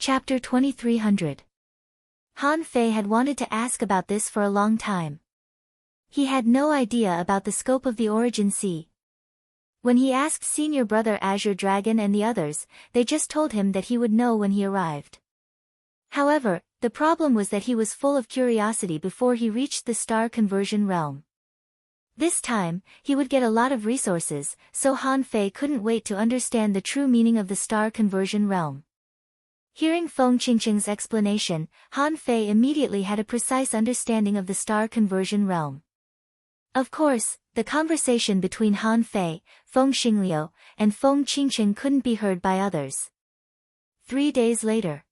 Chapter 2300. Han Fei had wanted to ask about this for a long time. He had no idea about the scope of the Origin Sea. When he asked senior brother Azure Dragon and the others, they just told him that he would know when he arrived. However, the problem was that he was full of curiosity before he reached the star conversion realm. This time, he would get a lot of resources, so Han Fei couldn't wait to understand the true meaning of the star conversion realm. Hearing Feng Qingqing's explanation, Han Fei immediately had a precise understanding of the star conversion realm. Of course, the conversation between Han Fei, Feng Xingliu, and Feng Qingqing couldn't be heard by others. 3 days later.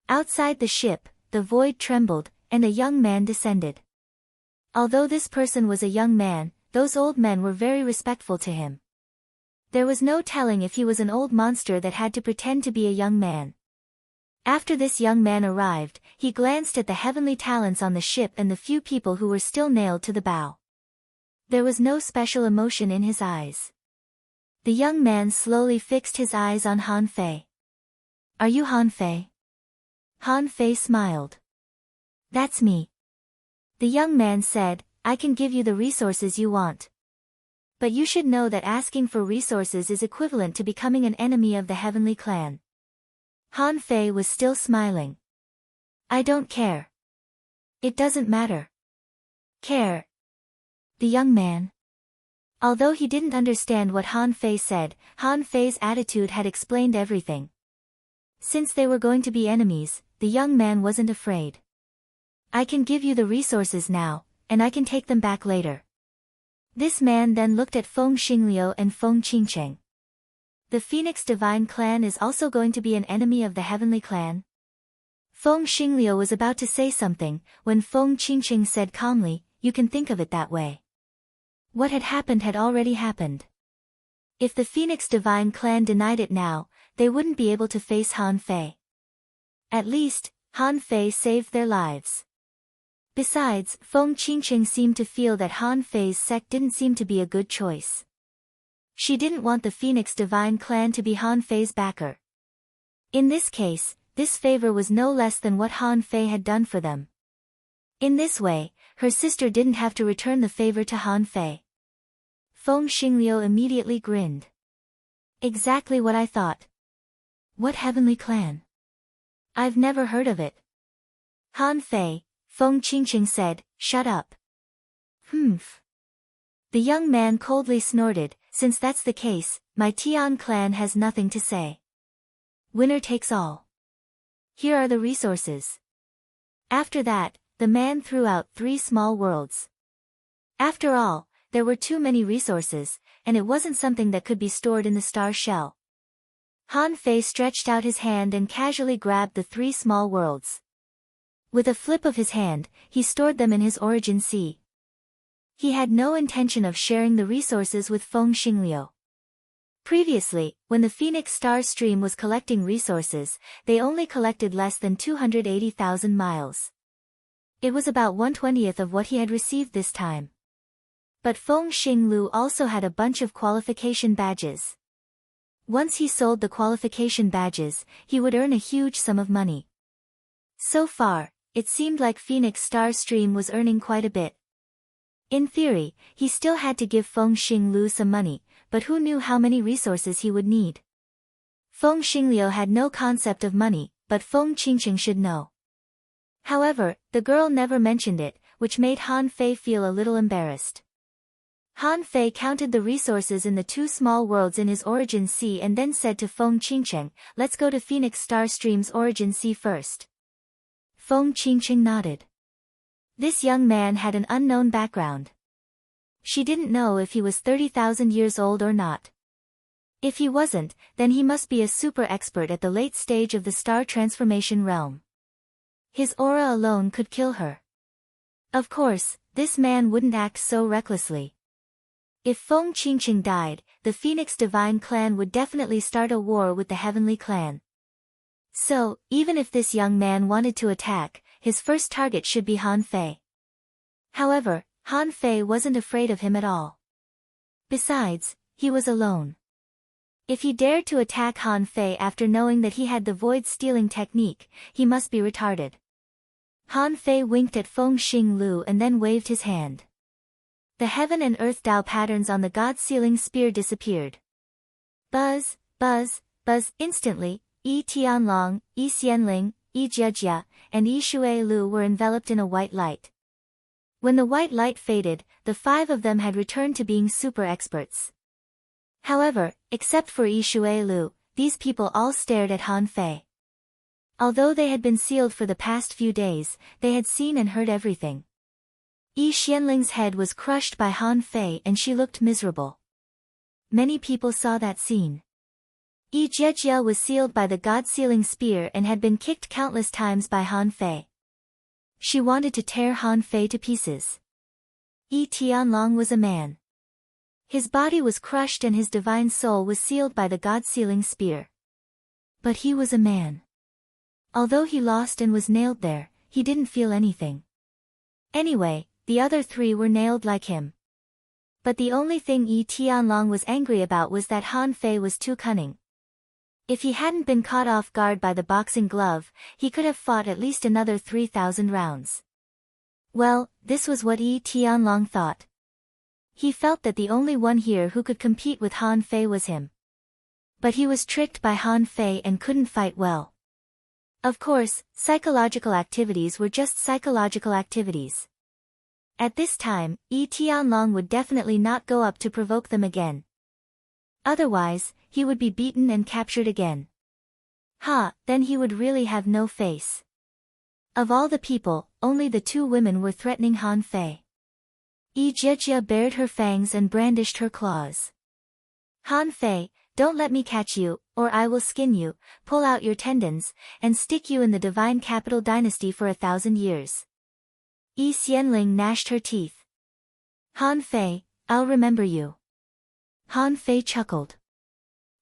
Outside the ship, the void trembled, and a young man descended. Although this person was a young man, those old men were very respectful to him. There was no telling if he was an old monster that had to pretend to be a young man. After this young man arrived, he glanced at the heavenly talents on the ship and the few people who were still nailed to the bow. There was no special emotion in his eyes. The young man slowly fixed his eyes on Han Fei. "Are you Han Fei?" Han Fei smiled. "That's me." The young man said, "I can give you the resources you want. But you should know that asking for resources is equivalent to becoming an enemy of the heavenly clan." Han Fei was still smiling. "I don't care. It doesn't matter." "Care?" The young man. Although he didn't understand what Han Fei said, Han Fei's attitude had explained everything. Since they were going to be enemies, the young man wasn't afraid. "I can give you the resources now, and I can take them back later." This man then looked at Feng Xingliu and Feng Qingqing. "The Phoenix Divine Clan is also going to be an enemy of the Heavenly Clan?" Feng Xingliu was about to say something, when Feng Qingqing said calmly, "You can think of it that way." What had already happened. If the Phoenix Divine Clan denied it now, they wouldn't be able to face Han Fei. At least, Han Fei saved their lives. Besides, Feng Qingqing seemed to feel that Han Fei's sect didn't seem to be a good choice. She didn't want the Phoenix Divine Clan to be Han Fei's backer. In this case, this favor was no less than what Han Fei had done for them. In this way, her sister didn't have to return the favor to Han Fei. Feng Xingliu immediately grinned. "Exactly what I thought. What heavenly clan? I've never heard of it." "Han Fei," Feng Qingqing said, "shut up." "Humph." The young man coldly snorted, "Since that's the case, my Tian clan has nothing to say. Winner takes all. Here are the resources." After that, the man threw out 3 small worlds. After all, there were too many resources, and it wasn't something that could be stored in the star shell. Han Fei stretched out his hand and casually grabbed the 3 small worlds. With a flip of his hand, he stored them in his Origin Sea. He had no intention of sharing the resources with Feng Xingliu. Previously, when the Phoenix Star Stream was collecting resources, they only collected less than 280,000 miles. It was about 1/20th of what he had received this time. But Feng Xingliu also had a bunch of qualification badges. Once he sold the qualification badges, he would earn a huge sum of money. So far, it seemed like Phoenix Star Stream was earning quite a bit. In theory, he still had to give Feng Xingliu some money, but who knew how many resources he would need? Feng Xingliu had no concept of money, but Feng Qingqing should know. However, the girl never mentioned it, which made Han Fei feel a little embarrassed. Han Fei counted the resources in the 2 small worlds in his Origin Sea and then said to Feng Qingqing, "Let's go to Phoenix Star Stream's Origin Sea first." Feng Qingqing nodded. This young man had an unknown background. She didn't know if he was 30,000 years old or not. If he wasn't, then he must be a super expert at the late stage of the star transformation realm. His aura alone could kill her. Of course, this man wouldn't act so recklessly. If Feng Qingqing died, the Phoenix Divine Clan would definitely start a war with the Heavenly Clan. So, even if this young man wanted to attack, his first target should be Han Fei. However, Han Fei wasn't afraid of him at all. Besides, he was alone. If he dared to attack Han Fei after knowing that he had the void-stealing technique, he must be retarded. Han Fei winked at Feng Xing Lu and then waved his hand. The heaven and earth Dao patterns on the god-sealing spear disappeared. Buzz, buzz, buzz. Instantly, Yi Tianlong, Yi Xianling, Yi Jiejia, and Yi Shui Lu were enveloped in a white light. When the white light faded, the 5 of them had returned to being super experts. However, except for Yi Shui Lu, these people all stared at Han Fei. Although they had been sealed for the past few days, they had seen and heard everything. Yi Xianling's head was crushed by Han Fei and she looked miserable. Many people saw that scene. Yi Jiejia was sealed by the god-sealing spear and had been kicked countless times by Han Fei. She wanted to tear Han Fei to pieces. Yi Tianlong was a man. His body was crushed and his divine soul was sealed by the god-sealing spear. But he was a man. Although he lost and was nailed there, he didn't feel anything. Anyway, the other 3 were nailed like him. But the only thing Yi Tianlong was angry about was that Han Fei was too cunning. If he hadn't been caught off guard by the boxing glove, he could have fought at least another 3,000 rounds. Well, this was what Yi Tianlong thought. He felt that the only one here who could compete with Han Fei was him. But he was tricked by Han Fei and couldn't fight well. Of course, psychological activities were just psychological activities. At this time, Yi Tianlong would definitely not go up to provoke them again. Otherwise, he would be beaten and captured again. Then he would really have no face. Of all the people, only the 2 women were threatening Han Fei. Yi Jiejia bared her fangs and brandished her claws. Han Fei, don't let me catch you, or I will skin you, pull out your tendons, and stick you in the divine capital dynasty for 1,000 years. Yi Xianling gnashed her teeth. Han Fei, I'll remember you. Han Fei chuckled.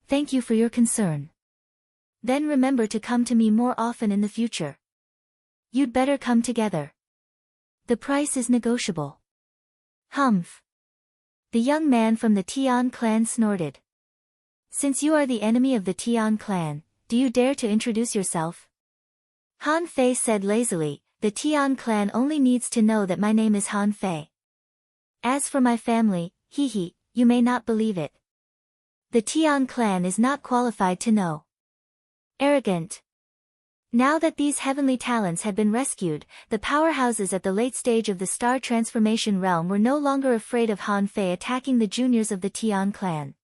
Thank you for your concern. Then remember to come to me more often in the future. You'd better come together. The price is negotiable. Humph. The young man from the Tian clan snorted. Since you are the enemy of the Tian clan, do you dare to introduce yourself? Han Fei said lazily, the Tian clan only needs to know that my name is Han Fei. As for my family, hee, you may not believe it. The Tian clan is not qualified to know. Arrogant. Now that these heavenly talents had been rescued, the powerhouses at the late stage of the star transformation realm were no longer afraid of Han Fei attacking the juniors of the Tian clan.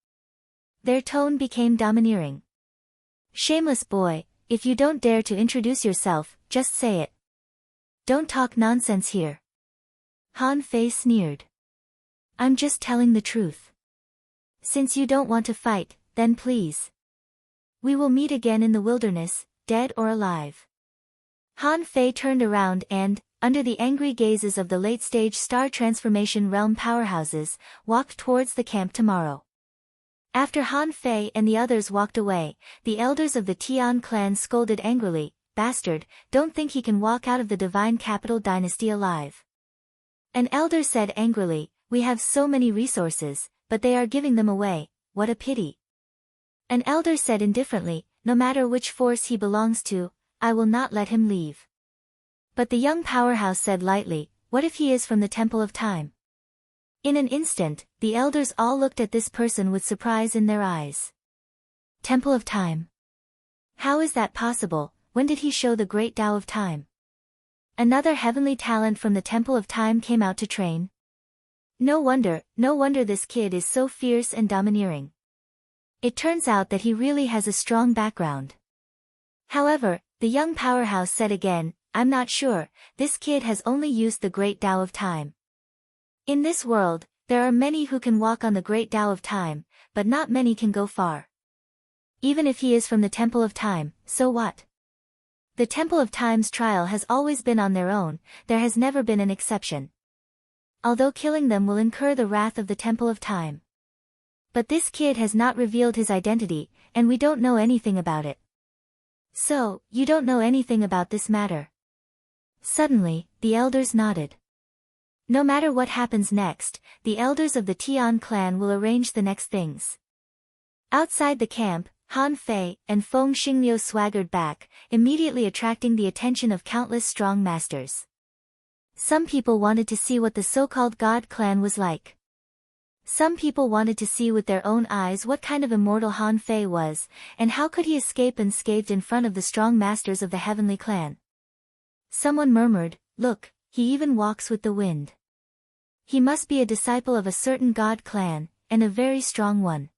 Their tone became domineering. Shameless boy, if you don't dare to introduce yourself, just say it. Don't talk nonsense here. Han Fei sneered. I'm just telling the truth. Since you don't want to fight, then please. We will meet again in the wilderness, dead or alive. Han Fei turned around and, under the angry gazes of the late-stage star transformation realm powerhouses, walked towards the camp tomorrow. After Han Fei and the others walked away, the elders of the Tian clan scolded angrily, Bastard, don't think he can walk out of the divine capital dynasty alive. An elder said angrily, We have so many resources, but they are giving them away, what a pity. An elder said indifferently, No matter which force he belongs to, I will not let him leave. But the young powerhouse said lightly, What if he is from the Temple of Time? In an instant, the elders all looked at this person with surprise in their eyes. Temple of Time. How is that possible? When did he show the great Tao of Time? Another heavenly talent from the Temple of Time came out to train. No wonder this kid is so fierce and domineering. It turns out that he really has a strong background. However, the young powerhouse said again, I'm not sure, this kid has only used the great Tao of Time. In this world, there are many who can walk on the great Tao of Time, but not many can go far. Even if he is from the Temple of Time, so what? The Temple of Time's trial has always been on their own, there has never been an exception. Although killing them will incur the wrath of the Temple of Time. But this kid has not revealed his identity, and we don't know anything about it. So, you don't know anything about this matter. Suddenly, the elders nodded. No matter what happens next, the elders of the Tian clan will arrange the next things. Outside the camp, Han Fei and Feng Xingliu swaggered back, immediately attracting the attention of countless strong masters. Some people wanted to see what the so-called God clan was like. Some people wanted to see with their own eyes what kind of immortal Han Fei was, and how could he escape unscathed in front of the strong masters of the heavenly clan. Someone murmured, "Look, he even walks with the wind. He must be a disciple of a certain God clan, and a very strong one.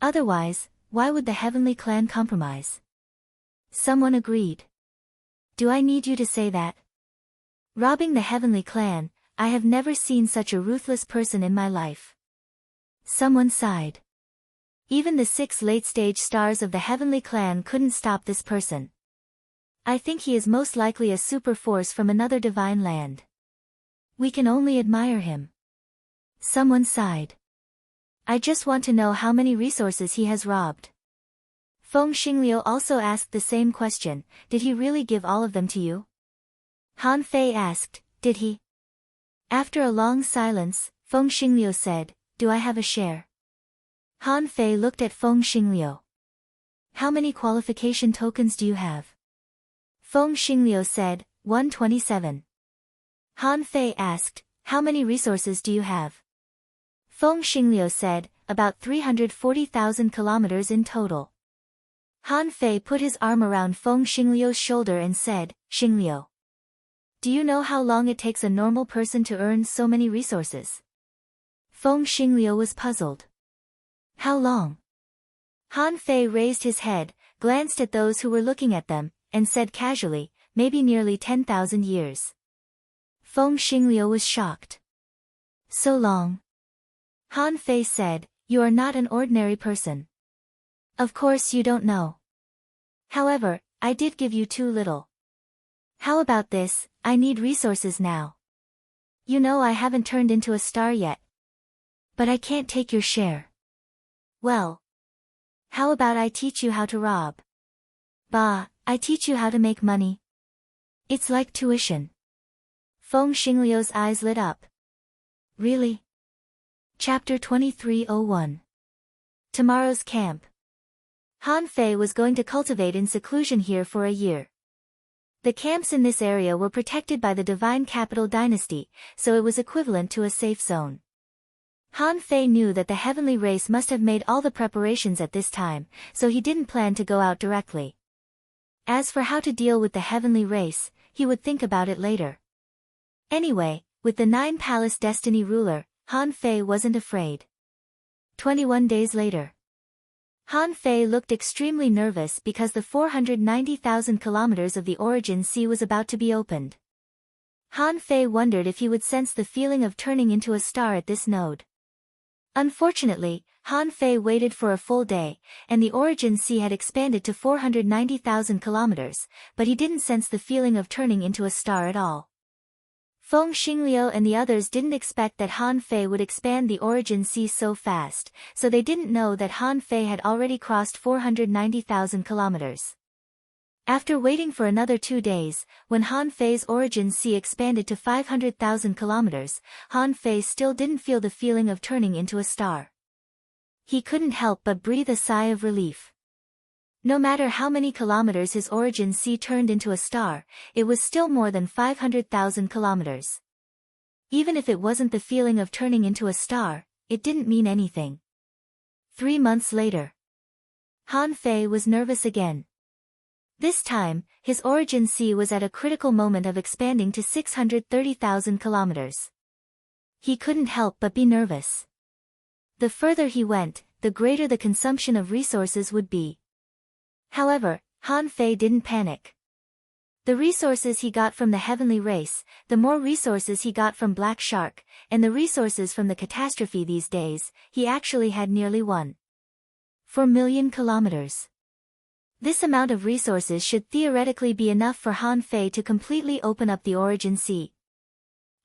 Otherwise, why would the heavenly clan compromise?" Someone agreed. "Do I need you to say that? Robbing the heavenly clan, I have never seen such a ruthless person in my life." Someone sighed. Even the 6 late-stage stars of the heavenly clan couldn't stop this person. "I think he is most likely a super force from another divine land. We can only admire him." Someone sighed. "I just want to know how many resources he has robbed." Feng Xingliu also asked the same question, "Did he really give all of them to you?" Han Fei asked, "Did he?" After a long silence, Feng Xingliu said, "Do I have a share?" Han Fei looked at Feng Xingliu. "How many qualification tokens do you have?" Feng Xingliu said, 127. Han Fei asked, "How many resources do you have?" Feng Xingliu said, "About 340,000 kilometers in total." Han Fei put his arm around Feng Xingliu's shoulder and said, "Xingliu, do you know how long it takes a normal person to earn so many resources?" Feng Xingliu was puzzled. "How long?" Han Fei raised his head, glanced at those who were looking at them, and said casually, "Maybe nearly 10,000 years." Feng Xingliu was shocked. "So long?" Han Fei said, "You are not an ordinary person. Of course you don't know. However, I did give you too little. How about this? I need resources now. You know I haven't turned into a star yet. But I can't take your share. Well, how about I teach you how to rob? Bah, I teach you how to make money. It's like tuition." Feng Xingliu's eyes lit up. "Really?" Chapter 2301. Tomorrow's camp. Han Fei was going to cultivate in seclusion here for a year. The camps in this area were protected by the Divine Capital Dynasty, so it was equivalent to a safe zone. Han Fei knew that the heavenly race must have made all the preparations at this time, so he didn't plan to go out directly. As for how to deal with the heavenly race, he would think about it later. Anyway, with the 9-palace destiny ruler, Han Fei wasn't afraid. 21 days later. Han Fei looked extremely nervous because the 490,000 kilometers of the Origin Sea was about to be opened. Han Fei wondered if he would sense the feeling of turning into a star at this node. Unfortunately, Han Fei waited for a full day, and the Origin Sea had expanded to 490,000 kilometers, but he didn't sense the feeling of turning into a star at all. Feng Xingliu and the others didn't expect that Han Fei would expand the Origin Sea so fast, so they didn't know that Han Fei had already crossed 490,000 kilometers. After waiting for another 2 days, when Han Fei's Origin Sea expanded to 500,000 kilometers, Han Fei still didn't feel the feeling of turning into a star. He couldn't help but breathe a sigh of relief. No matter how many kilometers his Origin Sea turned into a star, it was still more than 500,000 kilometers. Even if it wasn't the feeling of turning into a star, it didn't mean anything. 3 months later. Han Fei was nervous again. This time, his Origin Sea was at a critical moment of expanding to 630,000 kilometers. He couldn't help but be nervous. The further he went, the greater the consumption of resources would be. However, Han Fei didn't panic. The resources he got from the heavenly race, the more resources he got from Black Shark, and the resources from the catastrophe these days, he actually had nearly 1.4 million kilometers. This amount of resources should theoretically be enough for Han Fei to completely open up the Origin Sea.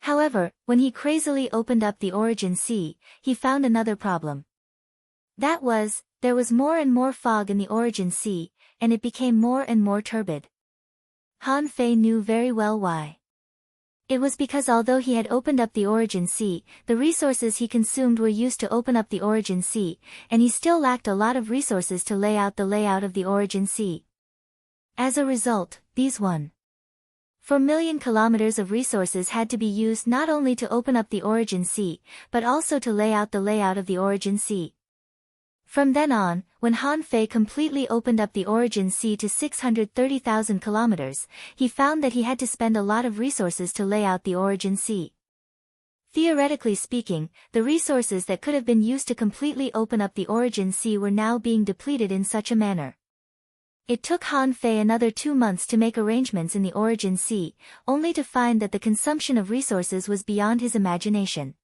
However, when he crazily opened up the Origin Sea, he found another problem. That was, there was more and more fog in the Origin Sea, and it became more and more turbid. Han Fei knew very well why. It was because although he had opened up the Origin Sea, the resources he consumed were used to open up the Origin Sea, and he still lacked a lot of resources to lay out the layout of the Origin Sea. As a result, these 1.4 million kilometers of resources had to be used not only to open up the Origin Sea, but also to lay out the layout of the Origin Sea. From then on, when Han Fei completely opened up the Origin Sea to 630,000 kilometers, he found that he had to spend a lot of resources to lay out the Origin Sea. Theoretically speaking, the resources that could have been used to completely open up the Origin Sea were now being depleted in such a manner. It took Han Fei another 2 months to make arrangements in the Origin Sea, only to find that the consumption of resources was beyond his imagination.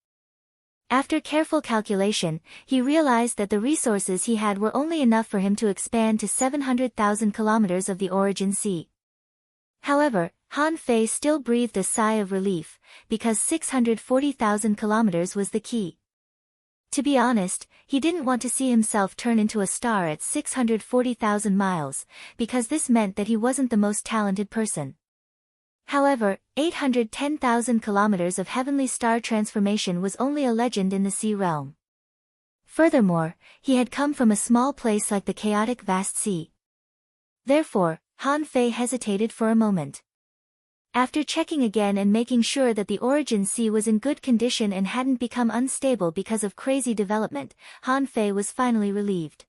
After careful calculation, he realized that the resources he had were only enough for him to expand to 700,000 kilometers of the Origin Sea. However, Han Fei still breathed a sigh of relief, because 640,000 kilometers was the key. To be honest, he didn't want to see himself turn into a star at 640,000 miles, because this meant that he wasn't the most talented person. However, 810,000 kilometers of heavenly star transformation was only a legend in the sea realm. Furthermore, he had come from a small place like the chaotic vast sea. Therefore, Han Fei hesitated for a moment. After checking again and making sure that the Origin Sea was in good condition and hadn't become unstable because of crazy development, Han Fei was finally relieved.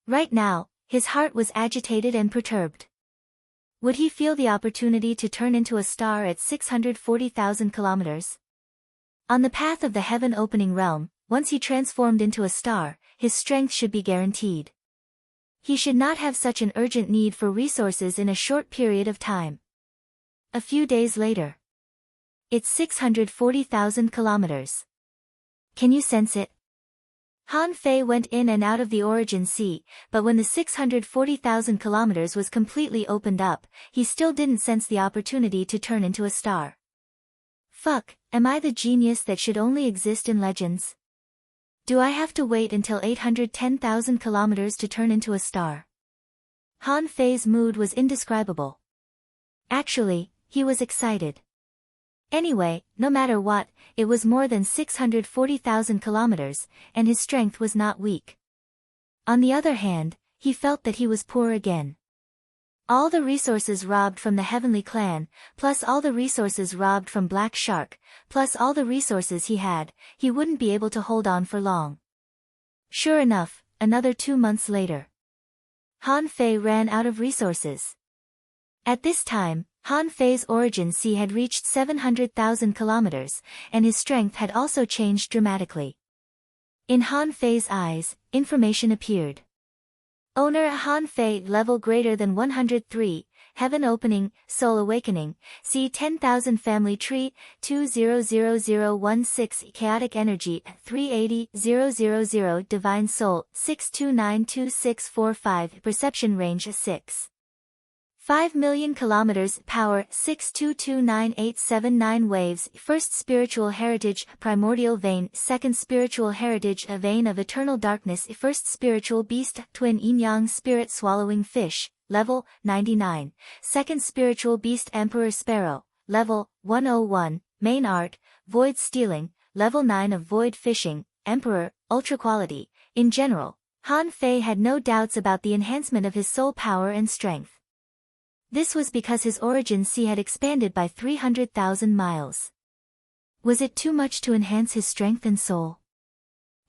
Right now, his heart was agitated and perturbed. Would he feel the opportunity to turn into a star at 640,000 kilometers? On the path of the heaven-opening realm, once he transformed into a star, his strength should be guaranteed. He should not have such an urgent need for resources in a short period of time. A few days later. It's 640,000 kilometers. Can you sense it? Han Fei went in and out of the Origin Sea, but when the 640,000 kilometers was completely opened up, he still didn't sense the opportunity to turn into a star. Fuck, am I the genius that should only exist in legends? Do I have to wait until 810,000 kilometers to turn into a star? Han Fei's mood was indescribable. Actually, he was excited. Anyway, no matter what, it was more than 640,000 kilometers, and his strength was not weak. On the other hand, he felt that he was poor again. All the resources robbed from the Heavenly Clan, plus all the resources robbed from Black Shark, plus all the resources he wouldn't be able to hold on for long. Sure enough, another 2 months later. Han Fei ran out of resources. At this time, Han Fei's Origin Sea had reached 700,000 kilometers, and his strength had also changed dramatically. In Han Fei's eyes, information appeared. Owner Han Fei level greater than 103, Heaven Opening, Soul Awakening, C10,000 Family Tree, 200016 Chaotic Energy, 380,000 Divine Soul, 6292645 Perception Range 5 million kilometers, power, 6229879 waves, first spiritual heritage, primordial vein, second spiritual heritage, a vein of eternal darkness, first spiritual beast, twin yin-yang spirit swallowing fish, level, 99, second spiritual beast emperor sparrow, level, 101, main art, void stealing, level 9 of void fishing, emperor, ultra quality. In general, Han Fei had no doubts about the enhancement of his soul power and strength. This was because his Origin Sea had expanded by 300,000 miles. Was it too much to enhance his strength and soul?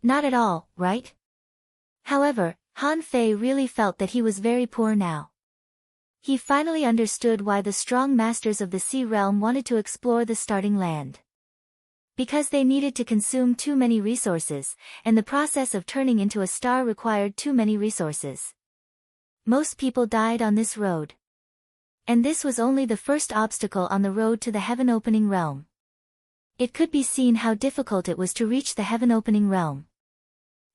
Not at all, right? However, Han Fei really felt that he was very poor now. He finally understood why the strong masters of the sea realm wanted to explore the starting land. Because they needed to consume too many resources, and the process of turning into a star required too many resources. Most people died on this road. And this was only the first obstacle on the road to the heaven-opening realm. It could be seen how difficult it was to reach the heaven-opening realm.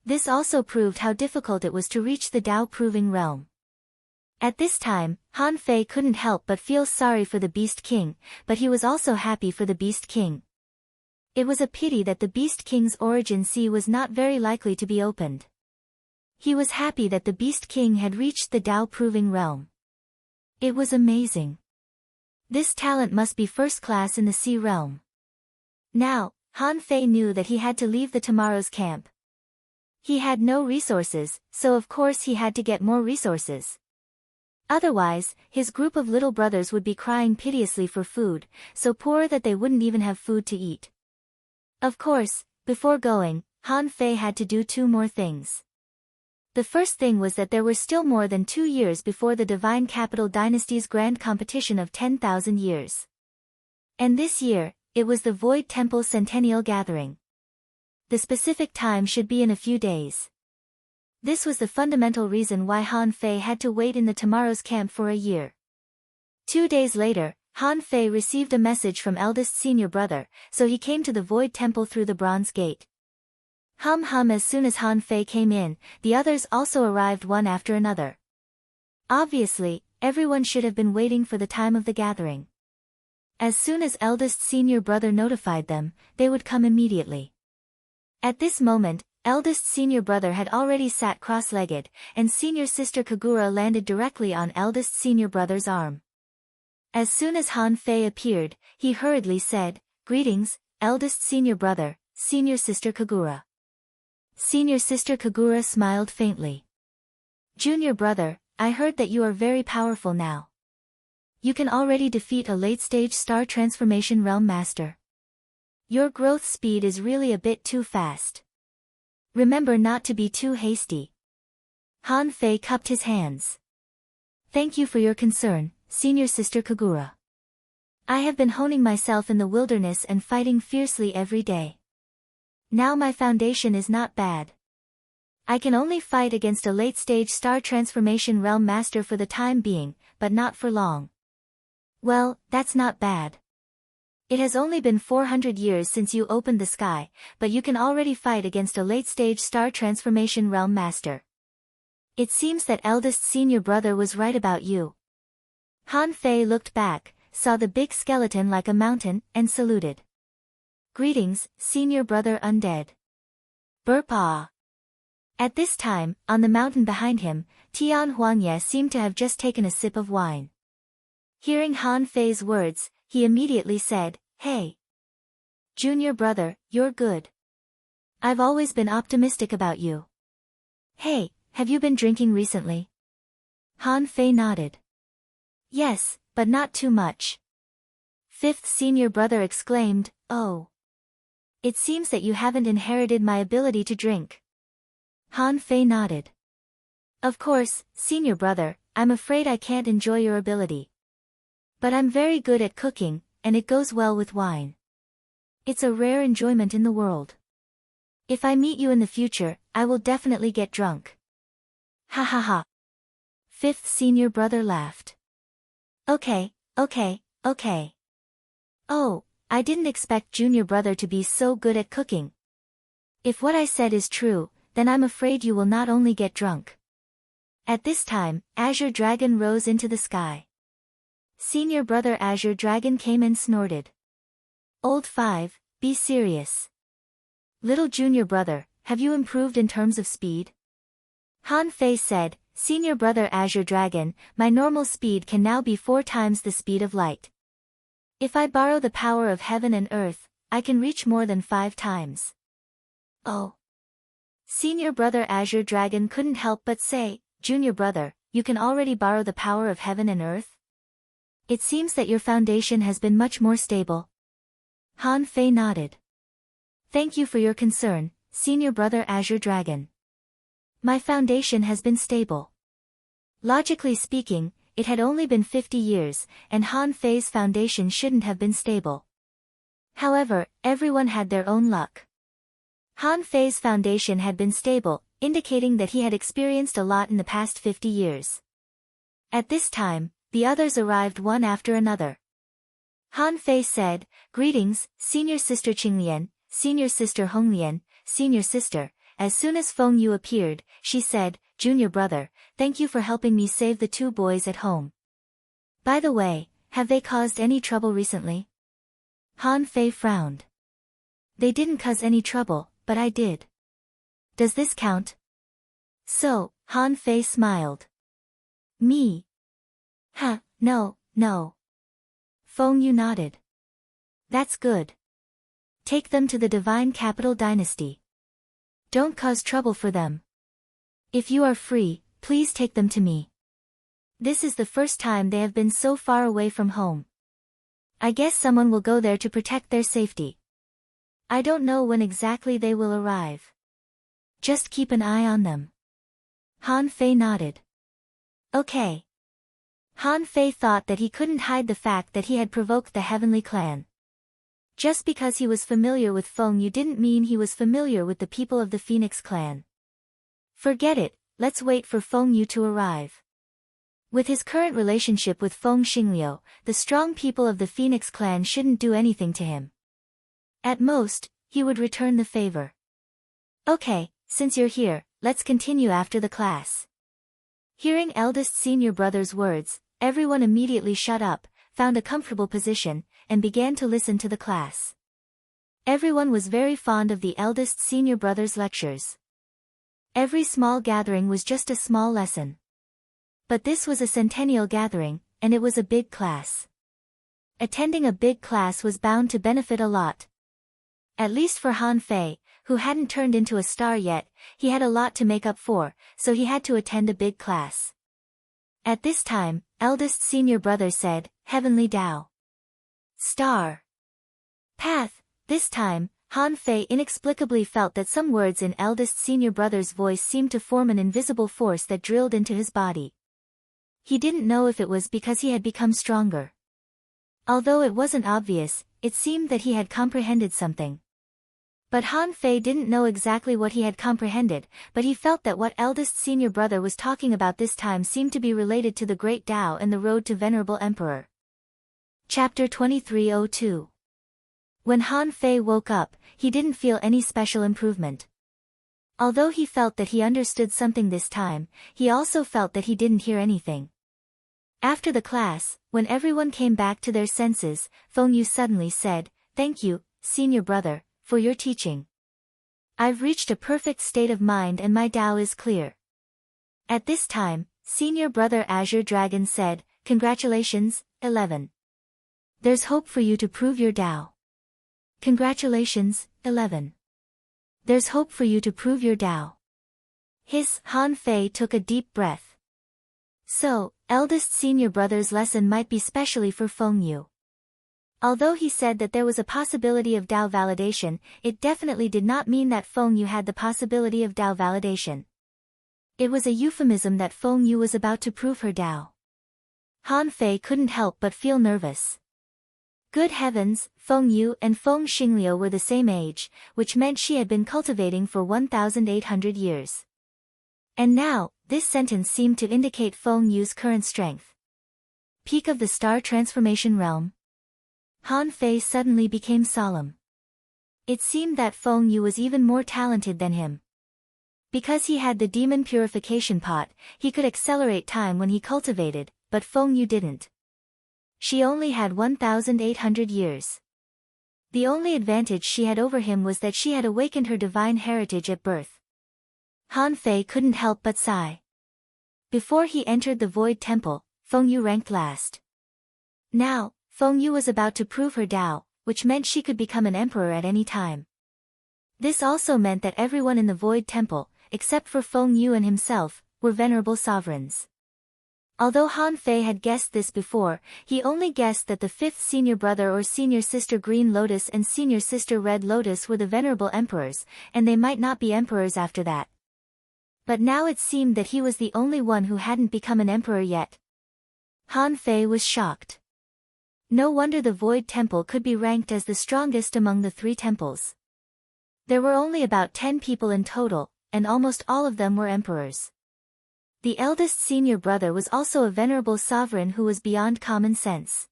This also proved how difficult it was to reach the Tao-proving realm. At this time, Han Fei couldn't help but feel sorry for the Beast King, but he was also happy for the Beast King. It was a pity that the Beast King's Origin Sea was not very likely to be opened. He was happy that the Beast King had reached the Tao-proving realm. It was amazing. This talent must be first class in the sea realm. Now, Han Fei knew that he had to leave the tomorrow's camp. He had no resources, so of course he had to get more resources. Otherwise, his group of little brothers would be crying piteously for food, so poor that they wouldn't even have food to eat. Of course, before going, Han Fei had to do two more things. The first thing was that there were still more than 2 years before the Divine Capital Dynasty's grand competition of 10,000 years. And this year, it was the Void Temple Centennial Gathering. The specific time should be in a few days. This was the fundamental reason why Han Fei had to wait in the tomorrow's camp for a year. 2 days later, Han Fei received a message from eldest senior brother, so he came to the Void Temple through the Bronze Gate. As soon as Han Fei came in, the others also arrived one after another. Obviously, everyone should have been waiting for the time of the gathering. As soon as eldest senior brother notified them, they would come immediately. At this moment, eldest senior brother had already sat cross-legged, and senior sister Kagura landed directly on eldest senior brother's arm. As soon as Han Fei appeared, he hurriedly said, "Greetings, eldest senior brother, senior sister Kagura." Senior sister Kagura smiled faintly. "Junior brother, I heard that you are very powerful now. You can already defeat a late-stage star transformation realm master. Your growth speed is really a bit too fast. Remember not to be too hasty." Han Fei cupped his hands. "Thank you for your concern, senior sister Kagura. I have been honing myself in the wilderness and fighting fiercely every day. Now my foundation is not bad. I can only fight against a late-stage star transformation realm master for the time being, but not for long." "Well, that's not bad. It has only been 400 years since you opened the sky, but you can already fight against a late-stage star transformation realm master. It seems that eldest senior brother was right about you." Han Fei looked back, saw the big skeleton like a mountain, and saluted. "Greetings, senior brother undead." Burpa. At this time, on the mountain behind him, Tian Huangye seemed to have just taken a sip of wine. Hearing Han Fei's words, he immediately said, "Hey, junior brother, you're good. I've always been optimistic about you. Hey, have you been drinking recently?" Han Fei nodded. "Yes, but not too much." Fifth senior brother exclaimed, "Oh. It seems that you haven't inherited my ability to drink." Han Fei nodded. "Of course, senior brother, I'm afraid I can't enjoy your ability. But I'm very good at cooking, and it goes well with wine. It's a rare enjoyment in the world. If I meet you in the future, I will definitely get drunk." Ha ha ha. Fifth senior brother laughed. Okay. Oh, I didn't expect junior brother to be so good at cooking. If what I said is true, then I'm afraid you will not only get drunk." At this time, Azure Dragon rose into the sky. Senior brother Azure Dragon came and snorted. "Old 5, be serious. Little junior brother, have you improved in terms of speed?" Han Fei said, "Senior brother Azure Dragon, my normal speed can now be 4 times the speed of light. If I borrow the power of heaven and earth, I can reach more than 5 times. "Oh." Senior brother Azure Dragon couldn't help but say, "Junior brother, you can already borrow the power of heaven and earth? It seems that your foundation has been much more stable." Han Fei nodded. "Thank you for your concern, senior brother Azure Dragon. My foundation has been stable." Logically speaking, it had only been 50 years, and Han Fei's foundation shouldn't have been stable. However, everyone had their own luck. Han Fei's foundation had been stable, indicating that he had experienced a lot in the past 50 years. At this time, the others arrived one after another. Han Fei said, "Greetings, senior sister Qinglian, senior sister Honglian, senior sister." As soon as Feng Yu appeared, she said, "Junior brother, thank you for helping me save the 2 boys at home. By the way, have they caused any trouble recently?" Han Fei frowned. "They didn't cause any trouble, but I did. Does this count?" So, Han Fei smiled. "Me? Huh, no. Feng Yu nodded. That's good. Take them to the Divine Capital Dynasty. Don't cause trouble for them. If you are free, please take them to me. This is the first time they have been so far away from home. I guess someone will go there to protect their safety. I don't know when exactly they will arrive. Just keep an eye on them. Han Fei nodded. Okay. Han Fei thought that he couldn't hide the fact that he had provoked the Heavenly Clan. Just because he was familiar with Feng Yu didn't mean he was familiar with the people of the Phoenix Clan. Forget it, let's wait for Feng Yu to arrive. With his current relationship with Feng Xingliu, the strong people of the Phoenix Clan shouldn't do anything to him. At most, he would return the favor. Okay, since you're here, let's continue after the class. Hearing eldest senior brother's words, everyone immediately shut up, found a comfortable position, and began to listen to the class. Everyone was very fond of the eldest senior brother's lectures. Every small gathering was just a small lesson. But this was a centennial gathering, and it was a big class. Attending a big class was bound to benefit a lot. At least for Han Fei, who hadn't turned into a star yet, he had a lot to make up for, so he had to attend a big class. At this time, eldest senior brother said, Heavenly Tao. Star. Path. This time, Han Fei inexplicably felt that some words in eldest senior brother's voice seemed to form an invisible force that drilled into his body. He didn't know if it was because he had become stronger. Although it wasn't obvious, it seemed that he had comprehended something. But Han Fei didn't know exactly what he had comprehended, but he felt that what eldest senior brother was talking about this time seemed to be related to the Great Tao and the road to Venerable Emperor. Chapter 2302. When Han Fei woke up, he didn't feel any special improvement. Although he felt that he understood something this time, he also felt that he didn't hear anything. After the class, when everyone came back to their senses, Feng Yu suddenly said, Thank you, senior brother, for your teaching. I've reached a perfect state of mind and my Tao is clear. At this time, senior brother Azure Dragon said, Congratulations, 11. There's hope for you to prove your Tao. Congratulations, 11. There's hope for you to prove your Tao. Han Fei took a deep breath. So, eldest senior brother's lesson might be specially for Feng Yu. Although he said that there was a possibility of Tao validation, it definitely did not mean that Feng Yu had the possibility of Tao validation. It was a euphemism that Feng Yu was about to prove her Tao. Han Fei couldn't help but feel nervous. Good heavens, Feng Yu and Feng Xingliu were the same age, which meant she had been cultivating for 1,800 years. And now, this sentence seemed to indicate Feng Yu's current strength. Peak of the star transformation realm. Han Fei suddenly became solemn. It seemed that Feng Yu was even more talented than him. Because he had the demon purification pot, he could accelerate time when he cultivated, but Feng Yu didn't. She only had 1,800 years. The only advantage she had over him was that she had awakened her divine heritage at birth. Han Fei couldn't help but sigh. Before he entered the Void Temple, Feng Yu ranked last. Now, Feng Yu was about to prove her Tao, which meant she could become an emperor at any time. This also meant that everyone in the Void Temple, except for Feng Yu and himself, were venerable sovereigns. Although Han Fei had guessed this before, he only guessed that the fifth senior brother or senior sister Green Lotus and senior sister Red Lotus were the venerable emperors, and they might not be emperors after that. But now it seemed that he was the only one who hadn't become an emperor yet. Han Fei was shocked. No wonder the Void Temple could be ranked as the strongest among the 3 temples. There were only about 10 people in total, and almost all of them were emperors. The eldest senior brother was also a venerable sovereign who was beyond common sense.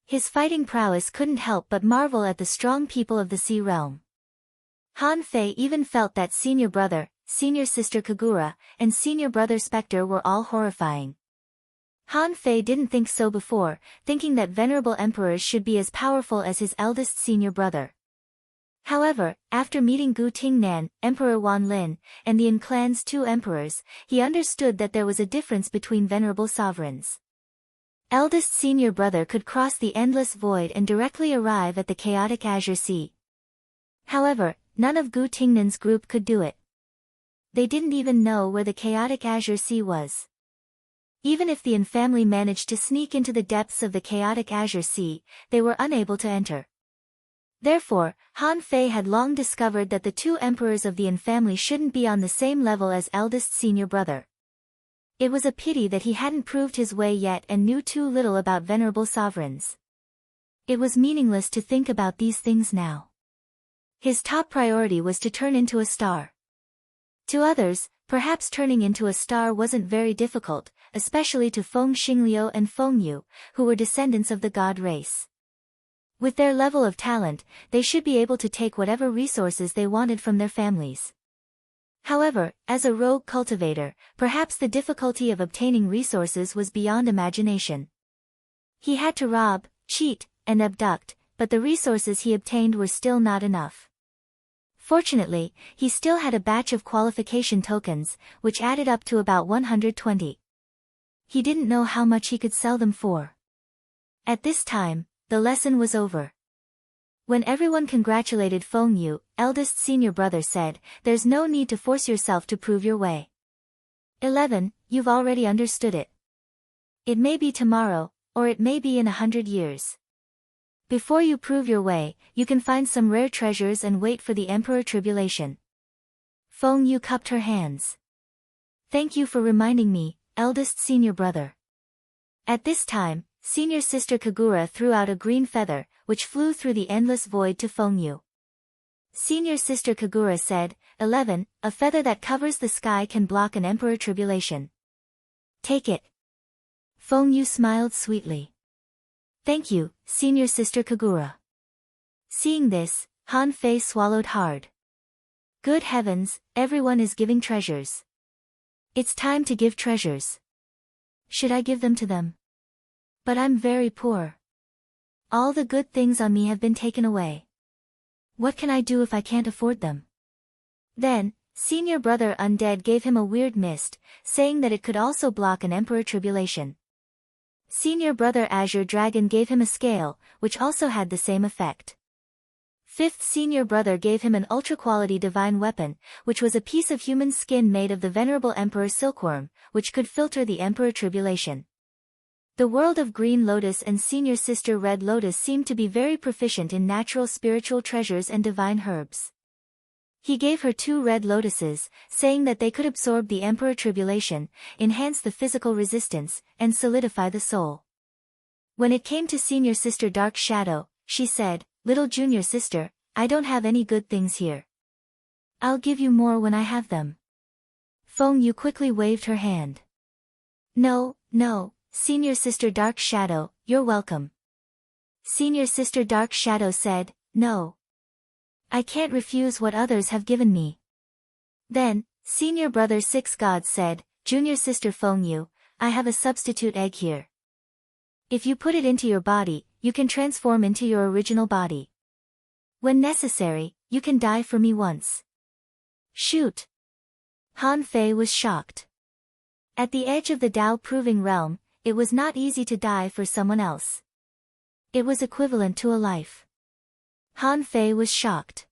His fighting prowess couldn't help but marvel at the strong people of the Sea Realm. Han Fei even felt that senior brother, senior sister Kagura, and senior brother Spectre were all horrifying. Han Fei didn't think so before, thinking that venerable emperors should be as powerful as his eldest senior brother. However, after meeting Gu Tingnan, Emperor Wan Lin, and the Yin clan's 2 emperors, he understood that there was a difference between venerable sovereigns. Eldest senior brother could cross the endless void and directly arrive at the chaotic Azure Sea. However, none of Gu Tingnan's group could do it. They didn't even know where the chaotic Azure Sea was. Even if the Yin family managed to sneak into the depths of the chaotic Azure Sea, they were unable to enter. Therefore, Han Fei had long discovered that the two emperors of the Yin family shouldn't be on the same level as eldest senior brother. It was a pity that he hadn't proved his way yet and knew too little about venerable sovereigns. It was meaningless to think about these things now. His top priority was to turn into a star. To others, perhaps turning into a star wasn't very difficult, especially to Feng Xingliu and Feng Yu, who were descendants of the god race. With their level of talent, they should be able to take whatever resources they wanted from their families. However, as a rogue cultivator, perhaps the difficulty of obtaining resources was beyond imagination. He had to rob, cheat, and abduct, but the resources he obtained were still not enough. Fortunately, he still had a batch of qualification tokens, which added up to about 120. He didn't know how much he could sell them for. At this time, the lesson was over. When everyone congratulated Feng Yu, eldest senior brother said, "There's no need to force yourself to prove your way. 11, you've already understood it. It may be tomorrow, or it may be in 100 years. Before you prove your way, you can find some rare treasures and wait for the Emperor Tribulation." Feng Yu cupped her hands. "Thank you for reminding me, eldest senior brother." At this time, senior sister Kagura threw out a green feather, which flew through the endless void to Feng Yu. Senior sister Kagura said, 11, a feather that covers the sky can block an Emperor Tribulation. Take it. Feng Yu smiled sweetly. Thank you, senior sister Kagura. Seeing this, Han Fei swallowed hard. Good heavens, everyone is giving treasures. It's time to give treasures. Should I give them to them? But I'm very poor. All the good things on me have been taken away. What can I do if I can't afford them? Then, senior brother Undead gave him a weird mist, saying that it could also block an Emperor Tribulation. Senior brother Azure Dragon gave him a scale, which also had the same effect. Fifth senior brother gave him an ultra-quality divine weapon, which was a piece of human skin made of the venerable Emperor Silkworm, which could filter the Emperor Tribulation. The world of Green Lotus and senior sister Red Lotus seemed to be very proficient in natural spiritual treasures and divine herbs. He gave her 2 red lotuses, saying that they could absorb the Emperor Tribulation, enhance the physical resistance, and solidify the soul. When it came to senior sister Dark Shadow, she said, "Little junior sister, I don't have any good things here. I'll give you more when I have them." Feng Yu quickly waved her hand. No, senior sister Dark Shadow, you're welcome." Senior sister Dark Shadow said, "No. I can't refuse what others have given me." Then, senior brother Six Gods said, "Junior sister Feng Yu, I have a substitute egg here. If you put it into your body, you can transform into your original body. When necessary, you can die for me once." Shoot! Han Fei was shocked. At the edge of the Tao Proving Realm, it was not easy to die for someone else. It was equivalent to a life. Han Fei was shocked.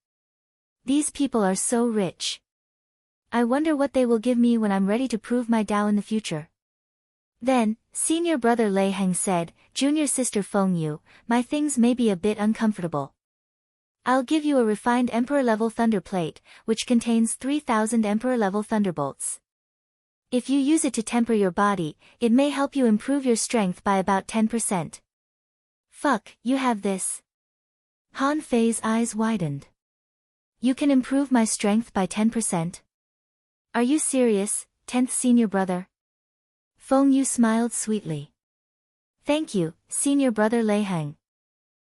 These people are so rich. I wonder what they will give me when I'm ready to prove my Tao in the future. Then, senior brother Lei Heng said, "Junior sister Feng Yu, my things may be a bit uncomfortable. I'll give you a refined Emperor-level Thunder Plate, which contains 3,000 Emperor-level Thunderbolts. If you use it to temper your body, it may help you improve your strength by about 10%. Fuck, you have this?" Han Fei's eyes widened. "You can improve my strength by 10%? Are you serious, 10th senior brother?" Feng Yu smiled sweetly. "Thank you, senior brother Lei Heng."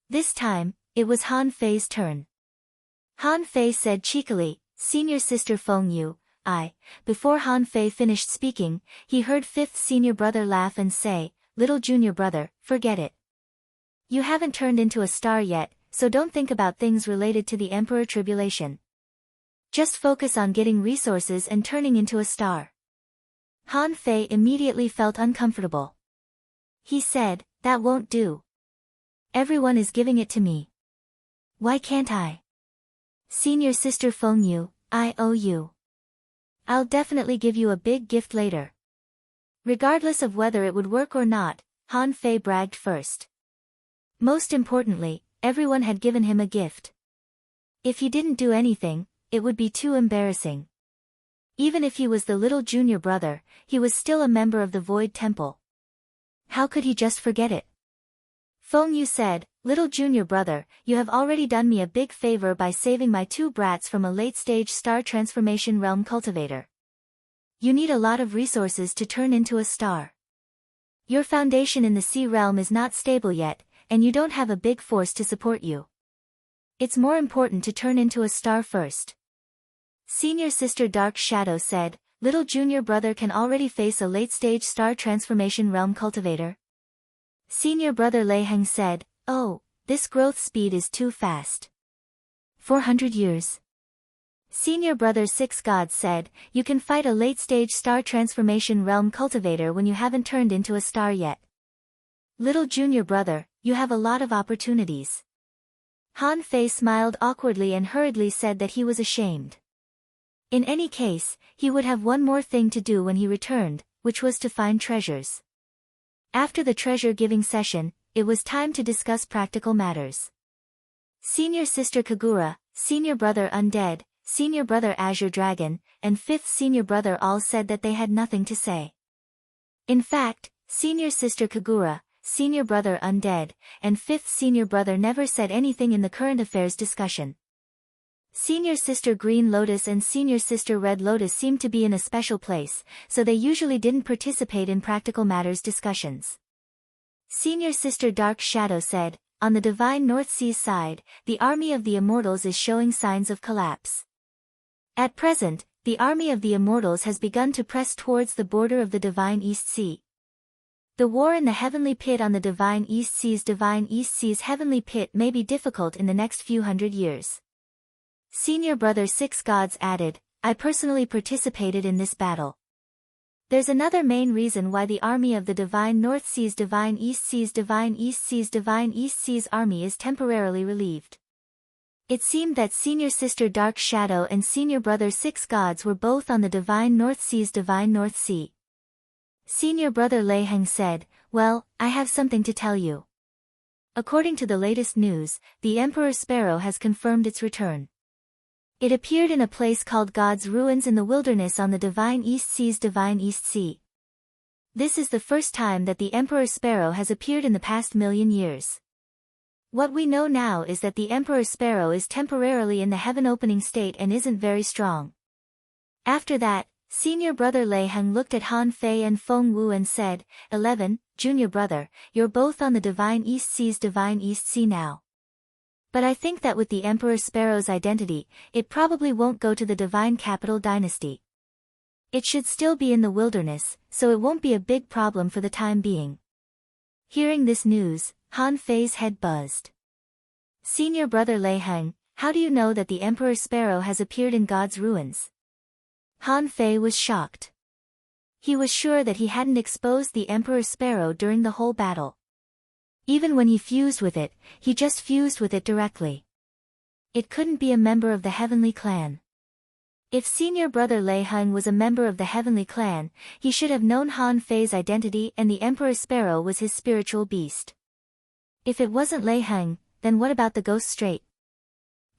This time, it was Han Fei's turn. Han Fei said cheekily, "Senior sister Feng Yu, Before Han Fei finished speaking, he heard 5th senior brother laugh and say, "Little junior brother, forget it. You haven't turned into a star yet, so don't think about things related to the Emperor Tribulation. Just focus on getting resources and turning into a star." Han Fei immediately felt uncomfortable. He said, "That won't do. Everyone is giving it to me. Why can't I? Senior sister Feng Yu, I owe you. I'll definitely give you a big gift later." Regardless of whether it would work or not, Han Fei bragged first. Most importantly, everyone had given him a gift. If he didn't do anything, it would be too embarrassing. Even if he was the little junior brother, he was still a member of the Void Temple. How could he just forget it? Feng Yu said, "Little junior brother, you have already done me a big favor by saving my two brats from a late-stage star transformation realm cultivator. You need a lot of resources to turn into a star. Your foundation in the sea realm is not stable yet, and you don't have a big force to support you. It's more important to turn into a star first." Senior sister Dark Shadow said, "Little junior brother can already face a late-stage star transformation realm cultivator." Senior brother Lei Heng said, "Oh, this growth speed is too fast. 400 years. Senior brother Six Gods said, "You can fight a late-stage star transformation realm cultivator when you haven't turned into a star yet. Little junior brother, you have a lot of opportunities." Han Fei smiled awkwardly and hurriedly said that he was ashamed. In any case, he would have one more thing to do when he returned, which was to find treasures. After the treasure-giving session, it was time to discuss practical matters. Senior sister Kagura, senior brother Undead, senior brother Azure Dragon, and fifth senior brother all said that they had nothing to say. In fact, senior sister Kagura, senior brother Undead, and fifth senior brother never said anything in the current affairs discussion. Senior sister Green Lotus and senior sister Red Lotus seemed to be in a special place, so they usually didn't participate in practical matters discussions. Senior sister Dark Shadow said, "On the Divine North Sea's side, the army of the Immortals is showing signs of collapse. At present, the army of the Immortals has begun to press towards the border of the Divine East Sea. The war in the Heavenly Pit on the Divine East Sea's Heavenly Pit may be difficult in the next few hundred years." Senior brother Six Gods added, "I personally participated in this battle. There's another main reason why the army of the Divine North Sea's Divine East Sea's army is temporarily relieved." It seemed that senior sister Dark Shadow and senior brother Six Gods were both on the Divine North Sea's Divine North Sea. Senior brother Lei Heng said, "Well, I have something to tell you. According to the latest news, the Emperor Sparrow has confirmed its return. It appeared in a place called God's Ruins in the wilderness on the Divine East Sea's Divine East Sea. This is the first time that the Emperor Sparrow has appeared in the past 1,000,000 years. What we know now is that the Emperor Sparrow is temporarily in the heaven-opening state and isn't very strong." After that, senior brother Lei Heng looked at Han Fei and Feng Wu and said, 11, junior brother, you're both on the Divine East Sea's Divine East Sea now. But I think that with the Emperor Sparrow's identity, it probably won't go to the Divine Capital Dynasty. It should still be in the wilderness, so it won't be a big problem for the time being." Hearing this news, Han Fei's head buzzed. Senior brother Lei Heng, how do you know that the Emperor Sparrow has appeared in God's ruins? Han Fei was shocked. He was sure that he hadn't exposed the Emperor Sparrow during the whole battle. Even when he fused with it, he just fused with it directly. It couldn't be a member of the Heavenly Clan. If senior brother Lei Heng was a member of the Heavenly Clan, he should have known Han Fei's identity and the Emperor Sparrow was his spiritual beast. If it wasn't Lei Heng, then what about the Ghost Strait?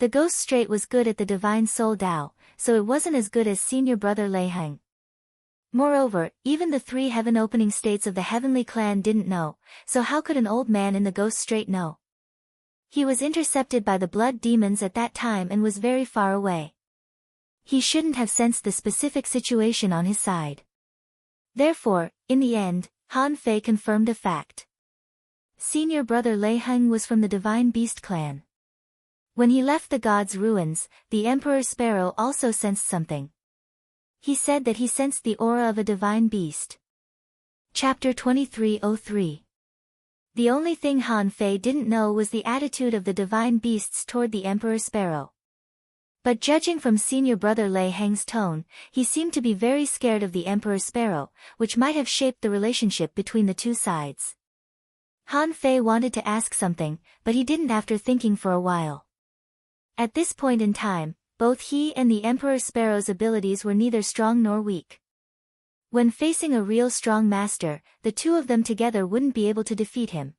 The Ghost Strait was good at the Divine Soul Dao, so it wasn't as good as senior brother Lei Heng. Moreover, even the 3 heaven-opening states of the Heavenly Clan didn't know, so how could an old man in the Ghost Strait know? He was intercepted by the blood demons at that time and was very far away. He shouldn't have sensed the specific situation on his side. Therefore, in the end, Han Fei confirmed a fact. Senior brother Lei Heng was from the Divine Beast Clan. When he left the God's Ruins, the Emperor Sparrow also sensed something. He said that he sensed the aura of a divine beast. Chapter 2303. The only thing Han Fei didn't know was the attitude of the divine beasts toward the Emperor Sparrow. But judging from senior brother Lei Heng's tone, he seemed to be very scared of the Emperor Sparrow, which might have shaped the relationship between the two sides. Han Fei wanted to ask something, but he didn't after thinking for a while. At this point in time, both he and the Emperor Sparrow's abilities were neither strong nor weak. When facing a real strong master, the two of them together wouldn't be able to defeat him.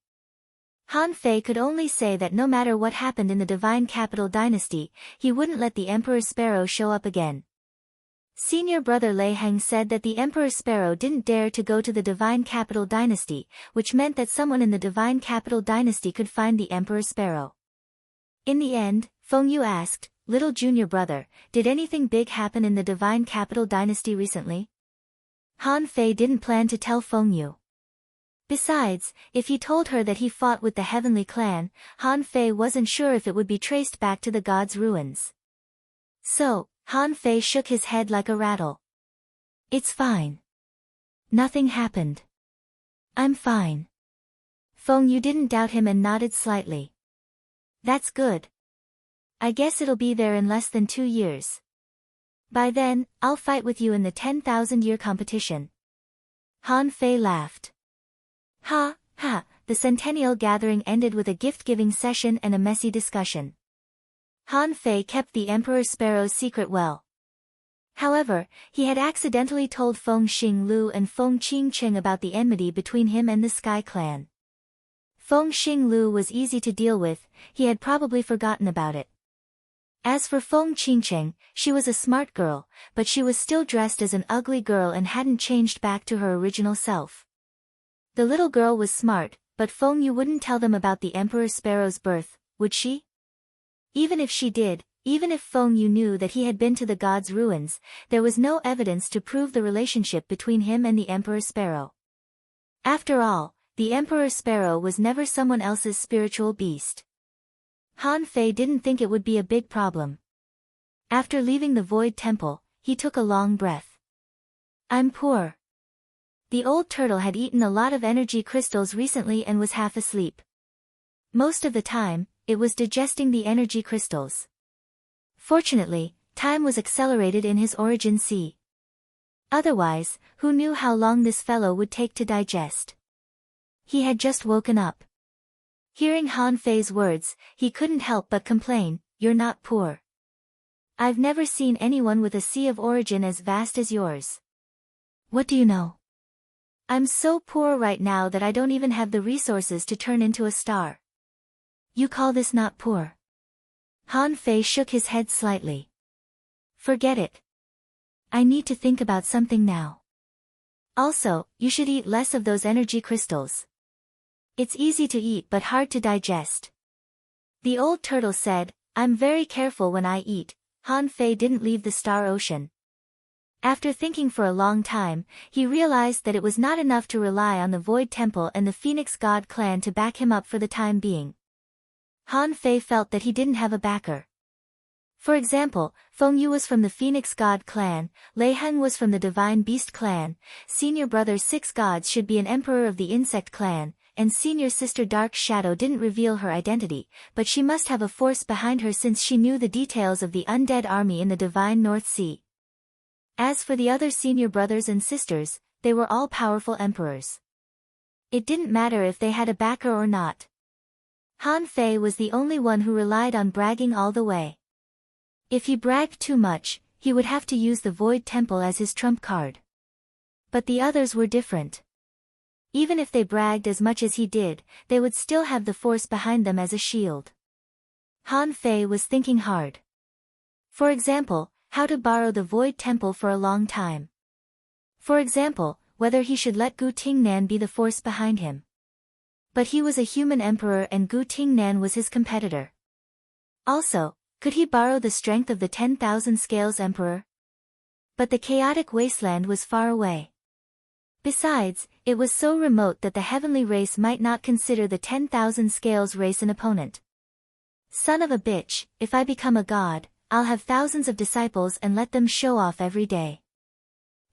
Han Fei could only say that no matter what happened in the Divine Capital Dynasty, he wouldn't let the Emperor Sparrow show up again. Senior brother Lei Heng said that the Emperor Sparrow didn't dare to go to the Divine Capital Dynasty, which meant that someone in the Divine Capital Dynasty could find the Emperor Sparrow. In the end, Feng Yu asked, "Little junior brother, did anything big happen in the Divine Capital Dynasty recently?" Han Fei didn't plan to tell Feng Yu. Besides, if he told her that he fought with the Heavenly Clan, Han Fei wasn't sure if it would be traced back to the god's ruins. So, Han Fei shook his head like a rattle. "It's fine. Nothing happened. I'm fine." Feng Yu didn't doubt him and nodded slightly. "That's good. I guess it'll be there in less than 2 years. By then, I'll fight with you in the 10,000-year competition." Han Fei laughed. Ha, ha, the Centennial Gathering ended with a gift-giving session and a messy discussion. Han Fei kept the Emperor Sparrow's secret well. However, he had accidentally told Feng Xing Lu and Feng Qing Cheng about the enmity between him and the Sky Clan. Feng Xing Lu was easy to deal with, he had probably forgotten about it. As for Feng Qing Cheng, she was a smart girl, but she was still dressed as an ugly girl and hadn't changed back to her original self. The little girl was smart, but Feng Yu wouldn't tell them about the Emperor Sparrow's birth, would she? Even if she did, even if Feng Yu knew that he had been to the god's ruins, there was no evidence to prove the relationship between him and the Emperor Sparrow. After all, the Emperor Sparrow was never someone else's spiritual beast. Han Fei didn't think it would be a big problem. After leaving the Void Temple, he took a long breath. "I'm poor." The old turtle had eaten a lot of energy crystals recently and was half asleep. Most of the time, it was digesting the energy crystals. Fortunately, time was accelerated in his origin sea. Otherwise, who knew how long this fellow would take to digest? He had just woken up. Hearing Han Fei's words, he couldn't help but complain, "You're not poor. I've never seen anyone with a sea of origin as vast as yours. What do you know? I'm so poor right now that I don't even have the resources to turn into a star." "You call this not poor?" Han Fei shook his head slightly. "Forget it. I need to think about something now. Also, you should eat less of those energy crystals. It's easy to eat but hard to digest." The old turtle said, "I'm very careful when I eat." Han Fei didn't leave the Star Ocean. After thinking for a long time, he realized that it was not enough to rely on the Void Temple and the Phoenix God clan to back him up for the time being. Han Fei felt that he didn't have a backer. For example, Feng Yu was from the Phoenix God clan, Lei Heng was from the Divine Beast clan, senior brother Six Gods should be an emperor of the Insect clan, and senior sister Dark Shadow didn't reveal her identity, but she must have a force behind her since she knew the details of the undead army in the Divine North Sea. As for the other senior brothers and sisters, they were all powerful emperors. It didn't matter if they had a backer or not. Han Fei was the only one who relied on bragging all the way. If he bragged too much, he would have to use the Void Temple as his trump card. But the others were different. Even if they bragged as much as he did, they would still have the force behind them as a shield. Han Fei was thinking hard. For example, how to borrow the Void Temple for a long time. For example, whether he should let Gu Tingnan be the force behind him. But he was a human emperor and Gu Tingnan was his competitor. Also, could he borrow the strength of the 10,000 Scales Emperor? But the chaotic wasteland was far away. Besides, it was so remote that the heavenly race might not consider the 10,000 Scales race an opponent. Son of a bitch, if I become a god, I'll have thousands of disciples and let them show off every day.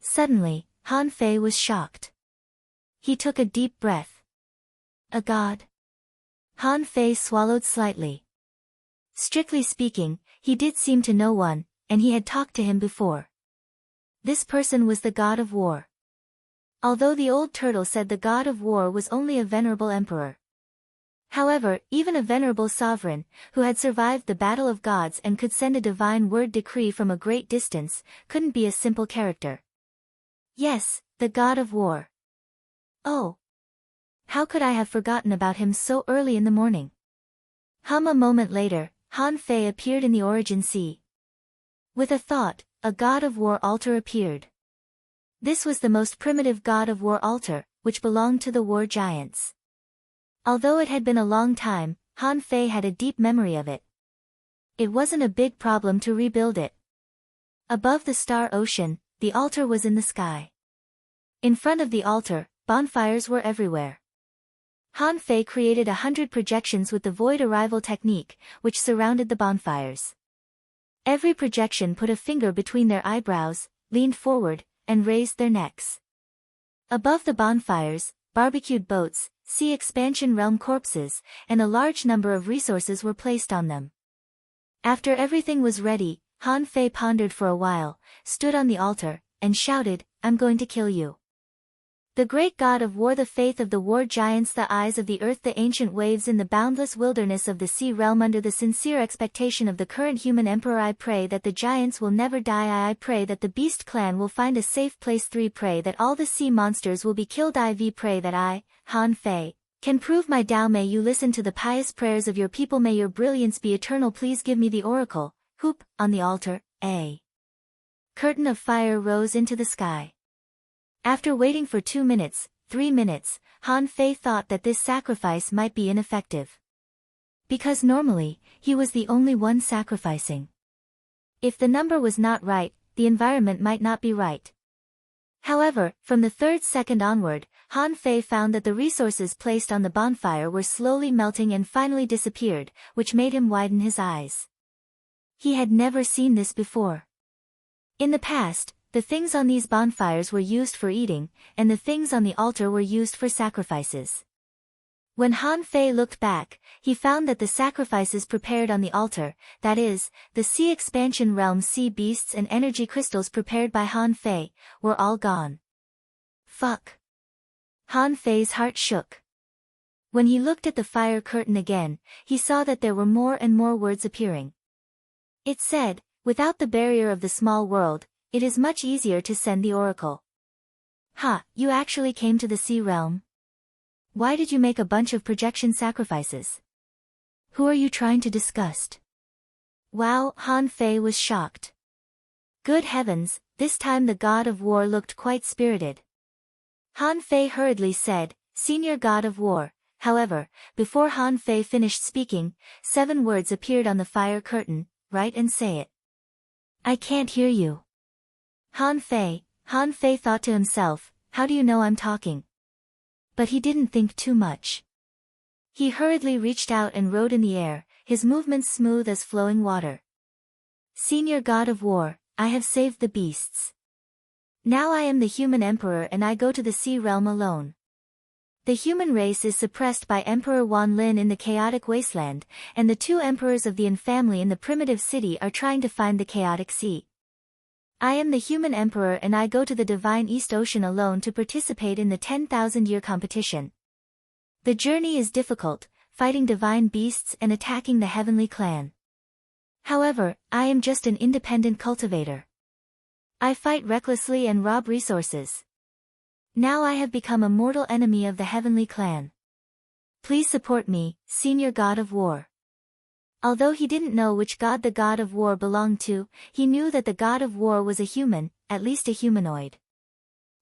Suddenly, Han Fei was shocked. He took a deep breath. A god? Han Fei swallowed slightly. Strictly speaking, he did seem to know one, and he had talked to him before. This person was the god of war. Although the old turtle said the god of war was only a venerable emperor. However, even a venerable sovereign, who had survived the battle of gods and could send a divine word decree from a great distance, couldn't be a simple character. Yes, the god of war. Oh! How could I have forgotten about him so early in the morning? A moment later, Han Fei appeared in the Origin Sea. With a thought, a god of war altar appeared. This was the most primitive god of war altar, which belonged to the war giants. Although it had been a long time, Han Fei had a deep memory of it. It wasn't a big problem to rebuild it. Above the star ocean, the altar was in the sky. In front of the altar, bonfires were everywhere. Han Fei created 100 projections with the void arrival technique, which surrounded the bonfires. Every projection put a finger between their eyebrows, leaned forward, and raised their necks. Above the bonfires, barbecued boats, sea expansion realm corpses, and a large number of resources were placed on them. After everything was ready, Han Fei pondered for a while, stood on the altar, and shouted, "I'm going to kill you." The great god of war, the faith of the war giants, the eyes of the earth, the ancient waves in the boundless wilderness of the sea realm, under the sincere expectation of the current human emperor, I pray that the giants will never die. I pray that the beast clan will find a safe place. 3. Pray that all the sea monsters will be killed. IV. Pray that I, Han Fei, can prove my Tao. May you listen to the pious prayers of your people. May your brilliance be eternal. Please give me the oracle. Hoop, on the altar, a curtain of fire rose into the sky. After waiting for 2 minutes, 3 minutes, Han Fei thought that this sacrifice might be ineffective. Because normally, he was the only one sacrificing. If the number was not right, the environment might not be right. However, from the 3rd second onward, Han Fei found that the resources placed on the bonfire were slowly melting and finally disappeared, which made him widen his eyes. He had never seen this before. In the past, the things on these bonfires were used for eating, and the things on the altar were used for sacrifices. When Han Fei looked back, he found that the sacrifices prepared on the altar, that is, the sea expansion realm sea beasts and energy crystals prepared by Han Fei, were all gone. Fuck. Han Fei's heart shook. When he looked at the fire curtain again, he saw that there were more and more words appearing. It said, "Without the barrier of the small world, it is much easier to send the oracle." Ha, you actually came to the sea realm? Why did you make a bunch of projection sacrifices? Who are you trying to disgust? Wow, Han Fei was shocked. Good heavens, this time the god of war looked quite spirited. Han Fei hurriedly said, "Senior god of war." However, before Han Fei finished speaking, 7 words appeared on the fire curtain. "Write and say it." "I can't hear you." Han Fei thought to himself, "How do you know I'm talking?" But he didn't think too much. He hurriedly reached out and rode in the air, his movements smooth as flowing water. "Senior god of war, I have saved the beasts. Now I am the human emperor and I go to the sea realm alone. The human race is suppressed by Emperor Wan Lin in the chaotic wasteland, and the 2 emperors of the Yin family in the primitive city are trying to find the chaotic sea. I am the human emperor and I go to the divine East Ocean alone to participate in the 10,000-year competition. The journey is difficult, fighting divine beasts and attacking the heavenly clan. However, I am just an independent cultivator. I fight recklessly and rob resources. Now I have become a mortal enemy of the heavenly clan. Please support me, senior god of war." Although he didn't know which god the god of war belonged to, he knew that the god of war was a human, at least a humanoid.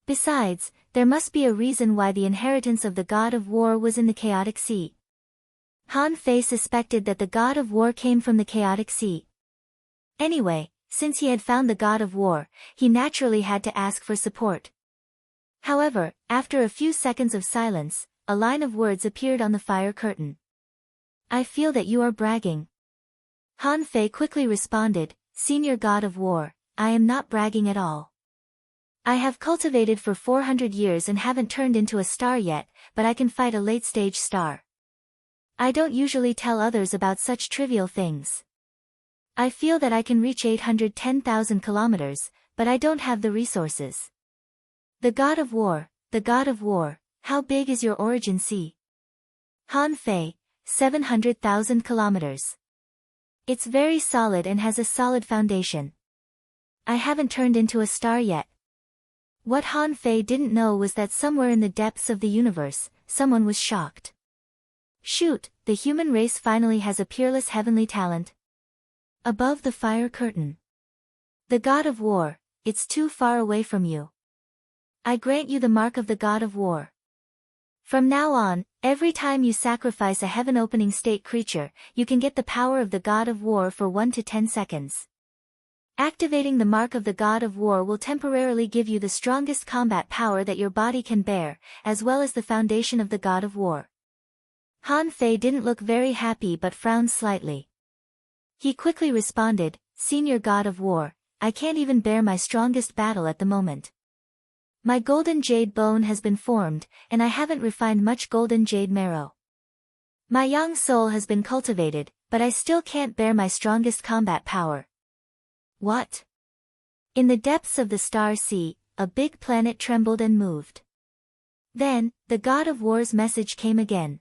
Besides, there must be a reason why the inheritance of the god of war was in the chaotic sea. Han Fei suspected that the god of war came from the chaotic sea. Anyway, since he had found the god of war, he naturally had to ask for support. However, after a few seconds of silence, a line of words appeared on the fire curtain. "I feel that you are bragging." Han Fei quickly responded, "Senior god of war, I am not bragging at all. I have cultivated for 400 years and haven't turned into a star yet, but I can fight a late-stage star. I don't usually tell others about such trivial things. I feel that I can reach 810,000 kilometers, but I don't have the resources." The god of war, how big is your origin sea? Han Fei, 700,000 kilometers. It's very solid and has a solid foundation. I haven't turned into a star yet. What Han Fei didn't know was that somewhere in the depths of the universe, someone was shocked. Shoot, the human race finally has a peerless heavenly talent. Above the fire curtain. The god of war, it's too far away from you. I grant you the mark of the god of war. From now on, every time you sacrifice a heaven-opening state creature, you can get the power of the god of war for 1 to 10 seconds. Activating the mark of the god of war will temporarily give you the strongest combat power that your body can bear, as well as the foundation of the god of war. Han Fei didn't look very happy but frowned slightly. He quickly responded, Senior God of War, I can't even bear my strongest battle at the moment. My golden jade bone has been formed, and I haven't refined much golden jade marrow. My young soul has been cultivated, but I still can't bear my strongest combat power. What? In the depths of the star sea, a big planet trembled and moved. Then, the God of War's message came again.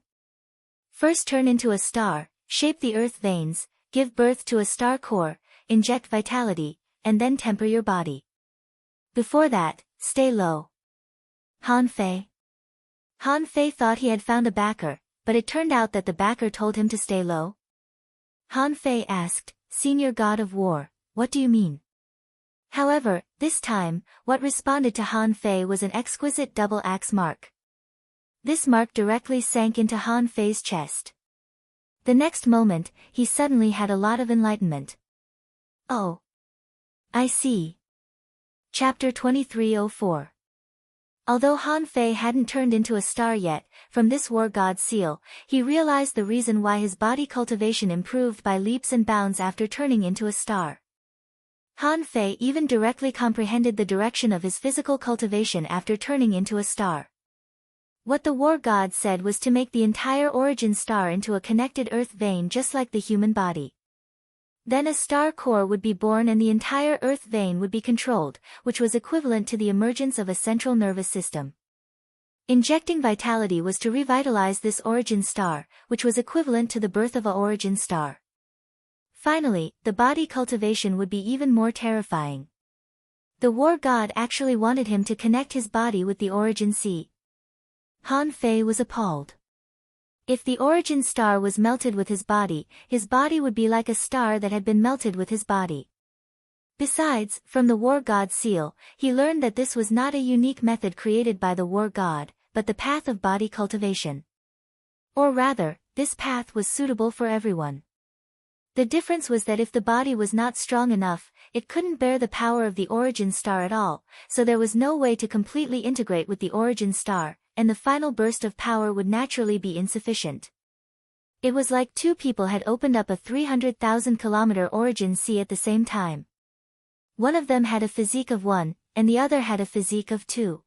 First turn into a star, shape the earth veins, give birth to a star core, inject vitality, and then temper your body. Before that, stay low. Han Fei. Han Fei thought he had found a backer, but it turned out that the backer told him to stay low. Han Fei asked, Senior God of War, what do you mean? However, this time, what responded to Han Fei was an exquisite double axe mark. This mark directly sank into Han Fei's chest. The next moment, he suddenly had a lot of enlightenment. Oh. I see. Chapter 2304. Although Han Fei hadn't turned into a star yet, from this war god seal, he realized the reason why his body cultivation improved by leaps and bounds after turning into a star. Han Fei even directly comprehended the direction of his physical cultivation after turning into a star. What the war god said was to make the entire origin star into a connected earth vein just like the human body. Then a star core would be born and the entire earth vein would be controlled, which was equivalent to the emergence of a central nervous system. Injecting vitality was to revitalize this origin star, which was equivalent to the birth of a origin star. Finally, the body cultivation would be even more terrifying. The war god actually wanted him to connect his body with the origin sea. Han Fei was appalled. If the origin star was melted with his body would be like a star that had been melted with his body. Besides, from the war god seal, he learned that this was not a unique method created by the war god, but the path of body cultivation. Or rather, this path was suitable for everyone. The difference was that if the body was not strong enough, it couldn't bear the power of the origin star at all, so there was no way to completely integrate with the origin star, and the final burst of power would naturally be insufficient. It was like two people had opened up a 300,000 kilometer origin sea at the same time. One of them had a physique of 1, and the other had a physique of 2.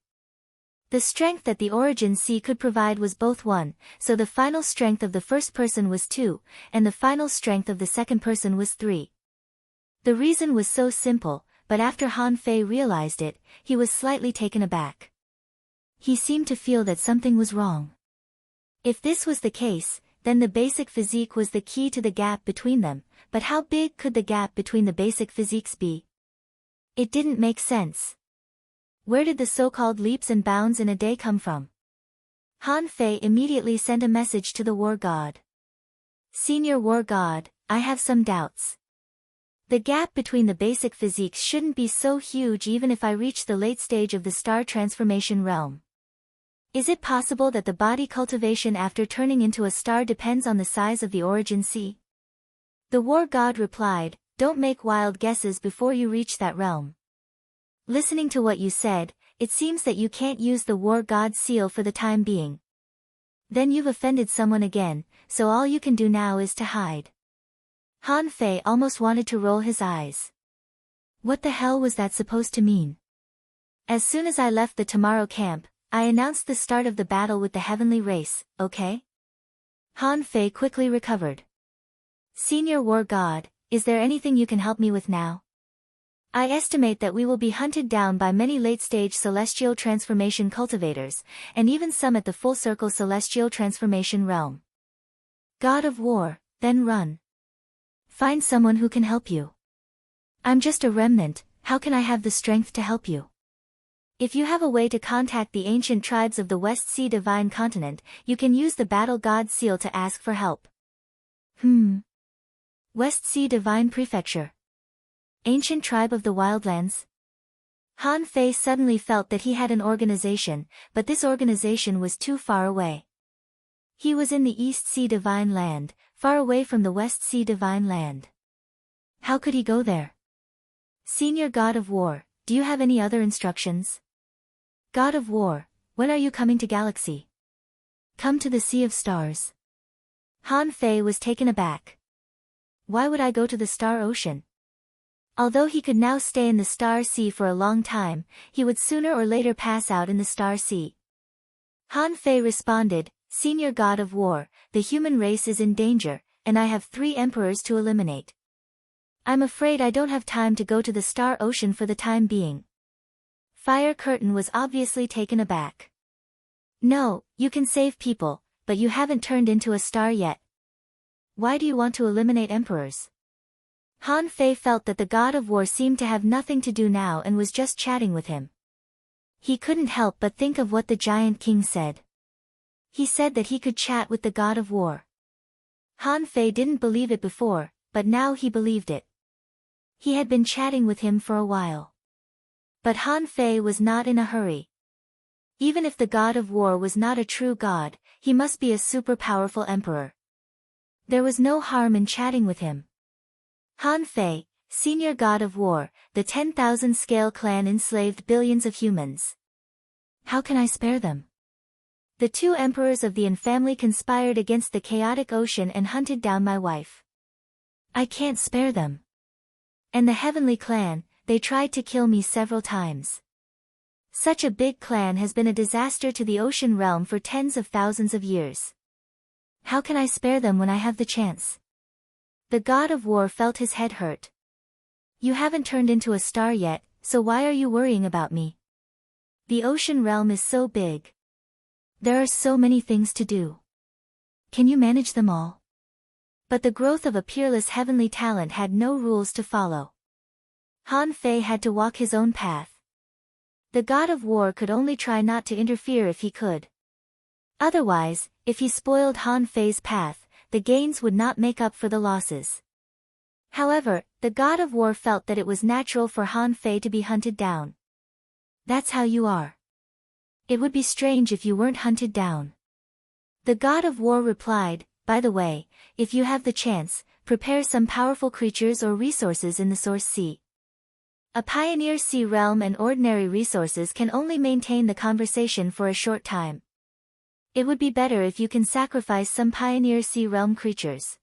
The strength that the origin sea could provide was both 1, so the final strength of the first person was 2, and the final strength of the second person was 3. The reason was so simple, but after Han Fei realized it, he was slightly taken aback. He seemed to feel that something was wrong. If this was the case, then the basic physique was the key to the gap between them, but how big could the gap between the basic physiques be? It didn't make sense. Where did the so-called leaps and bounds in a day come from? Han Fei immediately sent a message to the war god. Senior war god, I have some doubts. The gap between the basic physiques shouldn't be so huge even if I reach the late stage of the star transformation realm. Is it possible that the body cultivation after turning into a star depends on the size of the origin sea? The war god replied, don't make wild guesses before you reach that realm. Listening to what you said, it seems that you can't use the war god seal for the time being. Then you've offended someone again, so all you can do now is to hide. Han Fei almost wanted to roll his eyes. What the hell was that supposed to mean? As soon as I left the tomorrow camp, I announced the start of the battle with the heavenly race, okay? Han Fei quickly recovered. Senior war god, is there anything you can help me with now? I estimate that we will be hunted down by many late-stage celestial transformation cultivators, and even some at the full-circle celestial transformation realm. God of War, then run. Find someone who can help you. I'm just a remnant, how can I have the strength to help you? If you have a way to contact the ancient tribes of the West Sea Divine Continent, you can use the Battle God Seal to ask for help. West Sea Divine Prefecture. Ancient tribe of the Wildlands. Han Fei suddenly felt that he had an organization, but this organization was too far away. He was in the East Sea Divine Land, far away from the West Sea Divine Land. How could he go there? Senior God of War, do you have any other instructions? God of War, when are you coming to Galaxy? Come to the Sea of Stars. Han Fei was taken aback. Why would I go to the Star Ocean? Although he could now stay in the Star Sea for a long time, he would sooner or later pass out in the Star Sea. Han Fei responded, Senior God of War, the human race is in danger, and I have 3 emperors to eliminate. I'm afraid I don't have time to go to the Star Ocean for the time being. Fire Curtain was obviously taken aback. No, you can save people, but you haven't turned into a star yet. Why do you want to eliminate emperors? Han Fei felt that the God of War seemed to have nothing to do now and was just chatting with him. He couldn't help but think of what the Giant King said. He said that he could chat with the God of War. Han Fei didn't believe it before, but now he believed it. He had been chatting with him for a while. But Han Fei was not in a hurry. Even if the God of War was not a true god, he must be a super powerful emperor. There was no harm in chatting with him. Han Fei, Senior God of War, the 10,000 Scale clan enslaved billions of humans. How can I spare them? The 2 emperors of the An family conspired against the chaotic ocean and hunted down my wife. I can't spare them. And the Heavenly Clan, they tried to kill me several times. Such a big clan has been a disaster to the ocean realm for tens of thousands of years. How can I spare them when I have the chance? The God of War felt his head hurt. You haven't turned into a star yet, so why are you worrying about me? The ocean realm is so big. There are so many things to do. Can you manage them all? But the growth of a peerless heavenly talent had no rules to follow. Han Fei had to walk his own path. The God of War could only try not to interfere if he could. Otherwise, if he spoiled Han Fei's path, the gains would not make up for the losses. However, the God of War felt that it was natural for Han Fei to be hunted down. That's how you are. It would be strange if you weren't hunted down. The God of War replied, by the way, if you have the chance, prepare some powerful creatures or resources in the Source Sea. A Pioneer Sea realm and ordinary resources can only maintain the conversation for a short time. It would be better if you can sacrifice some Pioneer Sea realm creatures.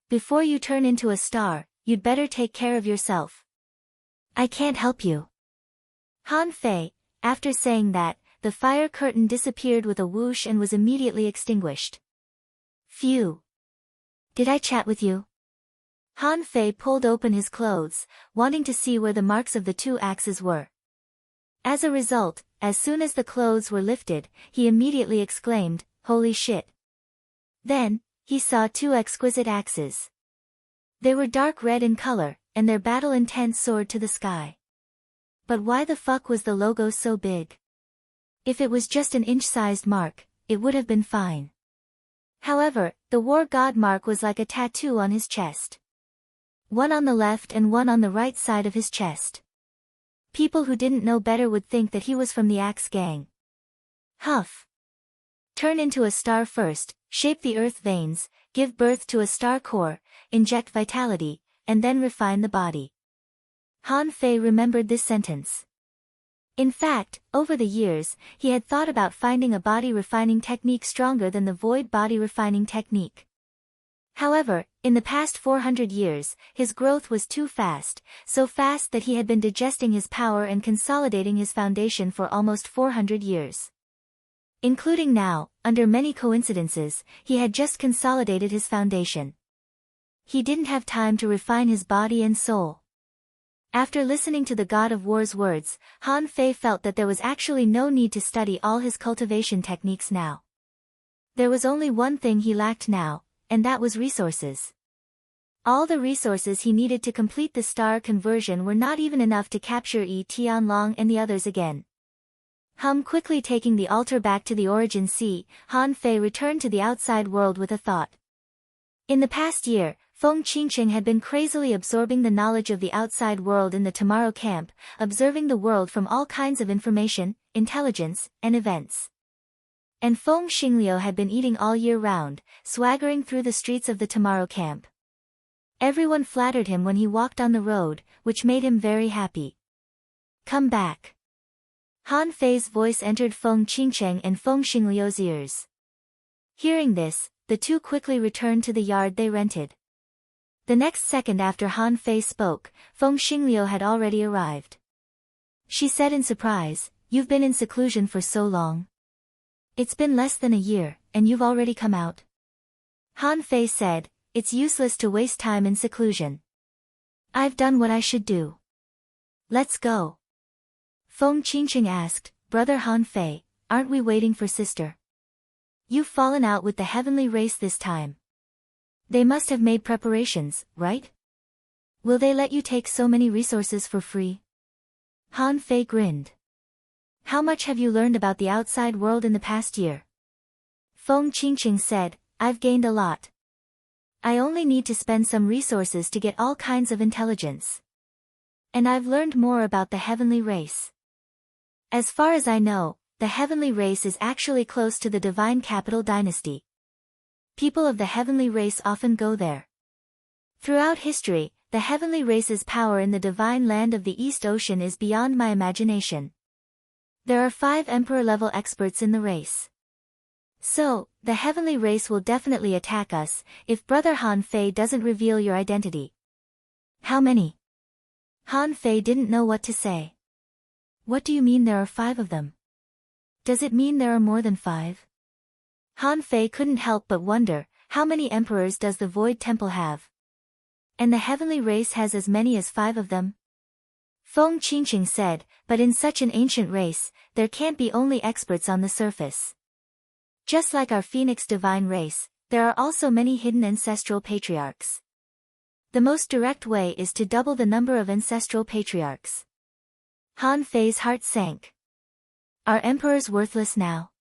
Before you turn into a star, you'd better take care of yourself. I can't help you. Han Fei, after saying that, the fire curtain disappeared with a whoosh and was immediately extinguished. Phew. Did I chat with you? Han Fei pulled open his clothes, wanting to see where the marks of the 2 axes were. As a result, as soon as the clothes were lifted, he immediately exclaimed, "Holy shit." Then, he saw 2 exquisite axes. They were dark red in color, and their battle intent soared to the sky. But why the fuck was the logo so big? If it was just an inch-sized mark, it would have been fine. However, the war god mark was like a tattoo on his chest. One on the left and one on the right side of his chest. People who didn't know better would think that he was from the Axe Gang. Huff. Turn into a star first, shape the earth veins, give birth to a star core, inject vitality, and then refine the body. Han Fei remembered this sentence. In fact, over the years, he had thought about finding a body refining technique stronger than the void body refining technique. However, in the past 400 years, his growth was too fast, so fast that he had been digesting his power and consolidating his foundation for almost 400 years. Including now, under many coincidences, he had just consolidated his foundation. He didn't have time to refine his body and soul. After listening to the God of War's words, Han Fei felt that there was actually no need to study all his cultivation techniques now. There was only one thing he lacked now, and that was resources. All the resources he needed to complete the star conversion were not even enough to capture Tianlong and the others again. Quickly taking the altar back to the origin sea, Han Fei returned to the outside world with a thought. In the past year, Feng Qingqing had been crazily absorbing the knowledge of the outside world in the Tomorrow Camp, observing the world from all kinds of information, intelligence, and events. And Feng Xingliu had been eating all year round, swaggering through the streets of the Tomorrow Camp. Everyone flattered him when he walked on the road, which made him very happy. Come back. Han Fei's voice entered Feng Qingcheng and Feng Xingliu's ears. Hearing this, the two quickly returned to the yard they rented. The next second after Han Fei spoke, Feng Xingliu had already arrived. She said in surprise, "You've been in seclusion for so long. It's been less than a year, and you've already come out." Han Fei said, "It's useless to waste time in seclusion. I've done what I should do. Let's go." Feng Qingqing asked, "Brother Han Fei, aren't we waiting for sister? You've fallen out with the heavenly race this time. They must have made preparations, right? Will they let you take so many resources for free?" Han Fei grinned. "How much have you learned about the outside world in the past year?" Feng Qingqing said, "I've gained a lot. I only need to spend some resources to get all kinds of intelligence. And I've learned more about the heavenly race. As far as I know, the heavenly race is actually close to the divine capital dynasty. People of the heavenly race often go there. Throughout history, the heavenly race's power in the divine land of the East Ocean is beyond my imagination. There are 5 emperor-level experts in the race. So, the heavenly race will definitely attack us, if Brother Han Fei doesn't reveal your identity." "How many?" Han Fei didn't know what to say. "What do you mean there are 5 of them? Does it mean there are more than 5? Han Fei couldn't help but wonder, how many emperors does the Void Temple have? And the heavenly race has as many as 5 of them? Feng Qingqing said, "But in such an ancient race, there can't be only experts on the surface. Just like our Phoenix divine race, there are also many hidden ancestral patriarchs. The most direct way is to double the number of ancestral patriarchs." Han Fei's heart sank. "Are emperors worthless now?"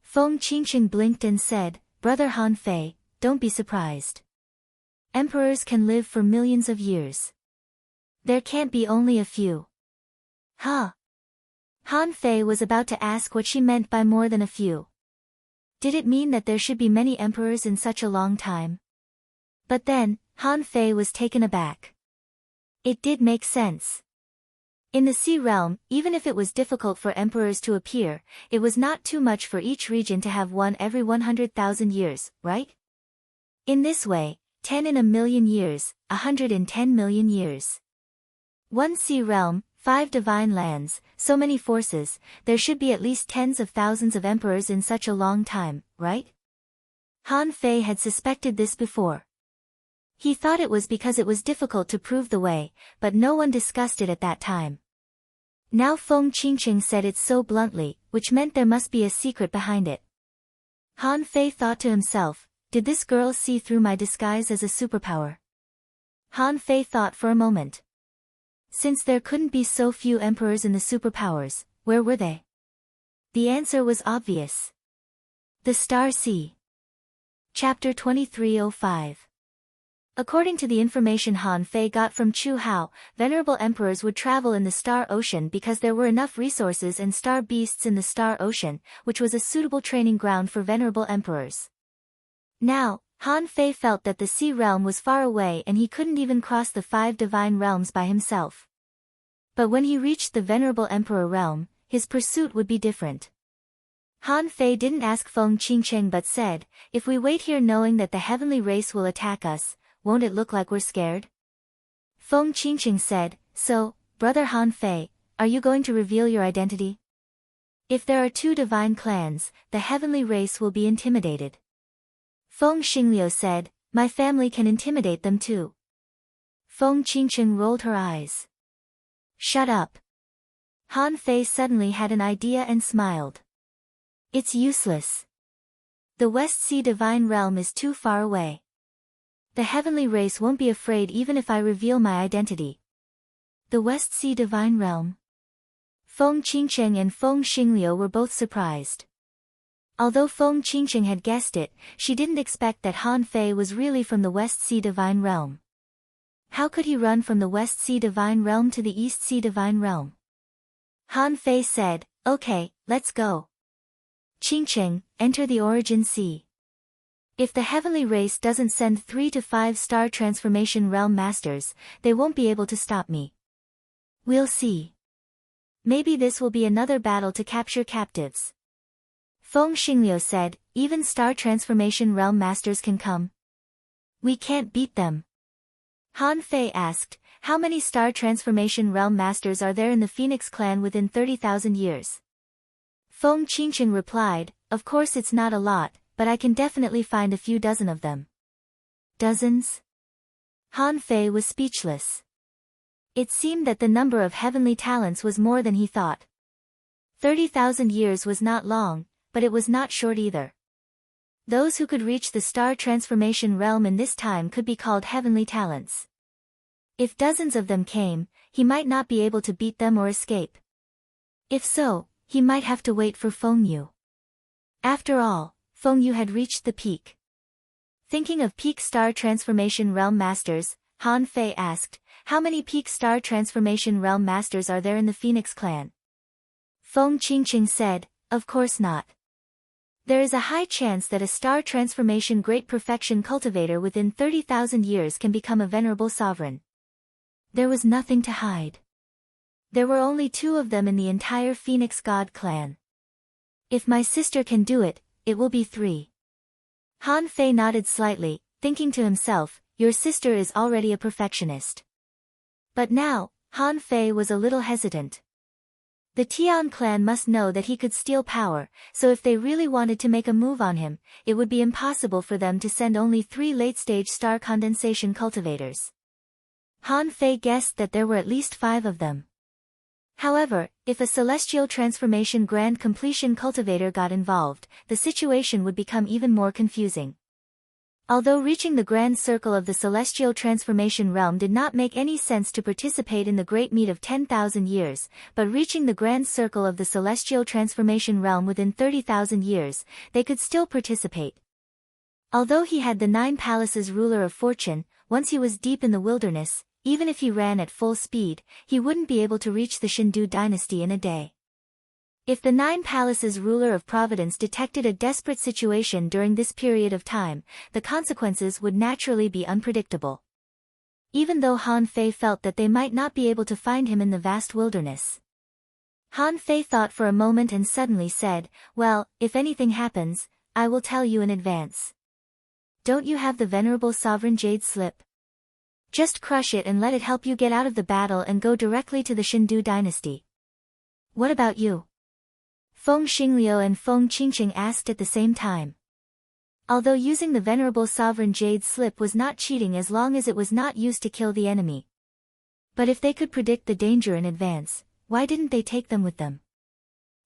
Feng Qingqing blinked and said, "Brother Han Fei, don't be surprised. Emperors can live for millions of years. There can't be only a few." Huh? Han Fei was about to ask what she meant by more than a few. Did it mean that there should be many emperors in such a long time? But then, Han Fei was taken aback. It did make sense. In the Sea Realm, even if it was difficult for emperors to appear, it was not too much for each region to have one every 100,000 years, right? In this way, 10 in a million years, 110 million years. One Sea Realm, 5 divine lands, so many forces, there should be at least tens of thousands of emperors in such a long time, right? Han Fei had suspected this before. He thought it was because it was difficult to prove the way, but no one discussed it at that time. Now Feng Qingqing said it so bluntly, which meant there must be a secret behind it. Han Fei thought to himself, did this girl see through my disguise as a superpower? Han Fei thought for a moment. Since there couldn't be so few emperors in the superpowers, where were they? The answer was obvious. The Star Sea. Chapter 2305. According to the information Han Fei got from Chu Hao, venerable emperors would travel in the Star Ocean because there were enough resources and star beasts in the Star Ocean, which was a suitable training ground for venerable emperors. Now, Han Fei felt that the Sea Realm was far away and he couldn't even cross the 5 divine realms by himself. But when he reached the Venerable Emperor realm, his pursuit would be different. Han Fei didn't ask Feng Qingcheng but said, if we wait here knowing that the heavenly race will attack us, won't it look like we're scared? Feng Qingcheng said, so, Brother Han Fei, are you going to reveal your identity? If there are 2 divine clans, the heavenly race will be intimidated. Feng Xingliu said, my family can intimidate them too. Feng Qingcheng rolled her eyes. Shut up. Han Fei suddenly had an idea and smiled. It's useless. The West Sea Divine Realm is too far away. The heavenly race won't be afraid even if I reveal my identity. The West Sea Divine Realm? Feng Qingcheng and Feng Xingliu were both surprised. Although Feng Qingcheng had guessed it, she didn't expect that Han Fei was really from the West Sea Divine Realm. How could he run from the West Sea Divine Realm to the East Sea Divine Realm? Han Fei said, "Okay, let's go. Qingcheng, enter the Origin Sea. If the heavenly race doesn't send 3 to 5 star transformation realm masters, they won't be able to stop me. We'll see. Maybe this will be another battle to capture captives." Feng Xingliu said, "Even star transformation realm masters can come. We can't beat them." Han Fei asked, "How many star transformation realm masters are there in the Phoenix clan within 30,000 years? Feng Qingcheng replied, "Of course it's not a lot, but I can definitely find a few dozen of them." Dozens? Han Fei was speechless. It seemed that the number of heavenly talents was more than he thought. 30,000 years was not long, but it was not short either. Those who could reach the star transformation realm in this time could be called heavenly talents. If dozens of them came, he might not be able to beat them or escape. If so, he might have to wait for Feng Yu. After all, Feng Yu had reached the peak. Thinking of peak star transformation realm masters, Han Fei asked, "How many peak star transformation realm masters are there in the Phoenix clan?" Feng Qingcheng said, "Of course not. There is a high chance that a star transformation great perfection cultivator within 30,000 years can become a venerable sovereign." There was nothing to hide. There were only 2 of them in the entire Phoenix God clan. If my sister can do it, it will be 3. Han Fei nodded slightly, thinking to himself, "Your sister is already a perfectionist." But now, Han Fei was a little hesitant. The Tian clan must know that he could steal power, so if they really wanted to make a move on him, it would be impossible for them to send only 3 late-stage star condensation cultivators. Han Fei guessed that there were at least 5 of them. However, if a celestial transformation grand completion cultivator got involved, the situation would become even more confusing. Although reaching the grand circle of the celestial transformation realm did not make any sense to participate in the great meet of 10,000 years, but reaching the grand circle of the celestial transformation realm within 30,000 years, they could still participate. Although he had the 9 palaces ruler of fortune, once he was deep in the wilderness, even if he ran at full speed, he wouldn't be able to reach the Shindu dynasty in a day. If the 9 palaces ruler of Providence detected a desperate situation during this period of time, the consequences would naturally be unpredictable. Even though Han Fei felt that they might not be able to find him in the vast wilderness. Han Fei thought for a moment and suddenly said, "Well, if anything happens, I will tell you in advance. Don't you have the venerable sovereign jade slip? Just crush it and let it help you get out of the battle and go directly to the Shindu dynasty." "What about you?" Feng Xingliu and Feng Qingcheng asked at the same time. Although using the venerable sovereign jade slip was not cheating as long as it was not used to kill the enemy. But if they could predict the danger in advance, why didn't they take them with them?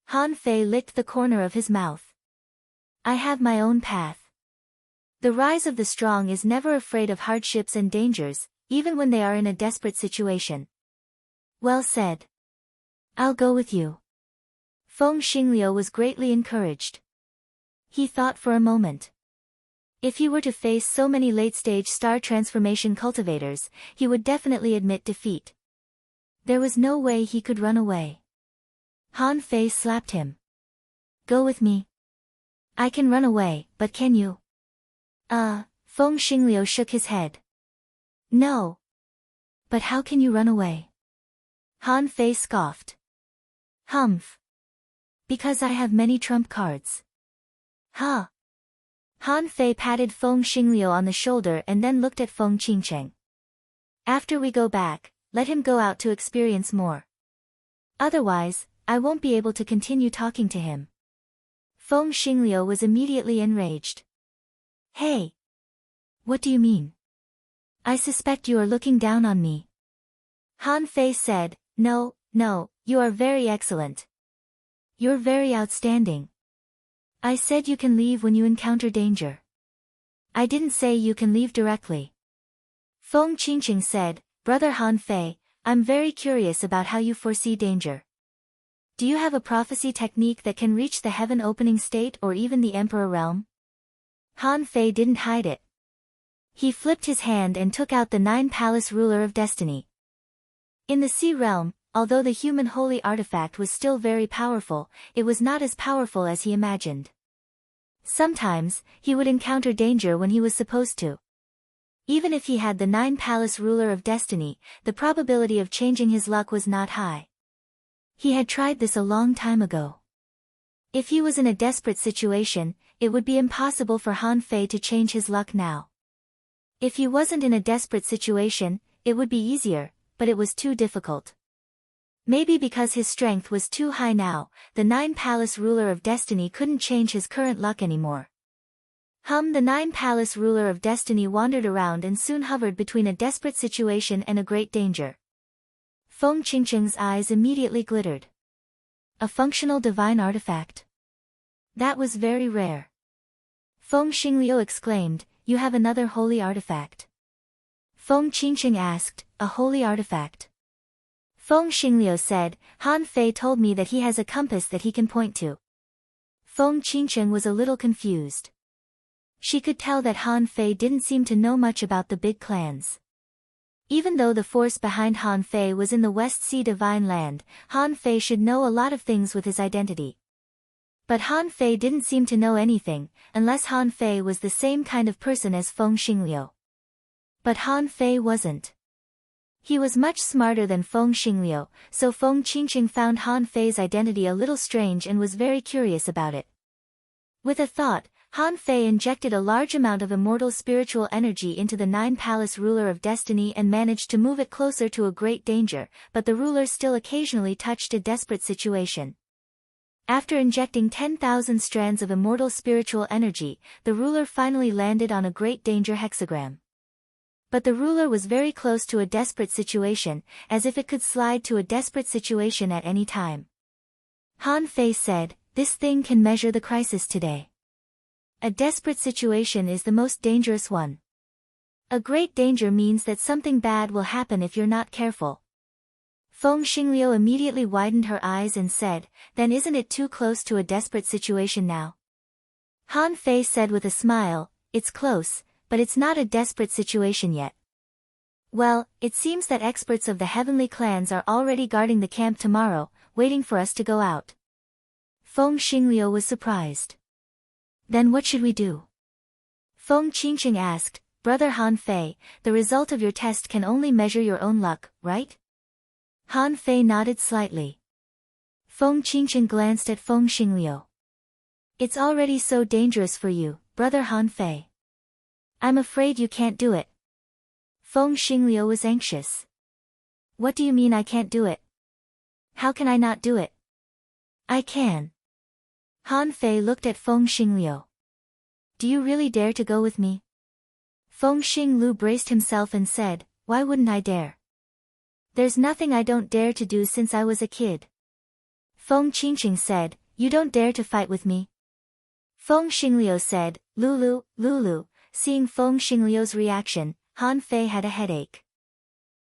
Han Fei licked the corner of his mouth. "I have my own path. The rise of the strong is never afraid of hardships and dangers, even when they are in a desperate situation." "Well said. I'll go with you." Feng Xingliu was greatly encouraged. He thought for a moment. If he were to face so many late-stage star transformation cultivators, he would definitely admit defeat. There was no way he could run away. Han Fei slapped him. "Go with me. I can run away, but can you?" Feng Xingliu shook his head. "No. But how can you run away?" Han Fei scoffed. "Humph. Because I have many trump cards." "Huh." Han Fei patted Feng Xingliu on the shoulder and then looked at Feng Qingcheng. "After we go back, let him go out to experience more. Otherwise, I won't be able to continue talking to him." Feng Xingliu was immediately enraged. "Hey! What do you mean? I suspect you are looking down on me." Han Fei said, No, you are very excellent. You're very outstanding. I said you can leave when you encounter danger. I didn't say you can leave directly. Feng Qingqing said, Brother Han Fei, I'm very curious about how you foresee danger. Do you have a prophecy technique that can reach the heaven opening state or even the emperor realm? Han Fei didn't hide it. He flipped his hand and took out the 9-palace ruler of destiny. In the sea realm, although the human holy artifact was still very powerful, it was not as powerful as he imagined. Sometimes, he would encounter danger when he was supposed to. Even if he had the 9-palace ruler of destiny, the probability of changing his luck was not high. He had tried this a long time ago. If he was in a desperate situation, it would be impossible for Han Fei to change his luck now. If he wasn't in a desperate situation, it would be easier, but it was too difficult. Maybe because his strength was too high now, the 9-palace ruler of destiny couldn't change his current luck anymore. The 9-palace ruler of destiny wandered around and soon hovered between a desperate situation and a great danger. Feng Qingqing's eyes immediately glittered. A functional divine artifact. That was very rare. Feng Xingliu exclaimed, You have another holy artifact. Feng Qingqing asked, A holy artifact? Feng Xingliu said, Han Fei told me that he has a compass that he can point to. Feng Qingqing was a little confused. She could tell that Han Fei didn't seem to know much about the big clans. Even though the force behind Han Fei was in the West Sea Divine Land, Han Fei should know a lot of things with his identity. But Han Fei didn't seem to know anything, unless Han Fei was the same kind of person as Feng Xingliu. But Han Fei wasn't. He was much smarter than Feng Xingliu, so Feng Qingqing found Han Fei's identity a little strange and was very curious about it. With a thought, Han Fei injected a large amount of immortal spiritual energy into the 9-palace ruler of destiny and managed to move it closer to a great danger, but the ruler still occasionally touched a desperate situation. After injecting 10,000 strands of immortal spiritual energy, the ruler finally landed on a great danger hexagram. But the ruler was very close to a desperate situation, as if it could slide to a desperate situation at any time. Han Fei said, This thing can measure the crisis today. A desperate situation is the most dangerous one. A great danger means that something bad will happen if you're not careful. Feng Xingliu immediately widened her eyes and said, Then isn't it too close to a desperate situation now? Han Fei said with a smile, It's close, but it's not a desperate situation yet. Well, it seems that experts of the heavenly clans are already guarding the camp tomorrow, waiting for us to go out. Feng Xingliu was surprised. Then what should we do? Feng Qingqing asked, Brother Han Fei, the result of your test can only measure your own luck, right? Han Fei nodded slightly. Feng Qingqing glanced at Feng Xingliu. It's already so dangerous for you, Brother Han Fei. I'm afraid you can't do it. Feng Xingliu was anxious. What do you mean I can't do it? How can I not do it? I can. Han Fei looked at Feng Xingliu. Do you really dare to go with me? Feng Xingliu braced himself and said, Why wouldn't I dare? There's nothing I don't dare to do since I was a kid. Feng Qingqing said, You don't dare to fight with me? Feng Xingliu said, Lulu, Lulu. Seeing Feng Xingliu's reaction, Han Fei had a headache.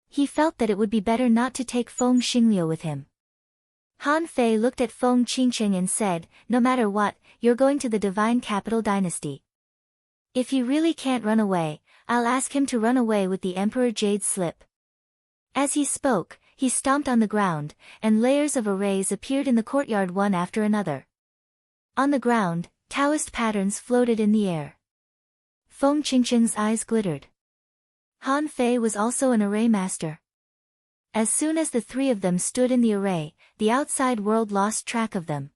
He felt that it would be better not to take Feng Xingliu with him. Han Fei looked at Feng Qingqing and said, No matter what, you're going to the Divine Capital Dynasty. If he really can't run away, I'll ask him to run away with the Emperor Jade Slip. As he spoke, he stomped on the ground, and layers of arrays appeared in the courtyard one after another. On the ground, Taoist patterns floated in the air. Feng Qingqing's eyes glittered. Han Fei was also an array master. As soon as the three of them stood in the array, the outside world lost track of them.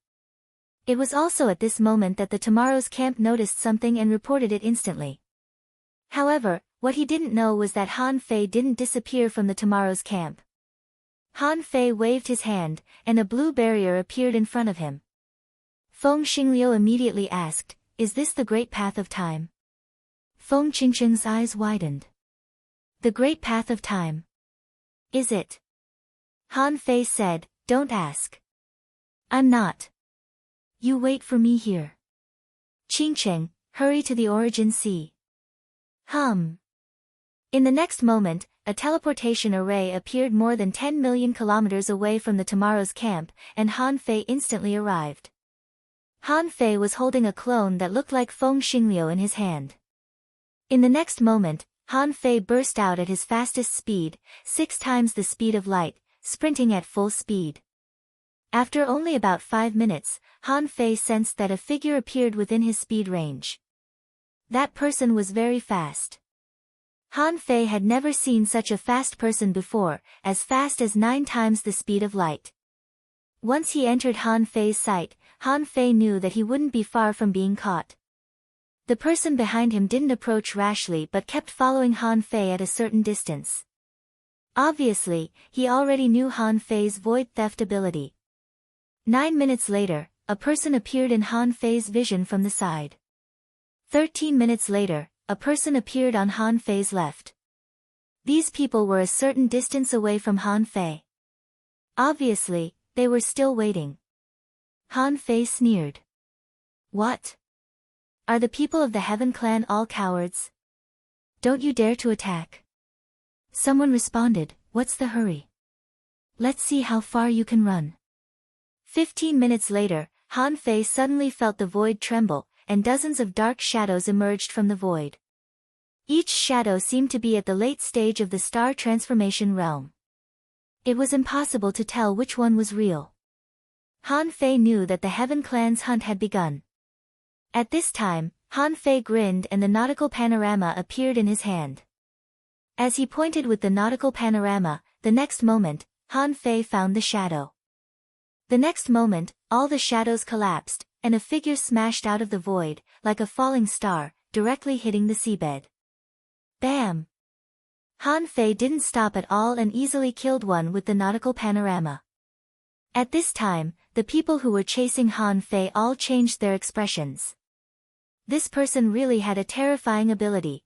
It was also at this moment that the tomorrow's camp noticed something and reported it instantly. However, what he didn't know was that Han Fei didn't disappear from the tomorrow's camp. Han Fei waved his hand, and a blue barrier appeared in front of him. Feng Xingliu immediately asked, Is this the Great Path of Time? Feng Qingqing's eyes widened. The Great Path of Time. Is it? Han Fei said, Don't ask. I'm not. You wait for me here. Ching Cheng, hurry to the origin sea. Hum. In the next moment, a teleportation array appeared more than 10 million kilometers away from the tomorrow's camp, and Han Fei instantly arrived. Han Fei was holding a clone that looked like Feng Xingliu in his hand. In the next moment, Han Fei burst out at his fastest speed, 6 times the speed of light, sprinting at full speed. After only about 5 minutes, Han Fei sensed that a figure appeared within his speed range. That person was very fast. Han Fei had never seen such a fast person before, as fast as 9 times the speed of light. Once he entered Han Fei's sight, Han Fei knew that he wouldn't be far from being caught. The person behind him didn't approach rashly but kept following Han Fei at a certain distance. Obviously, he already knew Han Fei's void theft ability. 9 minutes later, a person appeared in Han Fei's vision from the side. 13 minutes later, a person appeared on Han Fei's left. These people were a certain distance away from Han Fei. Obviously, they were still waiting. Han Fei sneered. What? Are the people of the Heaven Clan all cowards? Don't you dare to attack. Someone responded, what's the hurry? Let's see how far you can run. 15 minutes later, Han Fei suddenly felt the void tremble, and dozens of dark shadows emerged from the void. Each shadow seemed to be at the late stage of the star transformation realm. It was impossible to tell which one was real. Han Fei knew that the Heaven Clan's hunt had begun. At this time, Han Fei grinned and the nautical panorama appeared in his hand. As he pointed with the nautical panorama, the next moment, Han Fei found the shadow. The next moment, all the shadows collapsed, and a figure smashed out of the void, like a falling star, directly hitting the seabed. Bam! Han Fei didn't stop at all and easily killed one with the nautical panorama. At this time, the people who were chasing Han Fei all changed their expressions. This person really had a terrifying ability.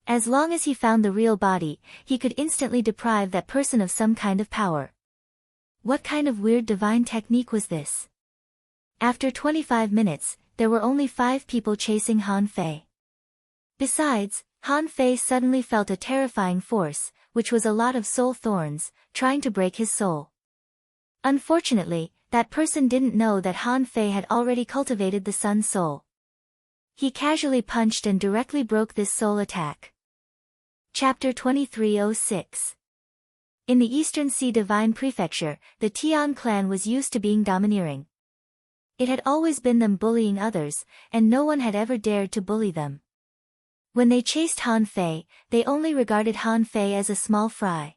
As long as he found the real body, he could instantly deprive that person of some kind of power. What kind of weird divine technique was this? After 25 minutes, there were only 5 people chasing Han Fei. Besides, Han Fei suddenly felt a terrifying force, which was a lot of soul thorns, trying to break his soul. Unfortunately, that person didn't know that Han Fei had already cultivated the sun's soul. He casually punched and directly broke this soul attack. Chapter 2306. In the Eastern Sea Divine Prefecture, the Tian clan was used to being domineering. It had always been them bullying others, and no one had ever dared to bully them. When they chased Han Fei, they only regarded Han Fei as a small fry.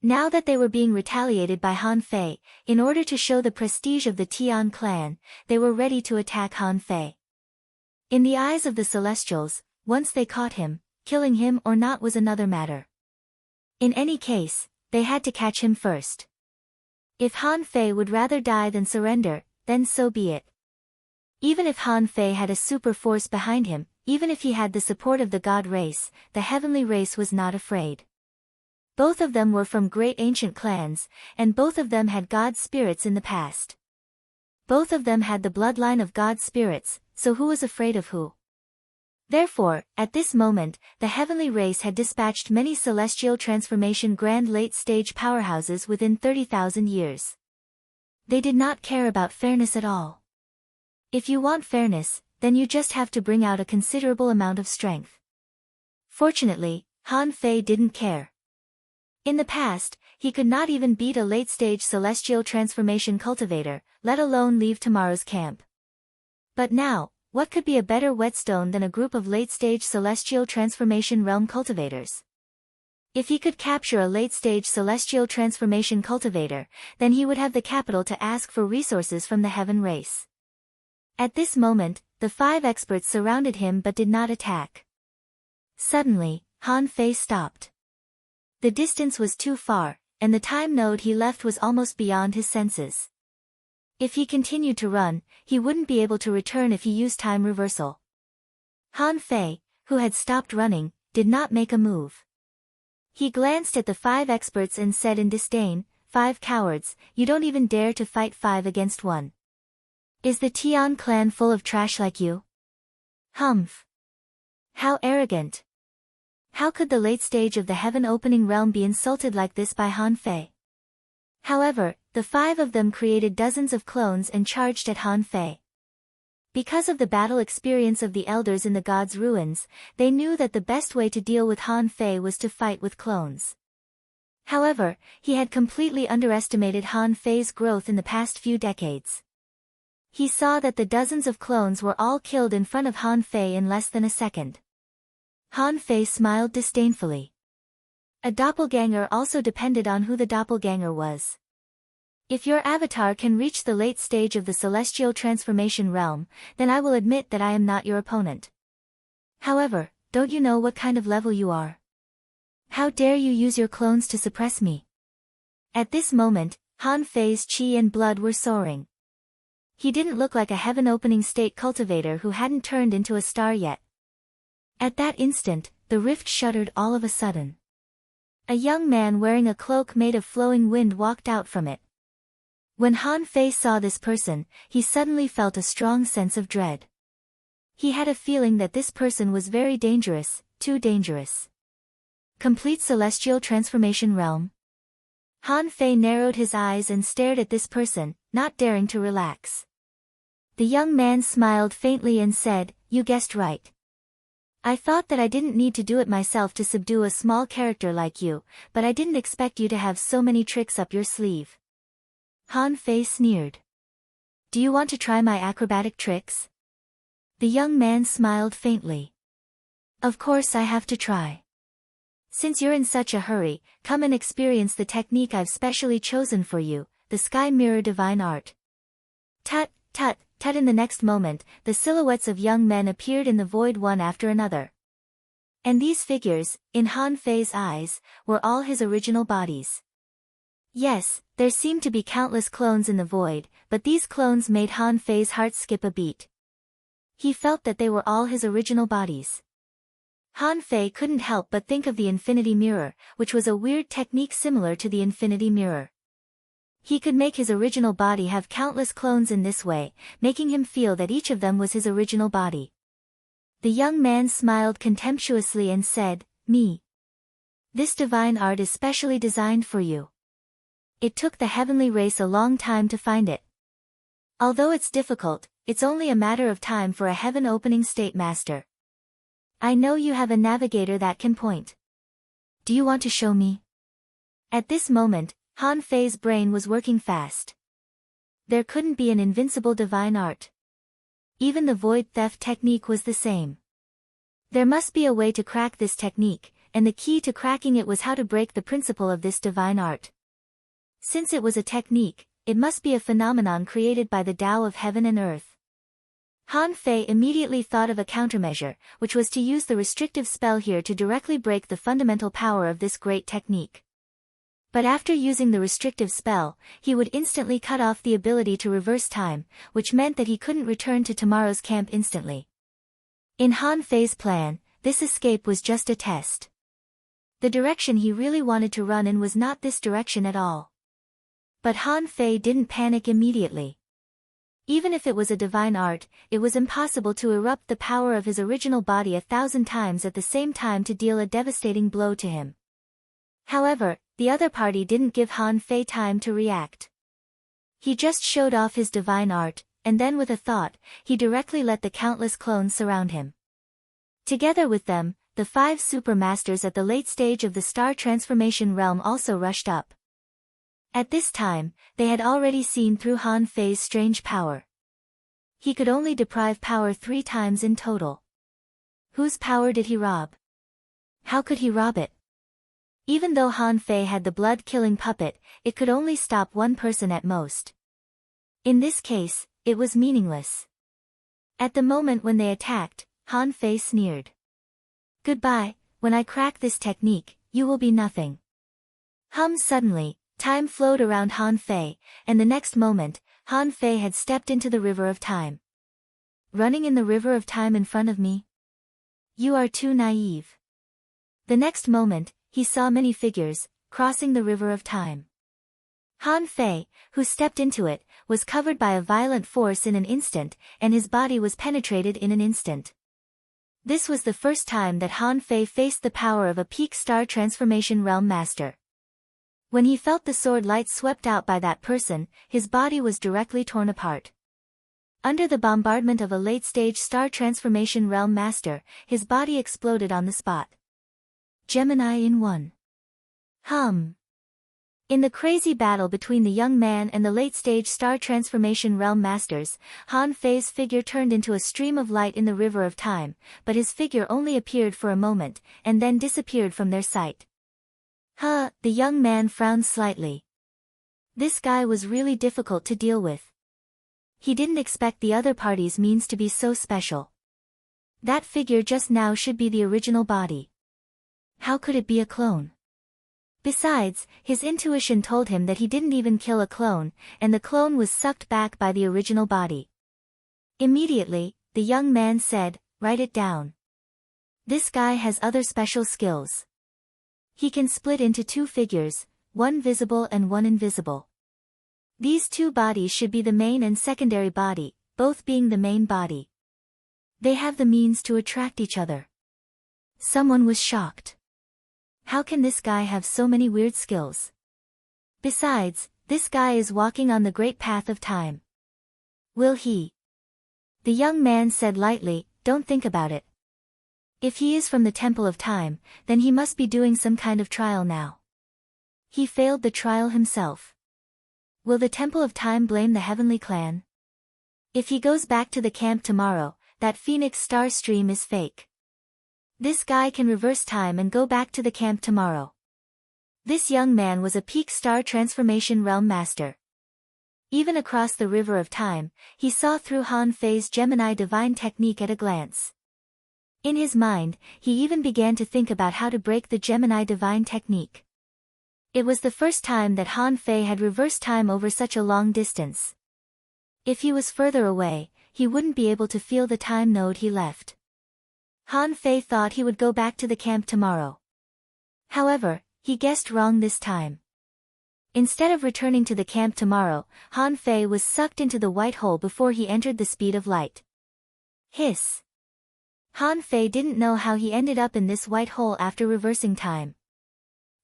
Now that they were being retaliated by Han Fei, in order to show the prestige of the Tian clan, they were ready to attack Han Fei. In the eyes of the Celestials, once they caught him, killing him or not was another matter. In any case, they had to catch him first. If Han Fei would rather die than surrender, then so be it. Even if Han Fei had a super force behind him, even if he had the support of the god race, the heavenly race was not afraid. Both of them were from great ancient clans, and both of them had god spirits in the past. Both of them had the bloodline of god spirits, so who was afraid of who? Therefore, at this moment, the heavenly race had dispatched many celestial transformation grand late-stage powerhouses within 30,000 years. They did not care about fairness at all. If you want fairness, then you just have to bring out a considerable amount of strength. Fortunately, Han Fei didn't care. In the past, he could not even beat a late-stage celestial transformation cultivator, let alone leave tomorrow's camp. But now, what could be a better whetstone than a group of late-stage celestial transformation realm cultivators? If he could capture a late-stage celestial transformation cultivator, then he would have the capital to ask for resources from the heaven race. At this moment, the 5 experts surrounded him but did not attack. Suddenly, Han Fei stopped. The distance was too far, and the time node he left was almost beyond his senses. If he continued to run, he wouldn't be able to return if he used time reversal. Han Fei, who had stopped running, did not make a move. He glanced at the 5 experts and said in disdain, 5 cowards, you don't even dare to fight 5 against 1. Is the Tian clan full of trash like you? Humph. How arrogant. How could the late stage of the heaven-opening realm be insulted like this by Han Fei? However, the 5 of them created dozens of clones and charged at Han Fei. Because of the battle experience of the elders in the gods' ruins, they knew that the best way to deal with Han Fei was to fight with clones. However, he had completely underestimated Han Fei's growth in the past few decades. He saw that the dozens of clones were all killed in front of Han Fei in less than a second. Han Fei smiled disdainfully. A doppelganger also depended on who the doppelganger was. If your avatar can reach the late stage of the celestial transformation realm, then I will admit that I am not your opponent. However, don't you know what kind of level you are? How dare you use your clones to suppress me? At this moment, Han Fei's qi and blood were soaring. He didn't look like a heaven-opening state cultivator who hadn't turned into a star yet. At that instant, the rift shuddered all of a sudden. A young man wearing a cloak made of flowing wind walked out from it. When Han Fei saw this person, he suddenly felt a strong sense of dread. He had a feeling that this person was very dangerous, too dangerous. Complete celestial transformation realm? Han Fei narrowed his eyes and stared at this person, not daring to relax. The young man smiled faintly and said, "You guessed right. I thought that I didn't need to do it myself to subdue a small character like you, but I didn't expect you to have so many tricks up your sleeve." Han Fei sneered. "Do you want to try my acrobatic tricks?" The young man smiled faintly. "Of course I have to try. Since you're in such a hurry, come and experience the technique I've specially chosen for you, the Sky Mirror Divine Art." Tut, tut, tut. In the next moment, the silhouettes of young men appeared in the void one after another. And these figures, in Han Fei's eyes, were all his original bodies. Yes, there seemed to be countless clones in the void, but these clones made Han Fei's heart skip a beat. He felt that they were all his original bodies. Han Fei couldn't help but think of the Infinity Mirror, which was a weird technique similar to the Infinity Mirror. He could make his original body have countless clones in this way, making him feel that each of them was his original body. The young man smiled contemptuously and said, "Me. This divine art is specially designed for you. It took the heavenly race a long time to find it. Although it's difficult, it's only a matter of time for a heaven-opening state master. I know you have a navigator that can point. Do you want to show me?" At this moment, Han Fei's brain was working fast. There couldn't be an invincible divine art. Even the void theft technique was the same. There must be a way to crack this technique, and the key to cracking it was how to break the principle of this divine art. Since it was a technique, it must be a phenomenon created by the Tao of heaven and earth. Han Fei immediately thought of a countermeasure, which was to use the restrictive spell here to directly break the fundamental power of this great technique. But after using the restrictive spell, he would instantly cut off the ability to reverse time, which meant that he couldn't return to tomorrow's camp instantly. In Han Fei's plan, this escape was just a test. The direction he really wanted to run in was not this direction at all. But Han Fei didn't panic immediately. Even if it was a divine art, it was impossible to erupt the power of his original body 1,000 times at the same time to deal a devastating blow to him. However, the other party didn't give Han Fei time to react. He just showed off his divine art, and then with a thought, he directly let the countless clones surround him. Together with them, the 5 super masters at the late stage of the star transformation realm also rushed up. At this time, they had already seen through Han Fei's strange power. He could only deprive power 3 times in total. Whose power did he rob? How could he rob it? Even though Han Fei had the blood-killing puppet, it could only stop one person at most. In this case, it was meaningless. At the moment when they attacked, Han Fei sneered. "Goodbye, when I crack this technique, you will be nothing." Suddenly, time flowed around Han Fei, and the next moment, Han Fei had stepped into the river of time. "Running in the river of time in front of me? You are too naive." The next moment, he saw many figures, crossing the river of time. Han Fei, who stepped into it, was covered by a violent force in an instant, and his body was penetrated in an instant. This was the first time that Han Fei faced the power of a peak star transformation realm master. When he felt the sword light swept out by that person, his body was directly torn apart. Under the bombardment of a late-stage star transformation realm master, his body exploded on the spot. Gemini in 1. In the crazy battle between the young man and the late-stage star transformation realm masters, Han Fei's figure turned into a stream of light in the river of time, but his figure only appeared for a moment, and then disappeared from their sight. The young man frowned slightly. This guy was really difficult to deal with. He didn't expect the other party's means to be so special. That figure just now should be the original body. How could it be a clone? Besides, his intuition told him that he didn't even kill a clone, and the clone was sucked back by the original body. Immediately, the young man said, "Write it down. This guy has other special skills. He can split into two figures, one visible and one invisible. These two bodies should be the main and secondary body, both being the main body. They have the means to attract each other." Someone was shocked. How can this guy have so many weird skills? Besides, this guy is walking on the great path of time. Will he? The young man said lightly, "Don't think about it. If he is from the Temple of Time, then he must be doing some kind of trial now. He failed the trial himself. Will the Temple of Time blame the Heavenly Clan? If he goes back to the camp tomorrow, that Phoenix Star stream is fake. This guy can reverse time and go back to the camp tomorrow." This young man was a peak star transformation realm master. Even across the river of time, he saw through Han Fei's Gemini divine technique at a glance. In his mind, he even began to think about how to break the Gemini divine technique. It was the first time that Han Fei had reversed time over such a long distance. If he was further away, he wouldn't be able to feel the time node he left. Han Fei thought he would go back to the camp tomorrow. However, he guessed wrong this time. Instead of returning to the camp tomorrow, Han Fei was sucked into the white hole before he entered the speed of light. Hiss. Han Fei didn't know how he ended up in this white hole after reversing time.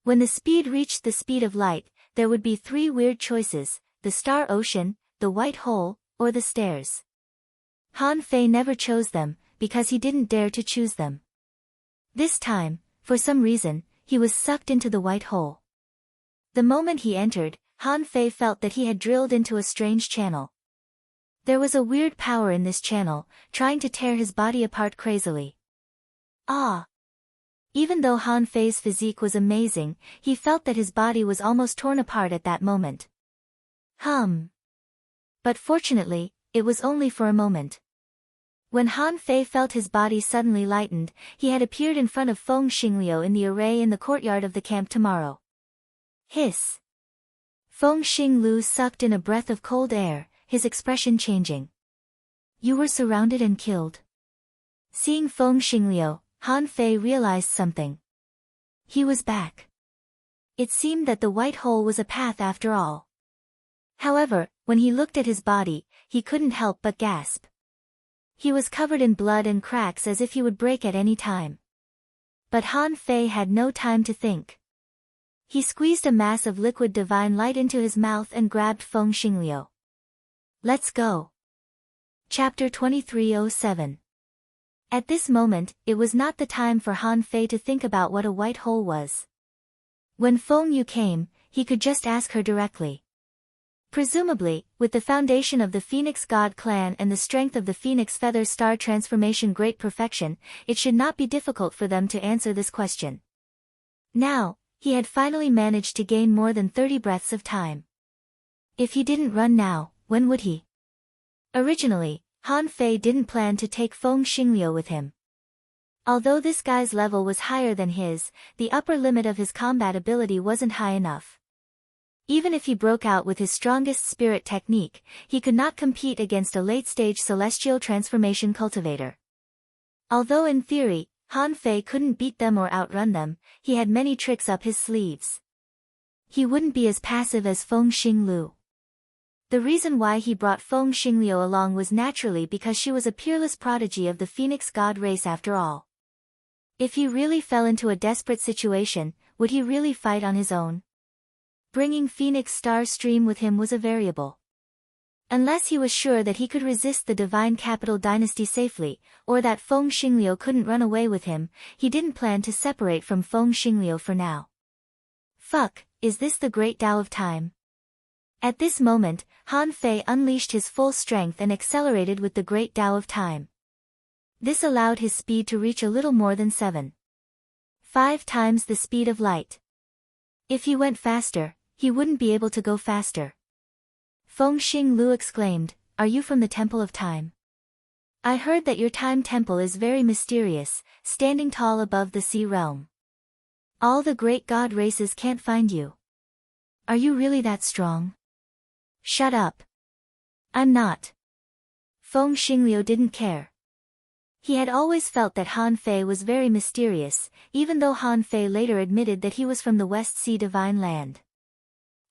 When the speed reached the speed of light, there would be three weird choices: the star ocean, the white hole, or the stairs. Han Fei never chose them, because he didn't dare to choose them. This time, for some reason, he was sucked into the white hole. The moment he entered, Han Fei felt that he had drilled into a strange channel. There was a weird power in this channel, trying to tear his body apart crazily. Even though Han Fei's physique was amazing, he felt that his body was almost torn apart at that moment. But fortunately, it was only for a moment. When Han Fei felt his body suddenly lightened, he had appeared in front of Feng Xingliu in the array in the courtyard of the camp tomorrow. Hiss. Feng Xingliu sucked in a breath of cold air, his expression changing. "You were surrounded and killed." Seeing Feng Xingliu, Han Fei realized something. He was back. It seemed that the white hole was a path after all. However, when he looked at his body, he couldn't help but gasp. He was covered in blood and cracks as if he would break at any time. But Han Fei had no time to think. He squeezed a mass of liquid divine light into his mouth and grabbed Feng Xingliu. "Let's go." Chapter 2307. At this moment, it was not the time for Han Fei to think about what a white hole was. When Feng Yu came, he could just ask her directly. Presumably, with the foundation of the Phoenix God clan and the strength of the Phoenix Feather Star transformation great perfection, it should not be difficult for them to answer this question. Now, he had finally managed to gain more than 30 breaths of time. If he didn't run now, when would he? Originally, Han Fei didn't plan to take Feng Xingliu with him. Although this guy's level was higher than his, the upper limit of his combat ability wasn't high enough. Even if he broke out with his strongest spirit technique, he could not compete against a late-stage celestial transformation cultivator. Although in theory, Han Fei couldn't beat them or outrun them, he had many tricks up his sleeves. he wouldn't be as passive as Feng Xinglu. The reason why he brought Feng Xingliu along was naturally because she was a peerless prodigy of the Phoenix God race after all. If he really fell into a desperate situation, would he really fight on his own? Bringing Phoenix Star Stream with him was a variable. Unless he was sure that he could resist the Divine Capital Dynasty safely, or that Feng Xingliu couldn't run away with him, he didn't plan to separate from Feng Xingliu for now. Fuck, is this the Great Tao of Time? At this moment, Han Fei unleashed his full strength and accelerated with the Great Tao of Time. This allowed his speed to reach a little more than 7.5 times the speed of light. If he went faster, he wouldn't be able to go faster. Feng Xinglu exclaimed, "Are you from the Temple of Time? I heard that your Time Temple is very mysterious, standing tall above the sea realm. All the great god races can't find you. Are you really that strong?" "Shut up. I'm not." Feng Xingliu didn't care. He had always felt that Han Fei was very mysterious, even though Han Fei later admitted that he was from the West Sea Divine Land.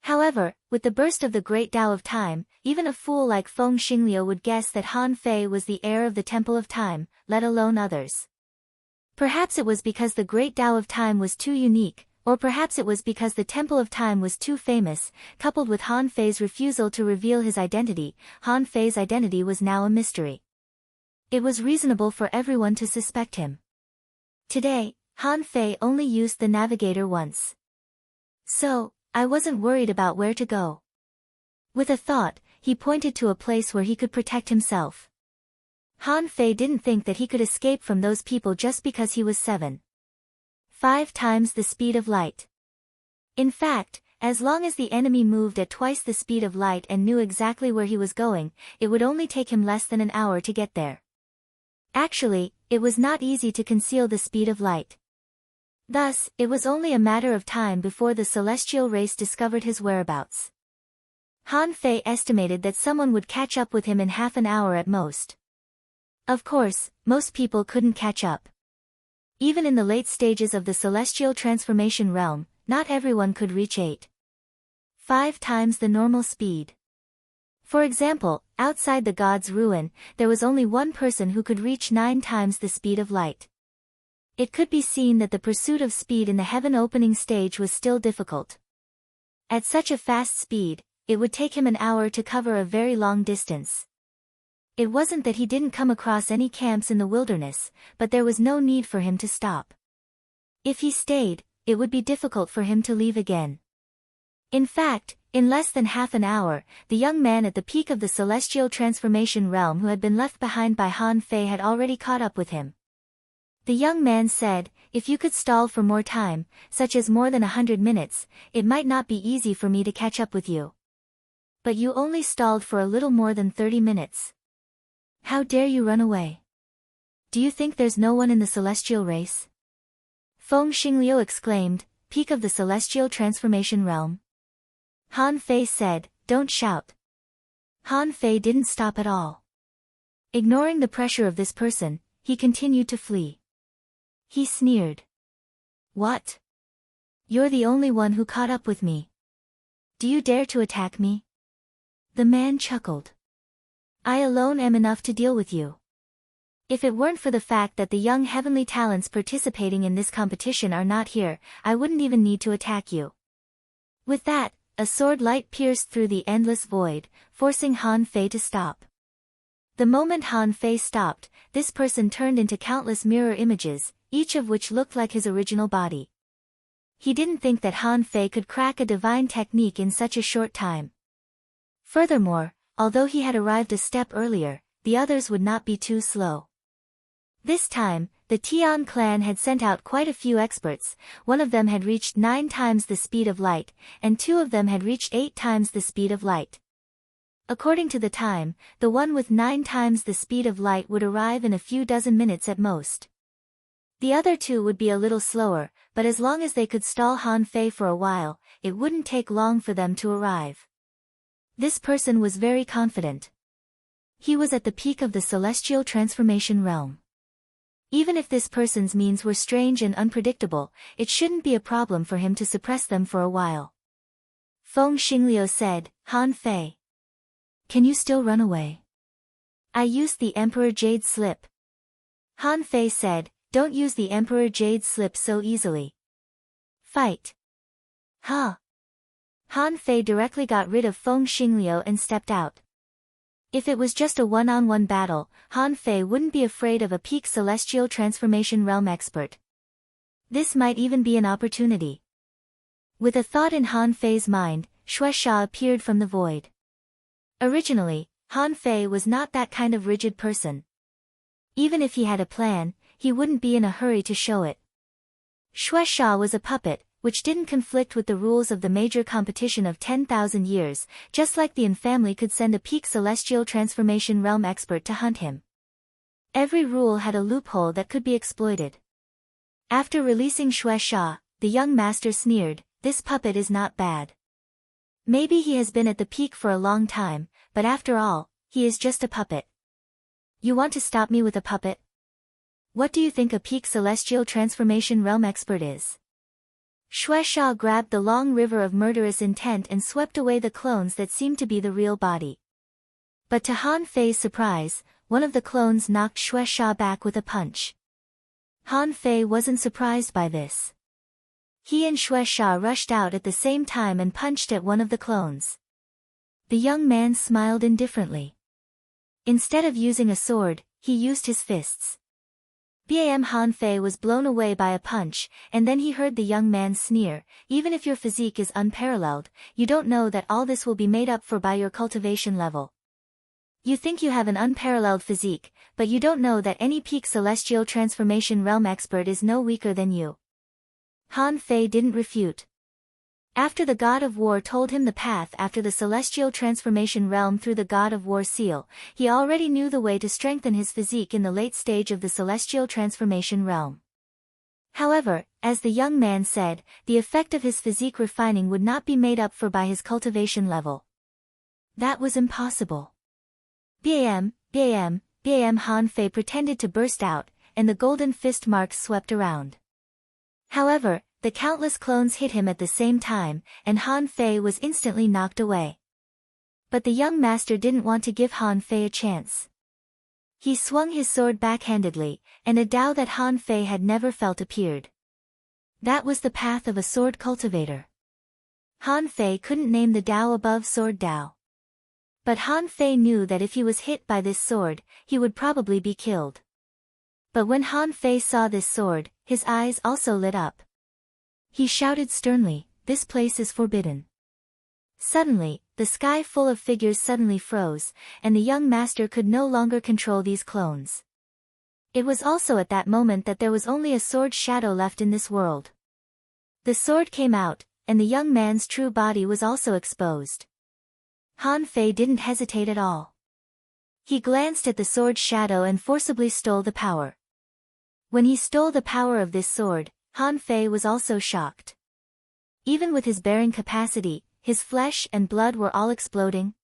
However, with the burst of the Great Tao of Time, even a fool like Feng Xingliu would guess that Han Fei was the heir of the Temple of Time, let alone others. Perhaps it was because the Great Tao of Time was too unique, or perhaps it was because the Temple of Time was too famous, coupled with Han Fei's refusal to reveal his identity. Han Fei's identity was now a mystery. It was reasonable for everyone to suspect him. Today, Han Fei only used the navigator once. So, I wasn't worried about where to go. With a thought, he pointed to a place where he could protect himself. Han Fei didn't think that he could escape from those people just because he was 7.5 times the speed of light. In fact, as long as the enemy moved at twice the speed of light and knew exactly where he was going, it would only take him less than an hour to get there. Actually, it was not easy to conceal the speed of light. Thus, it was only a matter of time before the celestial race discovered his whereabouts. Han Fei estimated that someone would catch up with him in half an hour at most. Of course, most people couldn't catch up. Even in the late stages of the celestial transformation realm, not everyone could reach 8.5 times the normal speed. For example, outside the God's Ruin, there was only one person who could reach 9 times the speed of light. It could be seen that the pursuit of speed in the heaven opening stage was still difficult. At such a fast speed, it would take him an hour to cover a very long distance. It wasn't that he didn't come across any camps in the wilderness, but there was no need for him to stop. If he stayed, it would be difficult for him to leave again. In fact, in less than half an hour, the young man at the peak of the celestial transformation realm who had been left behind by Han Fei had already caught up with him. The young man said, "If you could stall for more time, such as more than 100 minutes, it might not be easy for me to catch up with you. But you only stalled for a little more than 30 minutes. How dare you run away? Do you think there's no one in the celestial race?" Feng Xingliu exclaimed, "Peak of the celestial transformation realm?" Han Fei said, "Don't shout." Han Fei didn't stop at all. Ignoring the pressure of this person, he continued to flee. He sneered. "What? You're the only one who caught up with me. Do you dare to attack me?" The man chuckled. "I alone am enough to deal with you. If it weren't for the fact that the young heavenly talents participating in this competition are not here, I wouldn't even need to attack you." With that, a sword light pierced through the endless void, forcing Han Fei to stop. The moment Han Fei stopped, this person turned into countless mirror images, each of which looked like his original body. He didn't think that Han Fei could crack a divine technique in such a short time. Furthermore, although he had arrived a step earlier, the others would not be too slow. This time, the Tian clan had sent out quite a few experts. One of them had reached 9 times the speed of light, and 2 of them had reached 8 times the speed of light. According to the time, the one with 9 times the speed of light would arrive in a few dozen minutes at most. The other 2 would be a little slower, but as long as they could stall Han Fei for a while, it wouldn't take long for them to arrive. This person was very confident. He was at the peak of the celestial transformation realm. Even if this person's means were strange and unpredictable, it shouldn't be a problem for him to suppress them for a while. Feng Xingliu said, Han Fei. Can you still run away? I used the Emperor Jade Slip. Han Fei said, don't use the Emperor Jade Slip so easily. Fight. Huh. Han Fei directly got rid of Feng Xingliu and stepped out. If it was just a one-on-one battle, Han Fei wouldn't be afraid of a peak celestial transformation realm expert. This might even be an opportunity. With a thought in Han Fei's mind, Xuesha appeared from the void. Originally, Han Fei was not that kind of rigid person. Even if he had a plan, he wouldn't be in a hurry to show it. Xuesha was a puppet, which didn't conflict with the rules of the major competition of 10,000 years, just like the Yin family could send a peak celestial transformation realm expert to hunt him. Every rule had a loophole that could be exploited. After releasing Xuesha, the young master sneered, this puppet is not bad. Maybe he has been at the peak for a long time, but after all, he is just a puppet. You want to stop me with a puppet? What do you think a peak celestial transformation realm expert is? Xuesha grabbed the long river of murderous intent and swept away the clones that seemed to be the real body. But to Han Fei's surprise, one of the clones knocked Xuesha back with a punch. Han Fei wasn't surprised by this. He and Xuesha rushed out at the same time and punched at one of the clones. The young man smiled indifferently. Instead of using a sword, he used his fists. Han Fei was blown away by a punch, and then he heard the young man sneer, even if your physique is unparalleled, you don't know that all this will be made up for by your cultivation level. You think you have an unparalleled physique, but you don't know that any peak celestial transformation realm expert is no weaker than you. Han Fei didn't refute. After the God of War told him the path after the celestial transformation realm through the God of War seal, he already knew the way to strengthen his physique in the late stage of the celestial transformation realm. However, as the young man said, the effect of his physique refining would not be made up for by his cultivation level. That was impossible. Han Fei pretended to burst out, and the golden fist marks swept around. However, the countless clones hit him at the same time, and Han Fei was instantly knocked away. But the young master didn't want to give Han Fei a chance. He swung his sword backhandedly, and a Dao that Han Fei had never felt appeared. That was the path of a sword cultivator. Han Fei couldn't name the Dao above sword Dao. But Han Fei knew that if he was hit by this sword, he would probably be killed. But when Han Fei saw this sword, his eyes also lit up. He shouted sternly, this place is forbidden. Suddenly, the sky full of figures suddenly froze, and the young master could no longer control these clones. It was also at that moment that there was only a sword shadow left in this world. The sword came out, and the young man's true body was also exposed. Han Fei didn't hesitate at all. He glanced at the sword shadow and forcibly stole the power. When he stole the power of this sword, Han Fei was also shocked. Even with his bearing capacity, his flesh and blood were all exploding.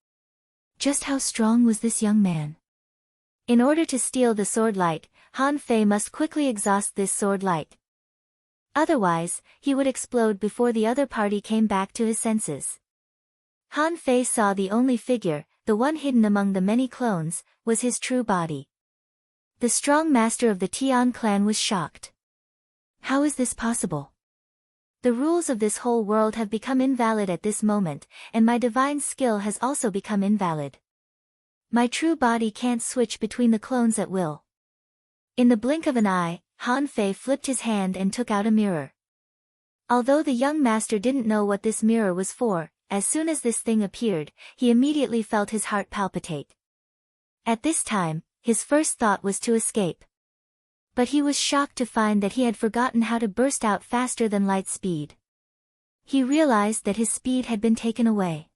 Just how strong was this young man? In order to steal the sword light, Han Fei must quickly exhaust this sword light. Otherwise, he would explode before the other party came back to his senses. Han Fei saw the only figure, the one hidden among the many clones, was his true body. The strong master of the Tian clan was shocked. How is this possible? The rules of this whole world have become invalid at this moment, and my divine skill has also become invalid. My true body can't switch between the clones at will. In the blink of an eye, Han Fei flipped his hand and took out a mirror. Although the young master didn't know what this mirror was for, as soon as this thing appeared, he immediately felt his heart palpitate. At this time, his first thought was to escape. But he was shocked to find that he had forgotten how to burst out faster than light speed. He realized that his speed had been taken away.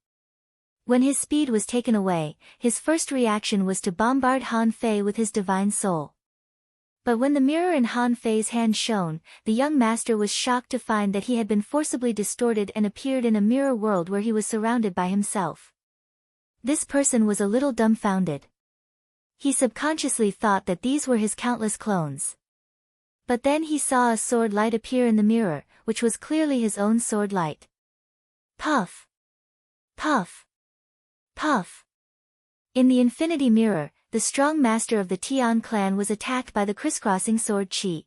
When his speed was taken away, his first reaction was to bombard Han Fei with his divine soul. But when the mirror in Han Fei's hand shone, the young master was shocked to find that he had been forcibly distorted and appeared in a mirror world where he was surrounded by himself. This person was a little dumbfounded. He subconsciously thought that these were his countless clones. But then he saw a sword light appear in the mirror, which was clearly his own sword light. Puff! Puff! Puff! In the Infinity Mirror, the strong master of the Tian clan was attacked by the crisscrossing sword Qi.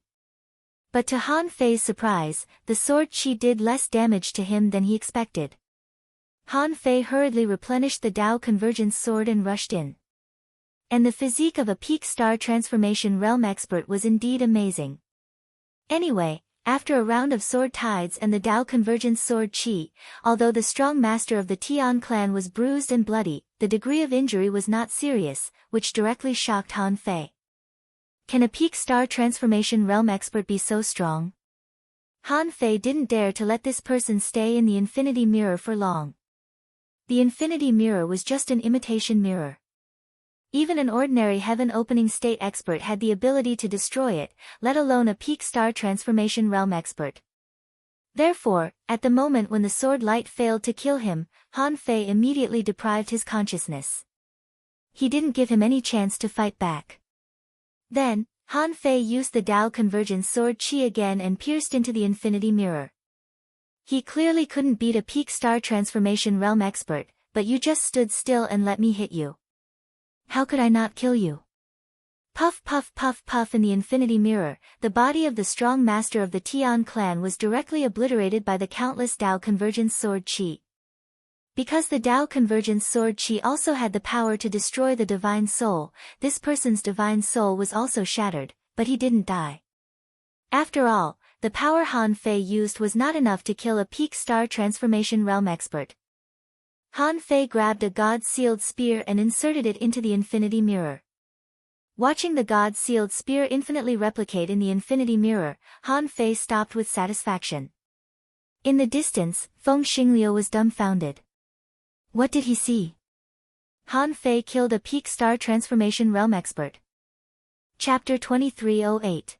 But to Han Fei's surprise, the sword Qi did less damage to him than he expected. Han Fei hurriedly replenished the Tao Convergence sword and rushed in. And the physique of a peak star transformation realm expert was indeed amazing. Anyway, after a round of sword tides and the Tao Convergence sword Qi, although the strong master of the Tian clan was bruised and bloody, the degree of injury was not serious, which directly shocked Han Fei. Can a peak star transformation realm expert be so strong? Han Fei didn't dare to let this person stay in the Infinity Mirror for long. The Infinity Mirror was just an imitation mirror. Even an ordinary heaven-opening state expert had the ability to destroy it, let alone a peak star transformation realm expert. Therefore, at the moment when the sword light failed to kill him, Han Fei immediately deprived his consciousness. He didn't give him any chance to fight back. Then, Han Fei used the Tao Convergence sword Qi again and pierced into the Infinity Mirror. He clearly couldn't beat a peak star transformation realm expert, but you just stood still and let me hit you. How could I not kill you? Puff puff puff puff. In the Infinity Mirror, the body of the strong master of the Tian clan was directly obliterated by the countless Tao Convergence sword Qi. Because the Tao Convergence sword Qi also had the power to destroy the divine soul, this person's divine soul was also shattered, but he didn't die. After all, the power Han Fei used was not enough to kill a peak star transformation realm expert. Han Fei grabbed a God-sealed spear and inserted it into the Infinity Mirror. Watching the God-sealed spear infinitely replicate in the Infinity Mirror, Han Fei stopped with satisfaction. In the distance, Feng Xingliu was dumbfounded. What did he see? Han Fei killed a peak star transformation realm expert. Chapter 2308.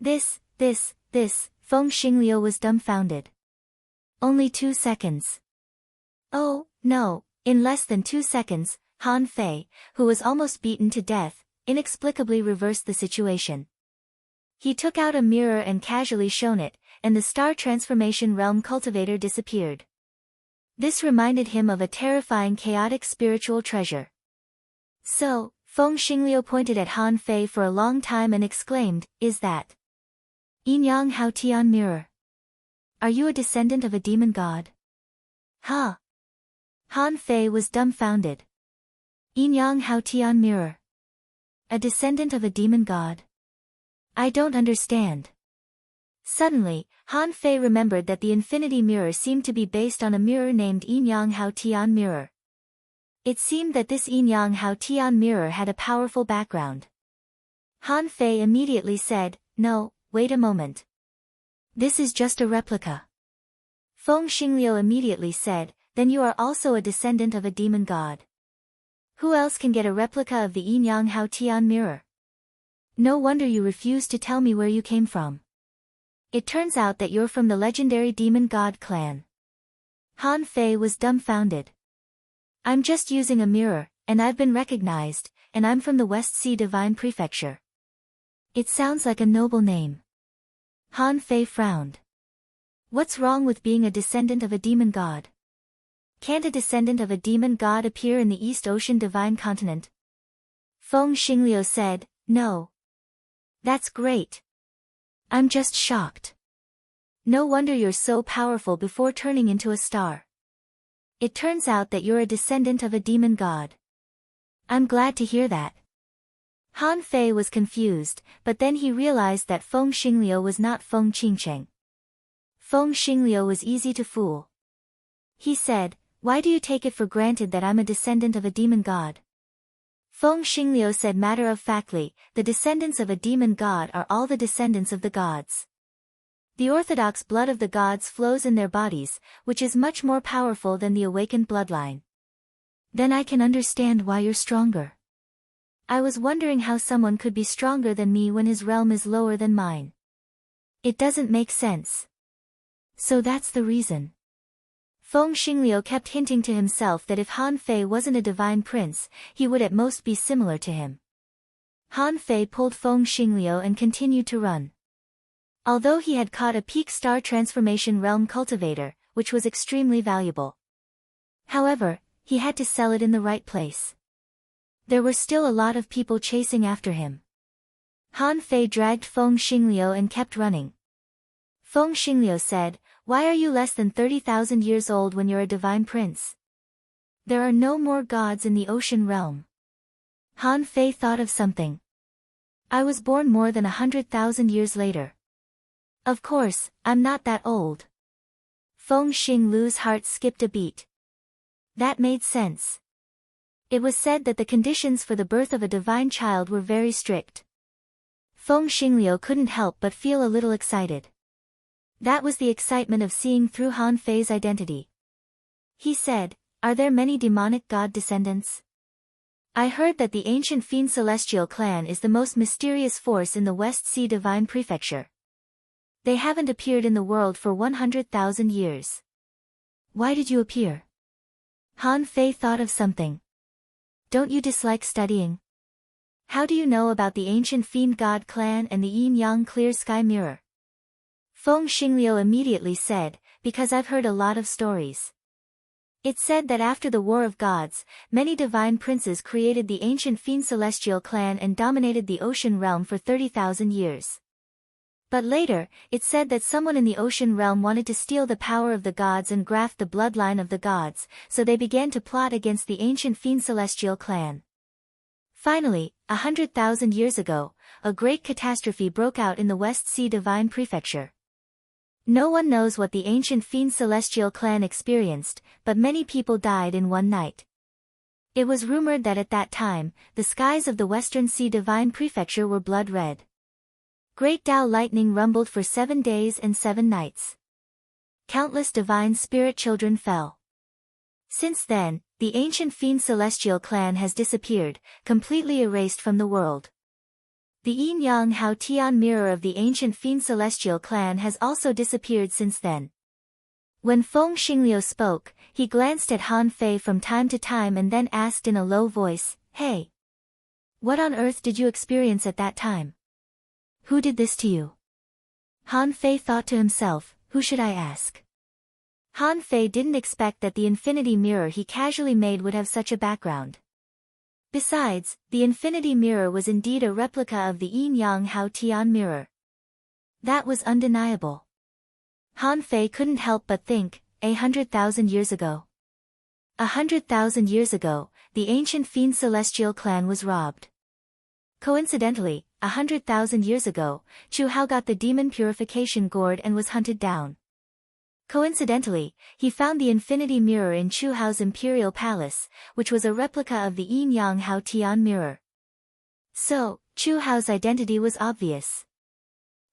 This, Feng Xingliu was dumbfounded. Only 2 seconds. Oh, no, in less than 2 seconds, Han Fei, who was almost beaten to death, inexplicably reversed the situation. He took out a mirror and casually shone it, and the star transformation realm cultivator disappeared. This reminded him of a terrifying chaotic spiritual treasure. So, Feng Xingliu pointed at Han Fei for a long time and exclaimed, "Is that Yin Yang Hao Tian mirror? Are you a descendant of a demon god?" Huh? Han Fei was dumbfounded. Yin Yang Hao Tian mirror. A descendant of a demon god? I don't understand. Suddenly, Han Fei remembered that the Infinity Mirror seemed to be based on a mirror named Yin Yang Hao Tian mirror. It seemed that this Yin Yang Hao Tian mirror had a powerful background. Han Fei immediately said, "No, wait a moment. This is just a replica." Feng Xingliu immediately said, "Then you are also a descendant of a demon god. Who else can get a replica of the Yin Yang Hao Tian mirror? No wonder you refused to tell me where you came from. It turns out that you're from the legendary demon god clan." Han Fei was dumbfounded. "I'm just using a mirror, and I've been recognized, and I'm from the West Sea Divine Prefecture." It sounds like a noble name. Han Fei frowned. What's wrong with being a descendant of a demon god? Can't a descendant of a demon god appear in the East Ocean Divine Continent? Feng Xingliu said, "No. That's great. I'm just shocked. No wonder you're so powerful before turning into a star. It turns out that you're a descendant of a demon god. I'm glad to hear that." Han Fei was confused, but then he realized that Feng Xingliu was not Feng Qingcheng. Feng Xingliu was easy to fool. He said, "Why do you take it for granted that I'm a descendant of a demon god?" Feng Xingliu said matter-of-factly, "The descendants of a demon god are all the descendants of the gods. The orthodox blood of the gods flows in their bodies, which is much more powerful than the awakened bloodline." "Then I can understand why you're stronger. I was wondering how someone could be stronger than me when his realm is lower than mine. It doesn't make sense. So that's the reason." Feng Xingliu kept hinting to himself that if Han Fei wasn't a divine prince, he would at most be similar to him. Han Fei pulled Feng Xingliu and continued to run. Although he had caught a peak star transformation realm cultivator, which was extremely valuable. However, he had to sell it in the right place. There were still a lot of people chasing after him. Han Fei dragged Feng Xingliu and kept running. Feng Xingliu said, "Why are you less than 30,000 years old when you're a divine prince? There are no more gods in the ocean realm." Han Fei thought of something. "I was born more than 100,000 years later. Of course, I'm not that old." Feng Xingliu's heart skipped a beat. That made sense. It was said that the conditions for the birth of a divine child were very strict. Feng Xingliu couldn't help but feel a little excited. That was the excitement of seeing through Han Fei's identity. He said, "Are there many demonic god descendants? I heard that the ancient fiend celestial clan is the most mysterious force in the West Sea Divine Prefecture. They haven't appeared in the world for 100,000 years. Why did you appear?" Han Fei thought of something. "Don't you dislike studying? How do you know about the ancient fiend god clan and the yin-yang clear sky mirror?" Feng Xingliu immediately said, "Because I've heard a lot of stories. It's said that after the War of Gods, many divine princes created the ancient fiend celestial clan and dominated the ocean realm for 30,000 years. But later, it's said that someone in the ocean realm wanted to steal the power of the gods and graft the bloodline of the gods, so they began to plot against the ancient fiend celestial clan. Finally, 100,000 years ago, a great catastrophe broke out in the West Sea Divine Prefecture. No one knows what the ancient fiend celestial clan experienced, but many people died in one night. It was rumored that at that time, the skies of the Western Sea Divine Prefecture were blood red. Great Tao lightning rumbled for 7 days and 7 nights. Countless divine spirit children fell. Since then, the ancient fiend celestial clan has disappeared, completely erased from the world. The yin-yang Hao Tian mirror of the ancient fiend celestial clan has also disappeared since then." When Feng Xingliu spoke, he glanced at Han Fei from time to time and then asked in a low voice, "Hey! What on earth did you experience at that time? Who did this to you?" Han Fei thought to himself, "Who should I ask?" Han Fei didn't expect that the infinity mirror he casually made would have such a background. Besides, the infinity mirror was indeed a replica of the yin-yang Hao Tian mirror. That was undeniable. Han Fei couldn't help but think, 100,000 years ago. 100,000 years ago, the ancient fiend celestial clan was robbed. Coincidentally, 100,000 years ago, Chu Hao got the demon purification gourd and was hunted down. Coincidentally, he found the infinity mirror in Chu Hao's imperial palace, which was a replica of the yin-yang Hao Tian mirror. So, Chu Hao's identity was obvious.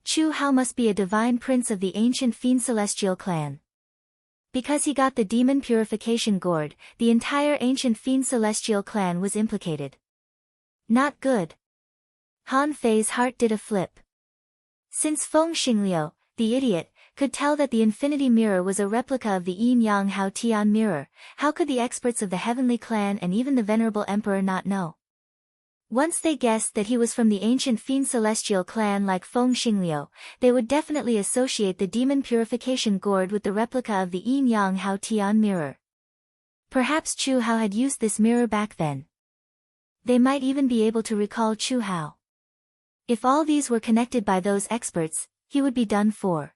Chu Hao must be a divine prince of the ancient fiend celestial clan. Because he got the demon purification gourd, the entire ancient fiend celestial clan was implicated. Not good. Han Fei's heart did a flip. Since Feng Xingliu, the idiot, could tell that the infinity mirror was a replica of the yin-yang Hao Tian mirror, how could the experts of the heavenly clan and even the venerable emperor not know? Once they guessed that he was from the ancient fiend celestial clan like Feng Xingliu, they would definitely associate the demon purification gourd with the replica of the yin-yang Hao Tian mirror. Perhaps Chu Hao had used this mirror back then. They might even be able to recall Chu Hao. If all these were connected by those experts, he would be done for.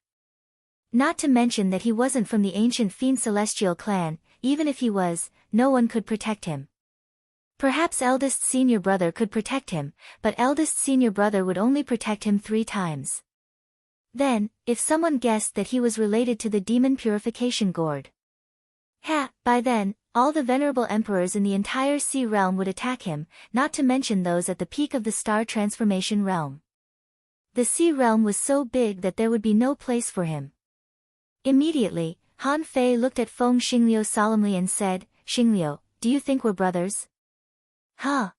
Not to mention that he wasn't from the ancient fiend celestial clan, even if he was, no one could protect him. Perhaps eldest senior brother could protect him, but eldest senior brother would only protect him 3 times. Then, if someone guessed that he was related to the demon purification gourd, by then, all the venerable emperors in the entire sea realm would attack him, not to mention those at the peak of the star transformation realm. The sea realm was so big that there would be no place for him. Immediately, Han Fei looked at Feng Xingliu solemnly and said, "Xingliu, do you think we're brothers?" "Huh?"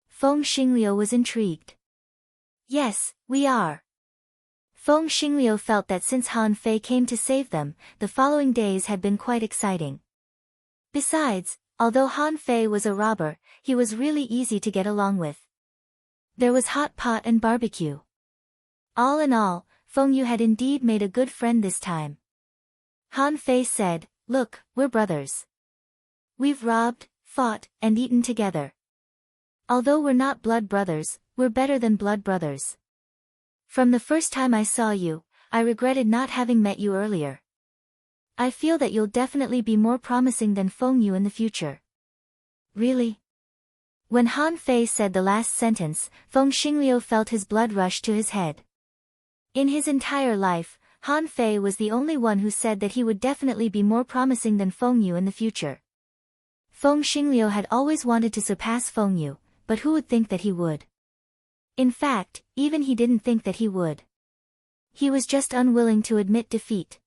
Feng Xingliu was intrigued. "Yes, we are." Feng Xingliu felt that since Han Fei came to save them, the following days had been quite exciting. Besides, although Han Fei was a robber, he was really easy to get along with. There was hot pot and barbecue. All in all, Feng Yu had indeed made a good friend this time. Han Fei said, "Look, we're brothers. We've robbed, fought, and eaten together. Although we're not blood brothers, we're better than blood brothers. From the first time I saw you, I regretted not having met you earlier. I feel that you'll definitely be more promising than Feng Yu in the future. Really? When Han Fei said the last sentence, Feng Xingliu felt his blood rush to his head. In his entire life, Han Fei was the only one who said that he would definitely be more promising than Feng Yu in the future. Feng Xingliu had always wanted to surpass Feng Yu, but who would think that he would? In fact, even he didn't think that he would. He was just unwilling to admit defeat.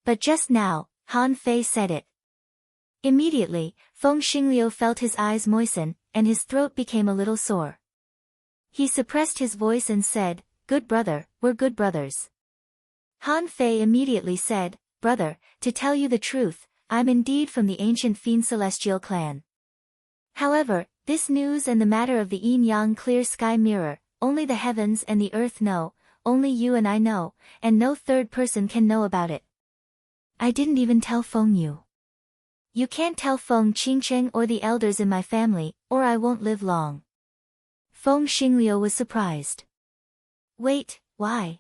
But just now, Han Fei said it. Immediately, Feng Xingliu felt his eyes moisten, and his throat became a little sore. He suppressed his voice and said, "Good brother, we're good brothers." Han Fei immediately said, "Brother, to tell you the truth, I'm indeed from the ancient Fiend Celestial clan. However, this news and the matter of the yin-yang clear sky mirror, only the heavens and the earth know, only you and I know, and no third person can know about it. I didn't even tell Feng Yu. You can't tell Feng Qingcheng or the elders in my family, or I won't live long." Feng Xingliu was surprised. "Wait, why?"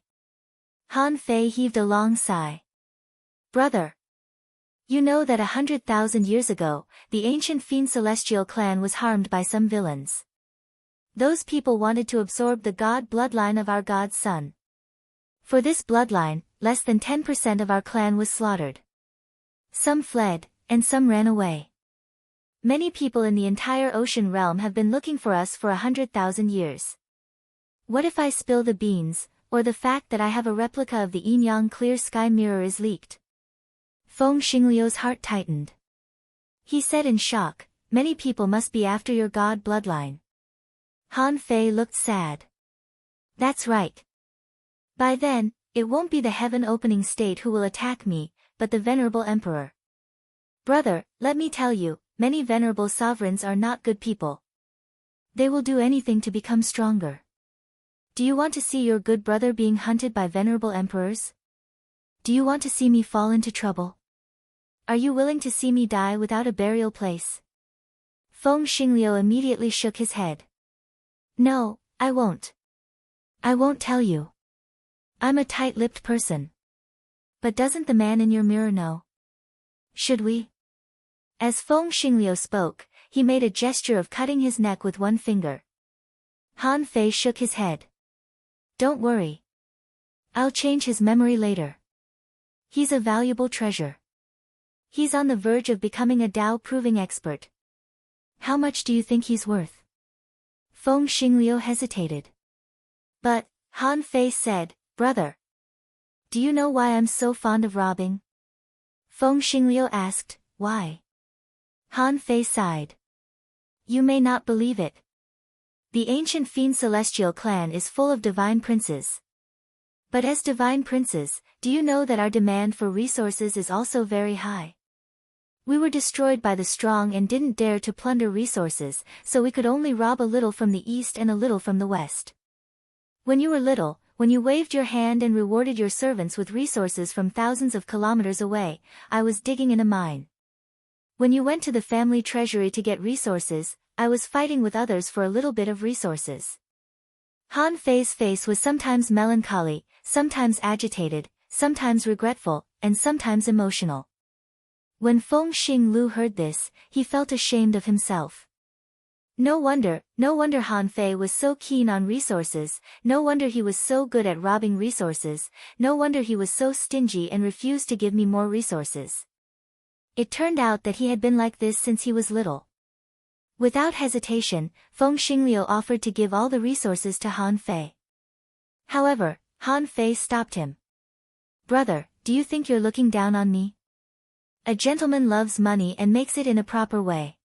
Han Fei heaved a long sigh. "Brother. You know that 100,000 years ago, the ancient Fiend Celestial clan was harmed by some villains. Those people wanted to absorb the god bloodline of our god's son. For this bloodline, less than 10% of our clan was slaughtered. Some fled, and some ran away. Many people in the entire ocean realm have been looking for us for 100,000 years. What if I spill the beans, or the fact that I have a replica of the yin-yang clear sky mirror is leaked?" Feng Xingliu's heart tightened. He said in shock, "Many people must be after your god bloodline." Han Fei looked sad. "That's right. By then, it won't be the heaven-opening state who will attack me, but the venerable emperor. Brother, let me tell you, many venerable sovereigns are not good people. They will do anything to become stronger. Do you want to see your good brother being hunted by venerable emperors? Do you want to see me fall into trouble? Are you willing to see me die without a burial place?" Feng Xingliu immediately shook his head. "No, I won't. I won't tell you. I'm a tight-lipped person. But doesn't the man in your mirror know? Should we?" As Feng Xingliu spoke, he made a gesture of cutting his neck with one finger. Han Fei shook his head. "Don't worry. I'll change his memory later. He's a valuable treasure. He's on the verge of becoming a Tao-proving expert. How much do you think he's worth?" Feng Xingliu hesitated. "But," Han Fei said, "Brother. Do you know why I'm so fond of robbing?" Feng Xingliu asked, "Why?" Han Fei sighed. "You may not believe it. The ancient Fiend Celestial clan is full of divine princes. But as divine princes, do you know that our demand for resources is also very high? We were destroyed by the strong and didn't dare to plunder resources, so we could only rob a little from the east and a little from the west. When you were little, when you waved your hand and rewarded your servants with resources from thousands of kilometers away, I was digging in a mine. When you went to the family treasury to get resources, I was fighting with others for a little bit of resources." Han Fei's face was sometimes melancholy, sometimes agitated, sometimes regretful, and sometimes emotional. When Feng Xingliu heard this, he felt ashamed of himself. No wonder Han Fei was so keen on resources, no wonder he was so good at robbing resources, no wonder he was so stingy and refused to give me more resources. It turned out that he had been like this since he was little. Without hesitation, Feng Xingliu offered to give all the resources to Han Fei. However, Han Fei stopped him. "Brother, do you think you're looking down on me? A gentleman loves money and makes it in a proper way.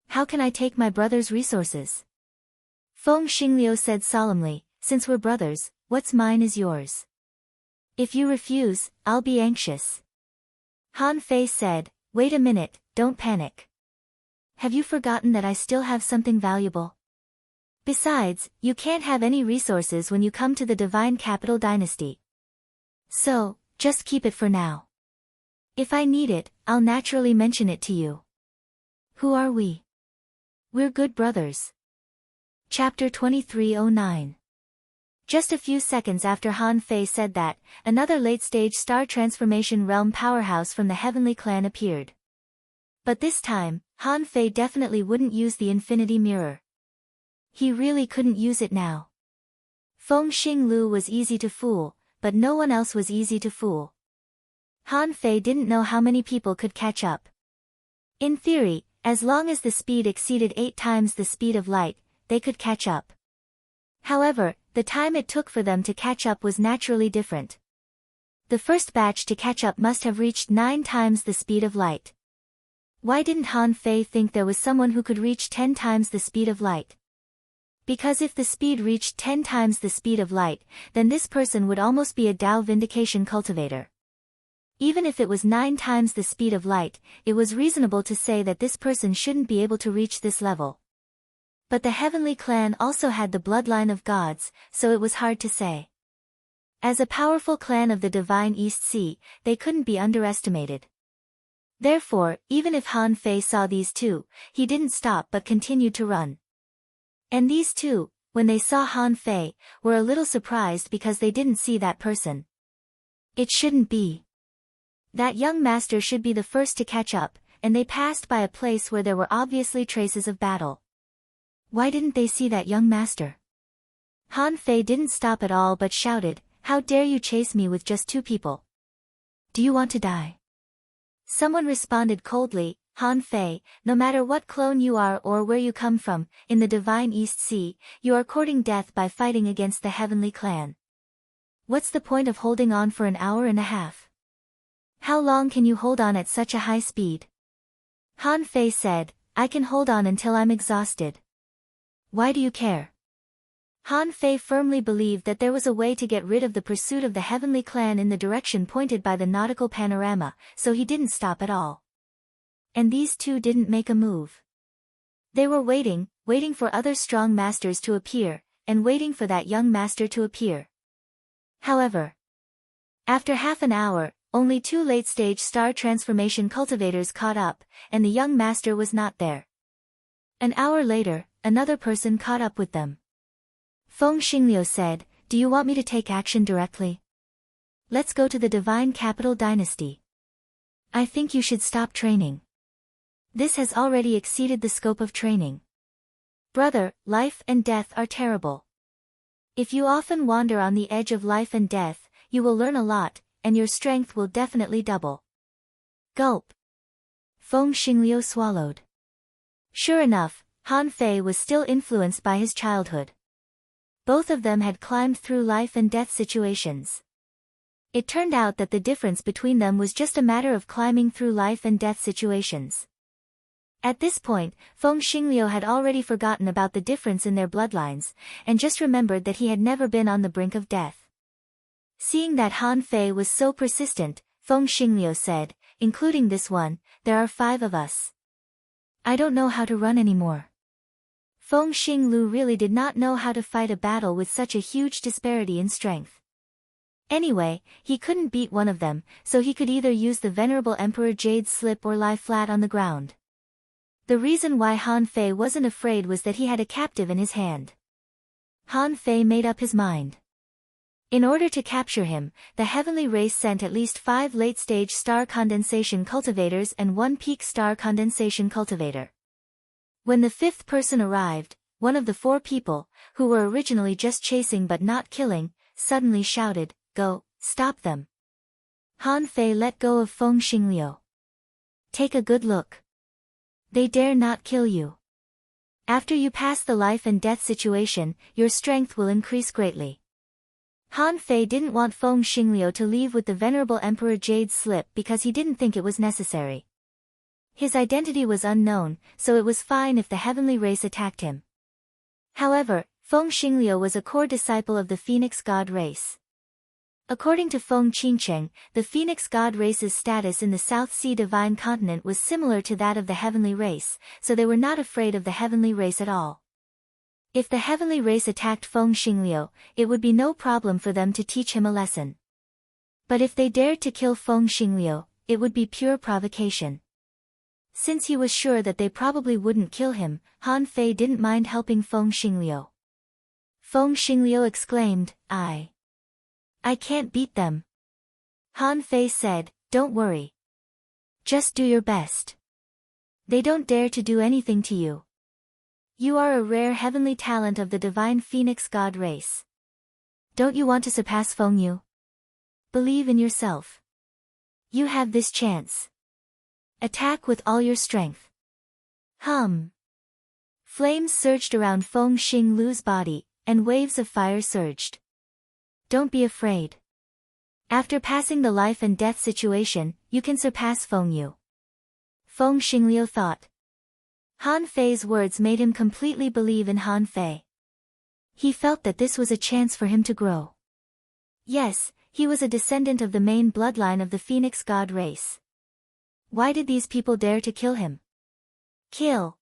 How can I take my brother's resources?" Feng Xingliu said solemnly, "Since we're brothers, what's mine is yours. If you refuse, I'll be anxious." Han Fei said, "Wait a minute, don't panic. Have you forgotten that I still have something valuable? Besides, you can't have any resources when you come to the Divine Capital Dynasty. So, just keep it for now. If I need it, I'll naturally mention it to you." Who are we? We're good brothers. Chapter 2309. Just a few seconds after Han Fei said that, another late-stage star transformation realm powerhouse from the Heavenly Clan appeared. But this time, Han Fei definitely wouldn't use the Infinity Mirror. He really couldn't use it now. Feng Xinglu was easy to fool, but no one else was easy to fool. Han Fei didn't know how many people could catch up. In theory, as long as the speed exceeded 8 times the speed of light, they could catch up. However, the time it took for them to catch up was naturally different. The first batch to catch up must have reached 9 times the speed of light. Why didn't Han Fei think there was someone who could reach 10 times the speed of light? Because if the speed reached 10 times the speed of light, then this person would almost be a Dao Vindication cultivator. Even if it was 9 times the speed of light, it was reasonable to say that this person shouldn't be able to reach this level. But the Heavenly Clan also had the bloodline of gods, so it was hard to say. As a powerful clan of the Divine East Sea, they couldn't be underestimated. Therefore, even if Han Fei saw these two, he didn't stop but continued to run. And these two, when they saw Han Fei, were a little surprised because they didn't see that person. It shouldn't be. That young master should be the first to catch up, and they passed by a place where there were obviously traces of battle. Why didn't they see that young master? Han Fei didn't stop at all but shouted, "How dare you chase me with just 2 people? Do you want to die?" Someone responded coldly, "Han Fei, no matter what clone you are or where you come from, in the Divine East Sea, you are courting death by fighting against the Heavenly Clan. What's the point of holding on for an hour and a half? How long can you hold on at such a high speed?" Han Fei said, "I can hold on until I'm exhausted. Why do you care?" Han Fei firmly believed that there was a way to get rid of the pursuit of the Heavenly Clan in the direction pointed by the nautical panorama, so he didn't stop at all. And these two didn't make a move. They were waiting for other strong masters to appear, and waiting for that young master to appear. However, after half an hour, only 2 late-stage star transformation cultivators caught up, and the young master was not there. An hour later, another person caught up with them. Feng Xingliu said, "Do you want me to take action directly? Let's go to the Divine Capital Dynasty. I think you should stop training. This has already exceeded the scope of training. Brother, life and death are terrible. If you often wander on the edge of life and death, you will learn a lot, and your strength will definitely double." Gulp. Feng Xingliu swallowed. Sure enough, Han Fei was still influenced by his childhood. Both of them had climbed through life and death situations. It turned out that the difference between them was just a matter of climbing through life and death situations. At this point, Feng Xingliu had already forgotten about the difference in their bloodlines, and just remembered that he had never been on the brink of death. Seeing that Han Fei was so persistent, Feng Xingliu said, "Including this one, there are 5 of us. I don't know how to run anymore." Feng Xinglu really did not know how to fight a battle with such a huge disparity in strength. Anyway, he couldn't beat one of them, so he could either use the Venerable Emperor Jade's slip or lie flat on the ground. The reason why Han Fei wasn't afraid was that he had a captive in his hand. Han Fei made up his mind. In order to capture him, the heavenly race sent at least 5 late-stage star condensation cultivators and 1 peak star condensation cultivator. When the 5th person arrived, one of the 4 people, who were originally just chasing but not killing, suddenly shouted, "Go, stop them." Han Fei let go of Feng Xingliu. "Take a good look. They dare not kill you. After you pass the life and death situation, your strength will increase greatly." Han Fei didn't want Feng Xingliu to leave with the Venerable Emperor Jade's slip because he didn't think it was necessary. His identity was unknown, so it was fine if the heavenly race attacked him. However, Feng Xingliu was a core disciple of the Phoenix God race. According to Feng Qingcheng, the Phoenix God race's status in the South Sea Divine Continent was similar to that of the heavenly race, so they were not afraid of the heavenly race at all. If the heavenly race attacked Feng Xingliu, it would be no problem for them to teach him a lesson. But if they dared to kill Feng Xingliu, it would be pure provocation. Since he was sure that they probably wouldn't kill him, Han Fei didn't mind helping Feng Xingliu. Feng Xingliu exclaimed, I can't beat them. Han Fei said, don't worry. Just do your best. They don't dare to do anything to you. You are a rare heavenly talent of the divine phoenix god race. Don't you want to surpass Feng Yu? Believe in yourself. You have this chance. Attack with all your strength. Hum. Flames surged around Feng Xingliu's body, and waves of fire surged. Don't be afraid. After passing the life and death situation, you can surpass Feng Yu. Feng Xingliu thought. Han Fei's words made him completely believe in Han Fei. He felt that this was a chance for him to grow. Yes, he was a descendant of the main bloodline of the Phoenix god race. Why did these people dare to kill him? Kill.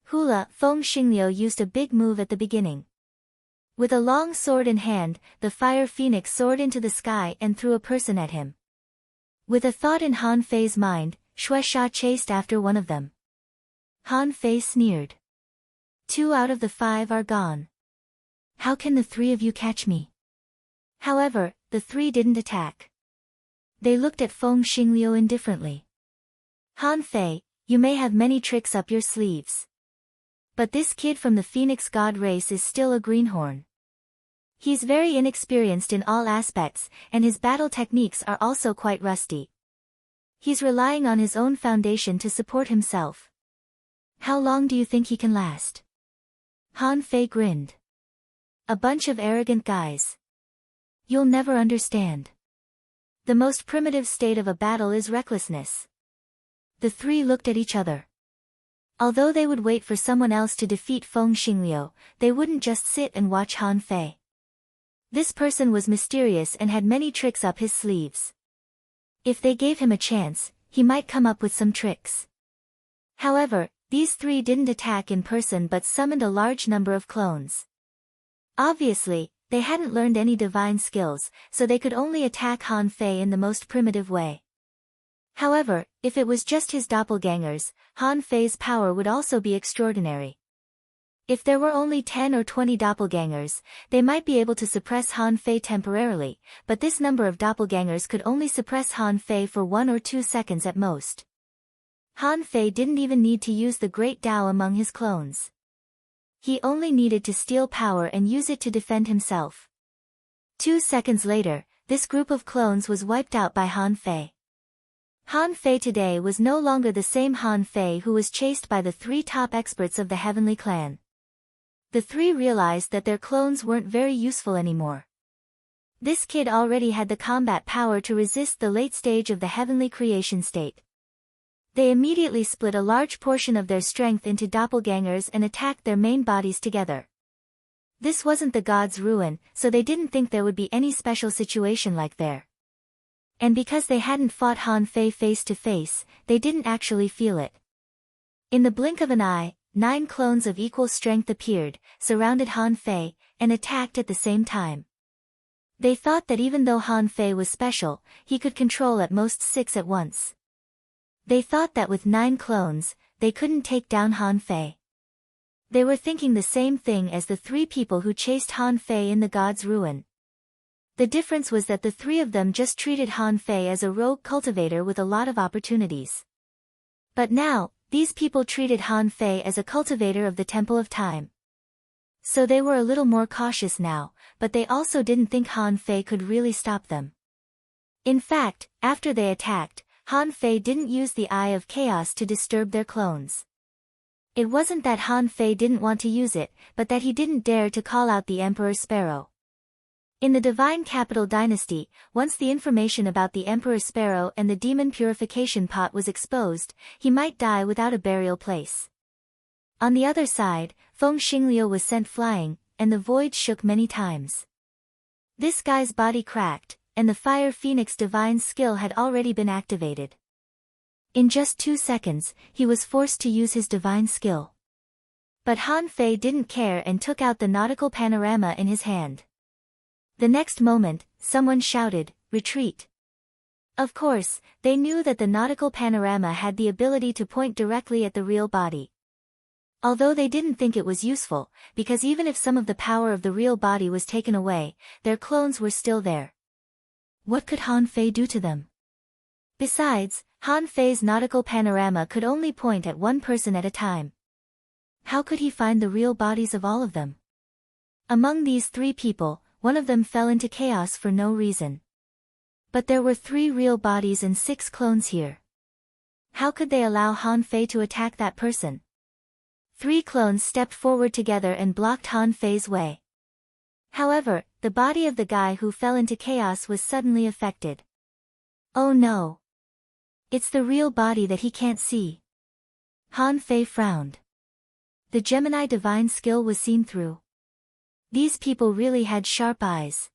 Hula, Feng Xingliu used a big move at the beginning. With a long sword in hand, the fire phoenix soared into the sky and threw a person at him. With a thought in Han Fei's mind, Shueisha chased after one of them. Han Fei sneered. 2 out of the 5 are gone. How can the 3 of you catch me? However, the 3 didn't attack. They looked at Feng Xingliu indifferently. Han Fei, you may have many tricks up your sleeves. But this kid from the Phoenix god race is still a greenhorn. He's very inexperienced in all aspects, and his battle techniques are also quite rusty. He's relying on his own foundation to support himself. How long do you think he can last? Han Fei grinned. A bunch of arrogant guys. You'll never understand. The most primitive state of a battle is recklessness. The 3 looked at each other. Although they would wait for someone else to defeat Feng Xingliu, they wouldn't just sit and watch Han Fei. This person was mysterious and had many tricks up his sleeves. If they gave him a chance, he might come up with some tricks. However, these 3 didn't attack in person but summoned a large number of clones. Obviously, they hadn't learned any divine skills, so they could only attack Han Fei in the most primitive way. However, if it was just his doppelgangers, Han Fei's power would also be extraordinary. If there were only 10 or 20 doppelgangers, they might be able to suppress Han Fei temporarily, but this number of doppelgangers could only suppress Han Fei for 1 or 2 seconds at most. Han Fei didn't even need to use the Great Tao among his clones. He only needed to steal power and use it to defend himself. 2 seconds later, this group of clones was wiped out by Han Fei. Han Fei today was no longer the same Han Fei who was chased by the 3 top experts of the Heavenly Clan. The 3 realized that their clones weren't very useful anymore. This kid already had the combat power to resist the late stage of the heavenly creation state. They immediately split a large portion of their strength into doppelgangers and attacked their main bodies together. This wasn't the god's ruin, so they didn't think there would be any special situation like there. And because they hadn't fought Han Fei face to face, they didn't actually feel it. In the blink of an eye, 9 clones of equal strength appeared, surrounded Han Fei, and attacked at the same time. They thought that even though Han Fei was special, he could control at most 6 at once. They thought that with 9 clones, they couldn't take down Han Fei. They were thinking the same thing as the 3 people who chased Han Fei in the god's ruin. The difference was that the 3 of them just treated Han Fei as a rogue cultivator with a lot of opportunities. But now, these people treated Han Fei as a cultivator of the Temple of Time. So they were a little more cautious now, but they also didn't think Han Fei could really stop them. In fact, after they attacked, Han Fei didn't use the Eye of Chaos to disturb their clones. It wasn't that Han Fei didn't want to use it, but that he didn't dare to call out the Emperor Sparrow. In the Divine Capital Dynasty, once the information about the Emperor Sparrow and the Demon Purification Pot was exposed, he might die without a burial place. On the other side, Feng Xingliu was sent flying, and the void shook many times. This guy's body cracked, and the Fire Phoenix divine skill had already been activated. In just 2 seconds, he was forced to use his divine skill. But Han Fei didn't care and took out the nautical panorama in his hand. The next moment, someone shouted, "Retreat!" Of course, they knew that the nautical panorama had the ability to point directly at the real body. Although they didn't think it was useful, because even if some of the power of the real body was taken away, their clones were still there. What could Han Fei do to them? Besides, Han Fei's nautical panorama could only point at one person at a time. How could he find the real bodies of all of them? Among these three people, one of them fell into chaos for no reason. But there were 3 real bodies and 6 clones here. How could they allow Han Fei to attack that person? 3 clones stepped forward together and blocked Han Fei's way. However, the body of the guy who fell into chaos was suddenly affected. Oh no! It's the real body that he can't see. Han Fei frowned. The Gemini divine skill was seen through. These people really had sharp eyes.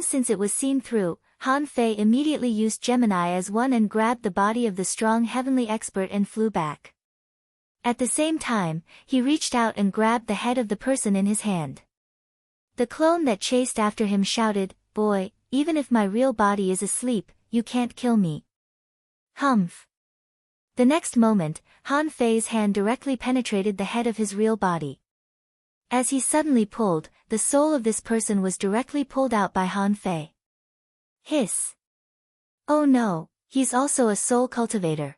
Since it was seen through, Han Fei immediately used Gemini as one and grabbed the body of the strong heavenly expert and flew back. At the same time, he reached out and grabbed the head of the person in his hand. The clone that chased after him shouted, "Boy, even if my real body is asleep, you can't kill me." Humph. The next moment, Han Fei's hand directly penetrated the head of his real body. As he suddenly pulled, the soul of this person was directly pulled out by Han Fei. Hiss. Oh no, he's also a soul cultivator.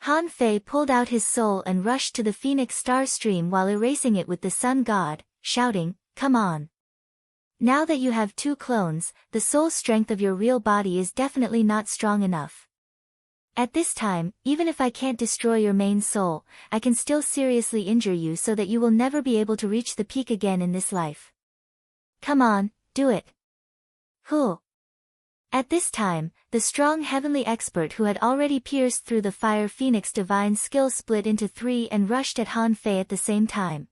Han Fei pulled out his soul and rushed to the Phoenix star stream while erasing it with the sun god, shouting, "Come on. Now that you have 2 clones, the soul strength of your real body is definitely not strong enough. At this time, even if I can't destroy your main soul, I can still seriously injure you so that you will never be able to reach the peak again in this life. Come on, do it." Whew. At this time, the strong heavenly expert who had already pierced through the fire phoenix divine skill split into 3 and rushed at Han Fei at the same time.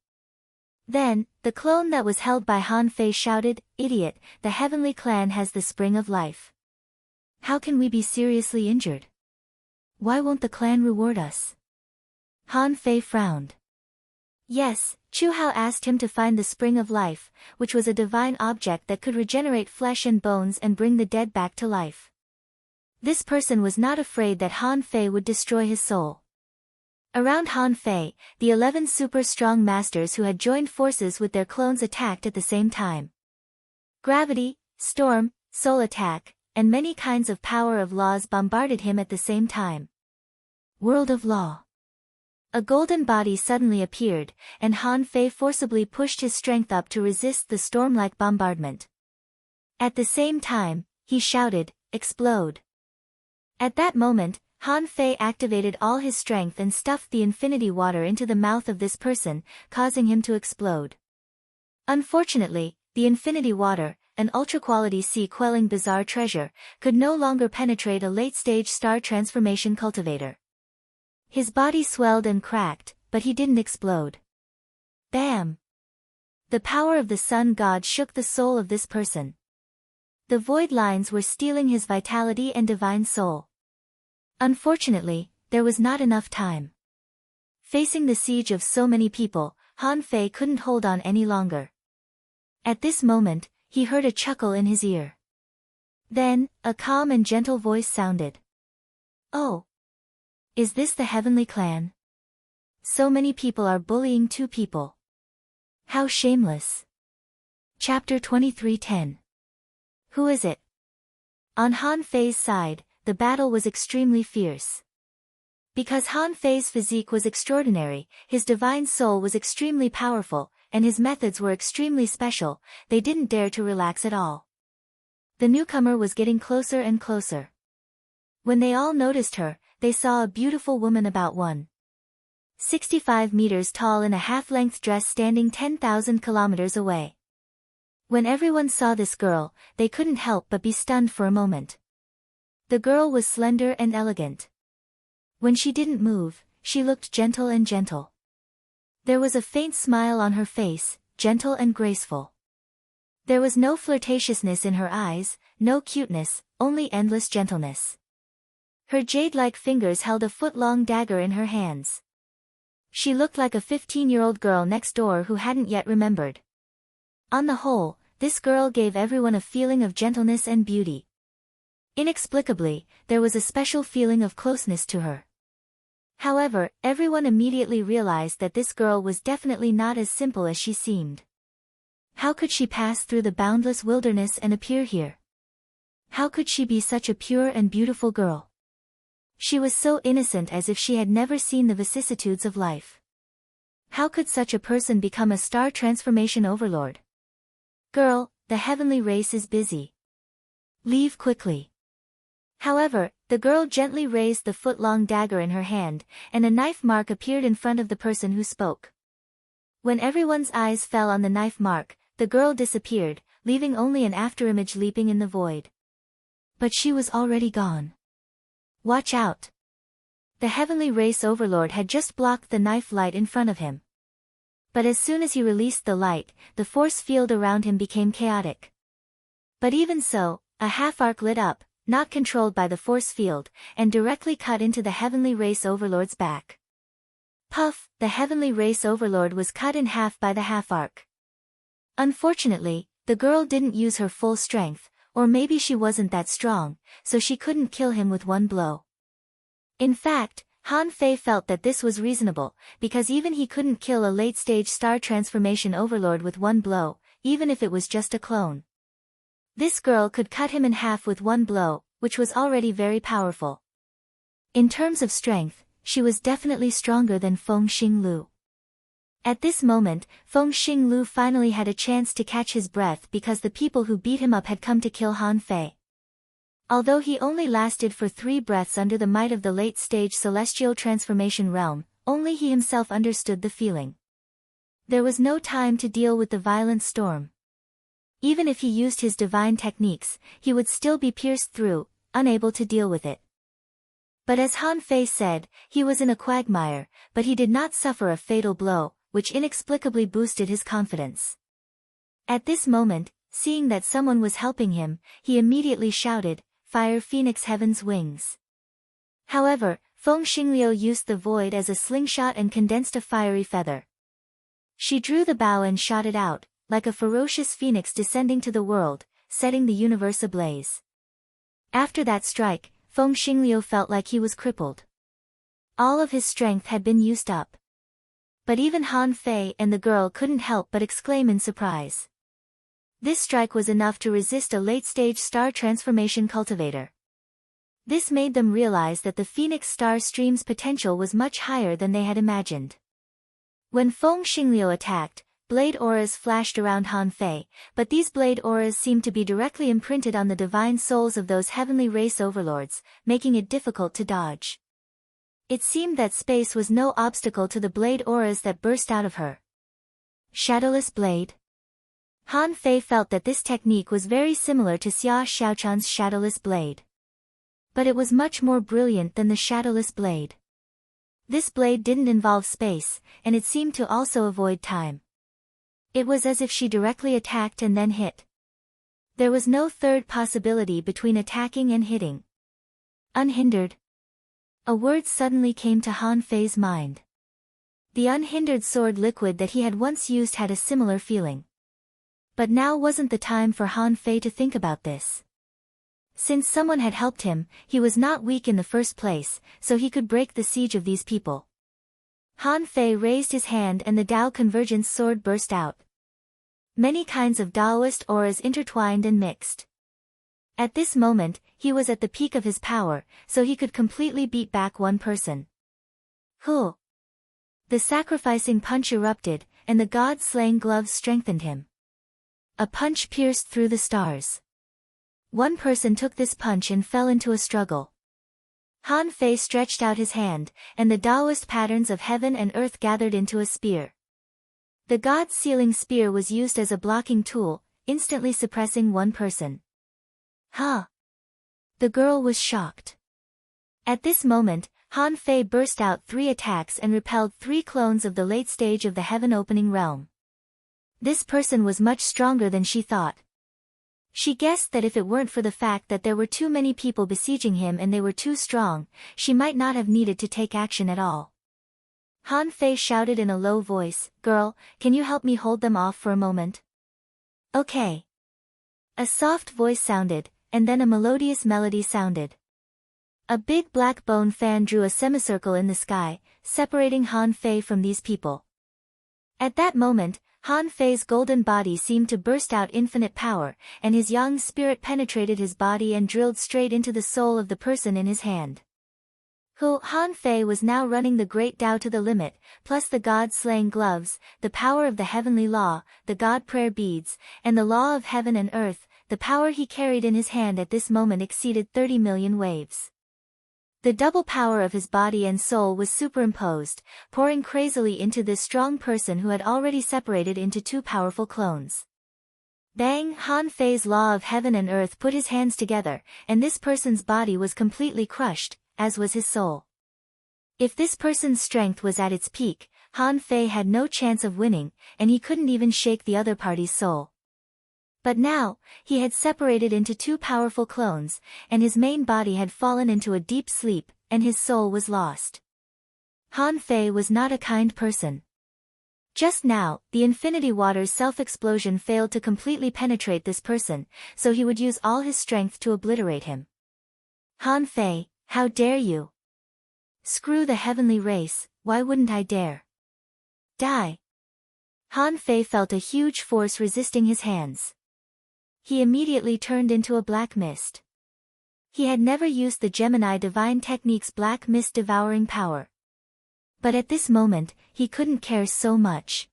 Then, the clone that was held by Han Fei shouted, "Idiot, the heavenly clan has the spring of life. How can we be seriously injured? Why won't the clan reward us?" Han Fei frowned. Yes, Chu Hao asked him to find the spring of life, which was a divine object that could regenerate flesh and bones and bring the dead back to life. This person was not afraid that Han Fei would destroy his soul. Around Han Fei, the 11 super strong masters who had joined forces with their clones attacked at the same time. Gravity, storm, soul attack, and many kinds of power of laws bombarded him at the same time. World of Law. A golden body suddenly appeared, and Han Fei forcibly pushed his strength up to resist the storm-like bombardment. At the same time, he shouted, "Explode." At that moment, Han Fei activated all his strength and stuffed the infinity water into the mouth of this person, causing him to explode. Unfortunately, the infinity water, an ultra-quality sea-quelling bizarre treasure, could no longer penetrate a late-stage star transformation cultivator. His body swelled and cracked, but he didn't explode. Bam! The power of the sun god shook the soul of this person. The void lines were stealing his vitality and divine soul. Unfortunately, there was not enough time. Facing the siege of so many people, Han Fei couldn't hold on any longer. At this moment, he heard a chuckle in his ear. Then, a calm and gentle voice sounded. "Oh! Is this the heavenly clan? So many people are bullying 2 people. How shameless." Chapter 23:10. Who is it? On Han Fei's side, the battle was extremely fierce. Because Han Fei's physique was extraordinary, his divine soul was extremely powerful, and his methods were extremely special, they didn't dare to relax at all. The newcomer was getting closer and closer. When they all noticed her, they saw a beautiful woman about 1.65 meters tall in a half-length dress standing 10,000 kilometers away. When everyone saw this girl, they couldn't help but be stunned for a moment. The girl was slender and elegant. When she didn't move, she looked gentle and gentle. There was a faint smile on her face, gentle and graceful. There was no flirtatiousness in her eyes, no cuteness, only endless gentleness. Her jade-like fingers held a foot-long dagger in her hands. She looked like a 15-year-old girl next door who hadn't yet remembered. On the whole, this girl gave everyone a feeling of gentleness and beauty. Inexplicably, there was a special feeling of closeness to her. However, everyone immediately realized that this girl was definitely not as simple as she seemed. How could she pass through the boundless wilderness and appear here? How could she be such a pure and beautiful girl? She was so innocent, as if she had never seen the vicissitudes of life. How could such a person become a star transformation overlord? Girl, the heavenly race is busy. Leave quickly. However, the girl gently raised the foot-long dagger in her hand, and a knife mark appeared in front of the person who spoke. When everyone's eyes fell on the knife mark, the girl disappeared, leaving only an afterimage leaping in the void. But she was already gone. Watch out! The heavenly race overlord had just blocked the knife light in front of him. But as soon as he released the light, the force field around him became chaotic. But even so, a half-arc lit up, not controlled by the force field, and directly cut into the heavenly race overlord's back. Puff, the heavenly race overlord was cut in half by the half-arc. Unfortunately, the girl didn't use her full strength, or maybe she wasn't that strong, so she couldn't kill him with one blow. In fact, Han Fei felt that this was reasonable, because even he couldn't kill a late-stage star transformation overlord with one blow, even if it was just a clone. This girl could cut him in half with one blow, which was already very powerful. In terms of strength, she was definitely stronger than Feng Xinglu. At this moment, Feng Xinglu finally had a chance to catch his breath because the people who beat him up had come to kill Han Fei. Although he only lasted for 3 breaths under the might of the late-stage celestial transformation realm, only he himself understood the feeling. There was no time to deal with the violent storm. Even if he used his divine techniques, he would still be pierced through, unable to deal with it. But as Han Fei said, he was in a quagmire, but he did not suffer a fatal blow, which inexplicably boosted his confidence. At this moment, seeing that someone was helping him, he immediately shouted, "Fire Phoenix Heaven's wings." However, Feng Xingliu used the void as a slingshot and condensed a fiery feather. She drew the bow and shot it out, like a ferocious phoenix descending to the world, setting the universe ablaze. After that strike, Feng Xingliu felt like he was crippled. All of his strength had been used up. But even Han Fei and the girl couldn't help but exclaim in surprise. This strike was enough to resist a late-stage star transformation cultivator. This made them realize that the Phoenix Star Stream's potential was much higher than they had imagined. When Feng Xingliu attacked, blade auras flashed around Han Fei, but these blade auras seemed to be directly imprinted on the divine souls of those heavenly race overlords, making it difficult to dodge. It seemed that space was no obstacle to the blade auras that burst out of her. Shadowless blade? Han Fei felt that this technique was very similar to Xia Xiaochan's shadowless blade. But it was much more brilliant than the shadowless blade. This blade didn't involve space, and it seemed to also avoid time. It was as if she directly attacked and then hit. There was no third possibility between attacking and hitting. Unhindered. A word suddenly came to Han Fei's mind. The unhindered sword liquid that he had once used had a similar feeling. But now wasn't the time for Han Fei to think about this. Since someone had helped him, he was not weak in the first place, so he could break the siege of these people. Han Fei raised his hand and the Tao Convergence sword burst out. Many kinds of Taoist auras intertwined and mixed. At this moment, he was at the peak of his power, so he could completely beat back one person. Huh! The sacrificing punch erupted, and the god-slaying gloves strengthened him. A punch pierced through the stars. One person took this punch and fell into a struggle. Han Fei stretched out his hand, and the Taoist patterns of heaven and earth gathered into a spear. The god-sealing spear was used as a blocking tool, instantly suppressing one person. Huh! The girl was shocked. At this moment, Han Fei burst out 3 attacks and repelled 3 clones of the late stage of the heaven-opening realm. This person was much stronger than she thought. She guessed that if it weren't for the fact that there were too many people besieging him and they were too strong, she might not have needed to take action at all. Han Fei shouted in a low voice, "Girl, can you help me hold them off for a moment?" "Okay." A soft voice sounded, and then a melodious melody sounded. A big black bone fan drew a semicircle in the sky, separating Han Fei from these people. At that moment, Han Fei's golden body seemed to burst out infinite power, and his yang spirit penetrated his body and drilled straight into the soul of the person in his hand. Han Fei was now running the great Tao to the limit, plus the god-slaying gloves, the power of the heavenly law, the god prayer beads, and the law of heaven and earth. The power he carried in his hand at this moment exceeded 30 million waves. The double power of his body and soul was superimposed, pouring crazily into this strong person who had already separated into two powerful clones. Bang! Han Fei's law of heaven and earth put his hands together, and this person's body was completely crushed, as was his soul. If this person's strength was at its peak, Han Fei had no chance of winning, and he couldn't even shake the other party's soul. But now, he had separated into two powerful clones, and his main body had fallen into a deep sleep, and his soul was lost. Han Fei was not a kind person. Just now, the Infinity Water's self-explosion failed to completely penetrate this person, so he would use all his strength to obliterate him. Han Fei, how dare you? Screw the heavenly race, why wouldn't I dare? Die! Han Fei felt a huge force resisting his hands. He immediately turned into a black mist. He had never used the Gemini divine technique's black mist devouring power. But at this moment, he couldn't care so much.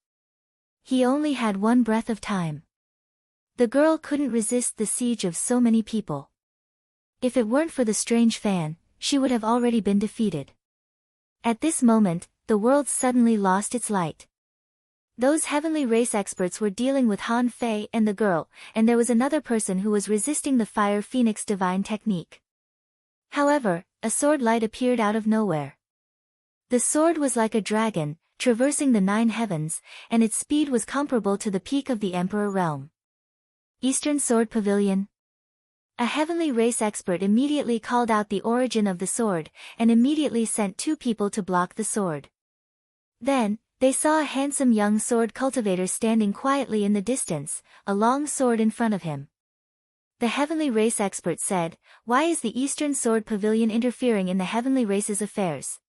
He only had one breath of time. The girl couldn't resist the siege of so many people. If it weren't for the strange fan, she would have already been defeated. At this moment, the world suddenly lost its light. Those heavenly race experts were dealing with Han Fei and the girl, and there was another person who was resisting the Fire Phoenix divine technique. However, a sword light appeared out of nowhere. The sword was like a dragon, traversing the 9 heavens, and its speed was comparable to the peak of the Emperor realm. Eastern Sword Pavilion. A heavenly race expert immediately called out the origin of the sword, and immediately sent 2 people to block the sword. Then, they saw a handsome young sword cultivator standing quietly in the distance, a long sword in front of him. The heavenly race expert said, "Why is the Eastern Sword Pavilion interfering in the heavenly race's affairs?"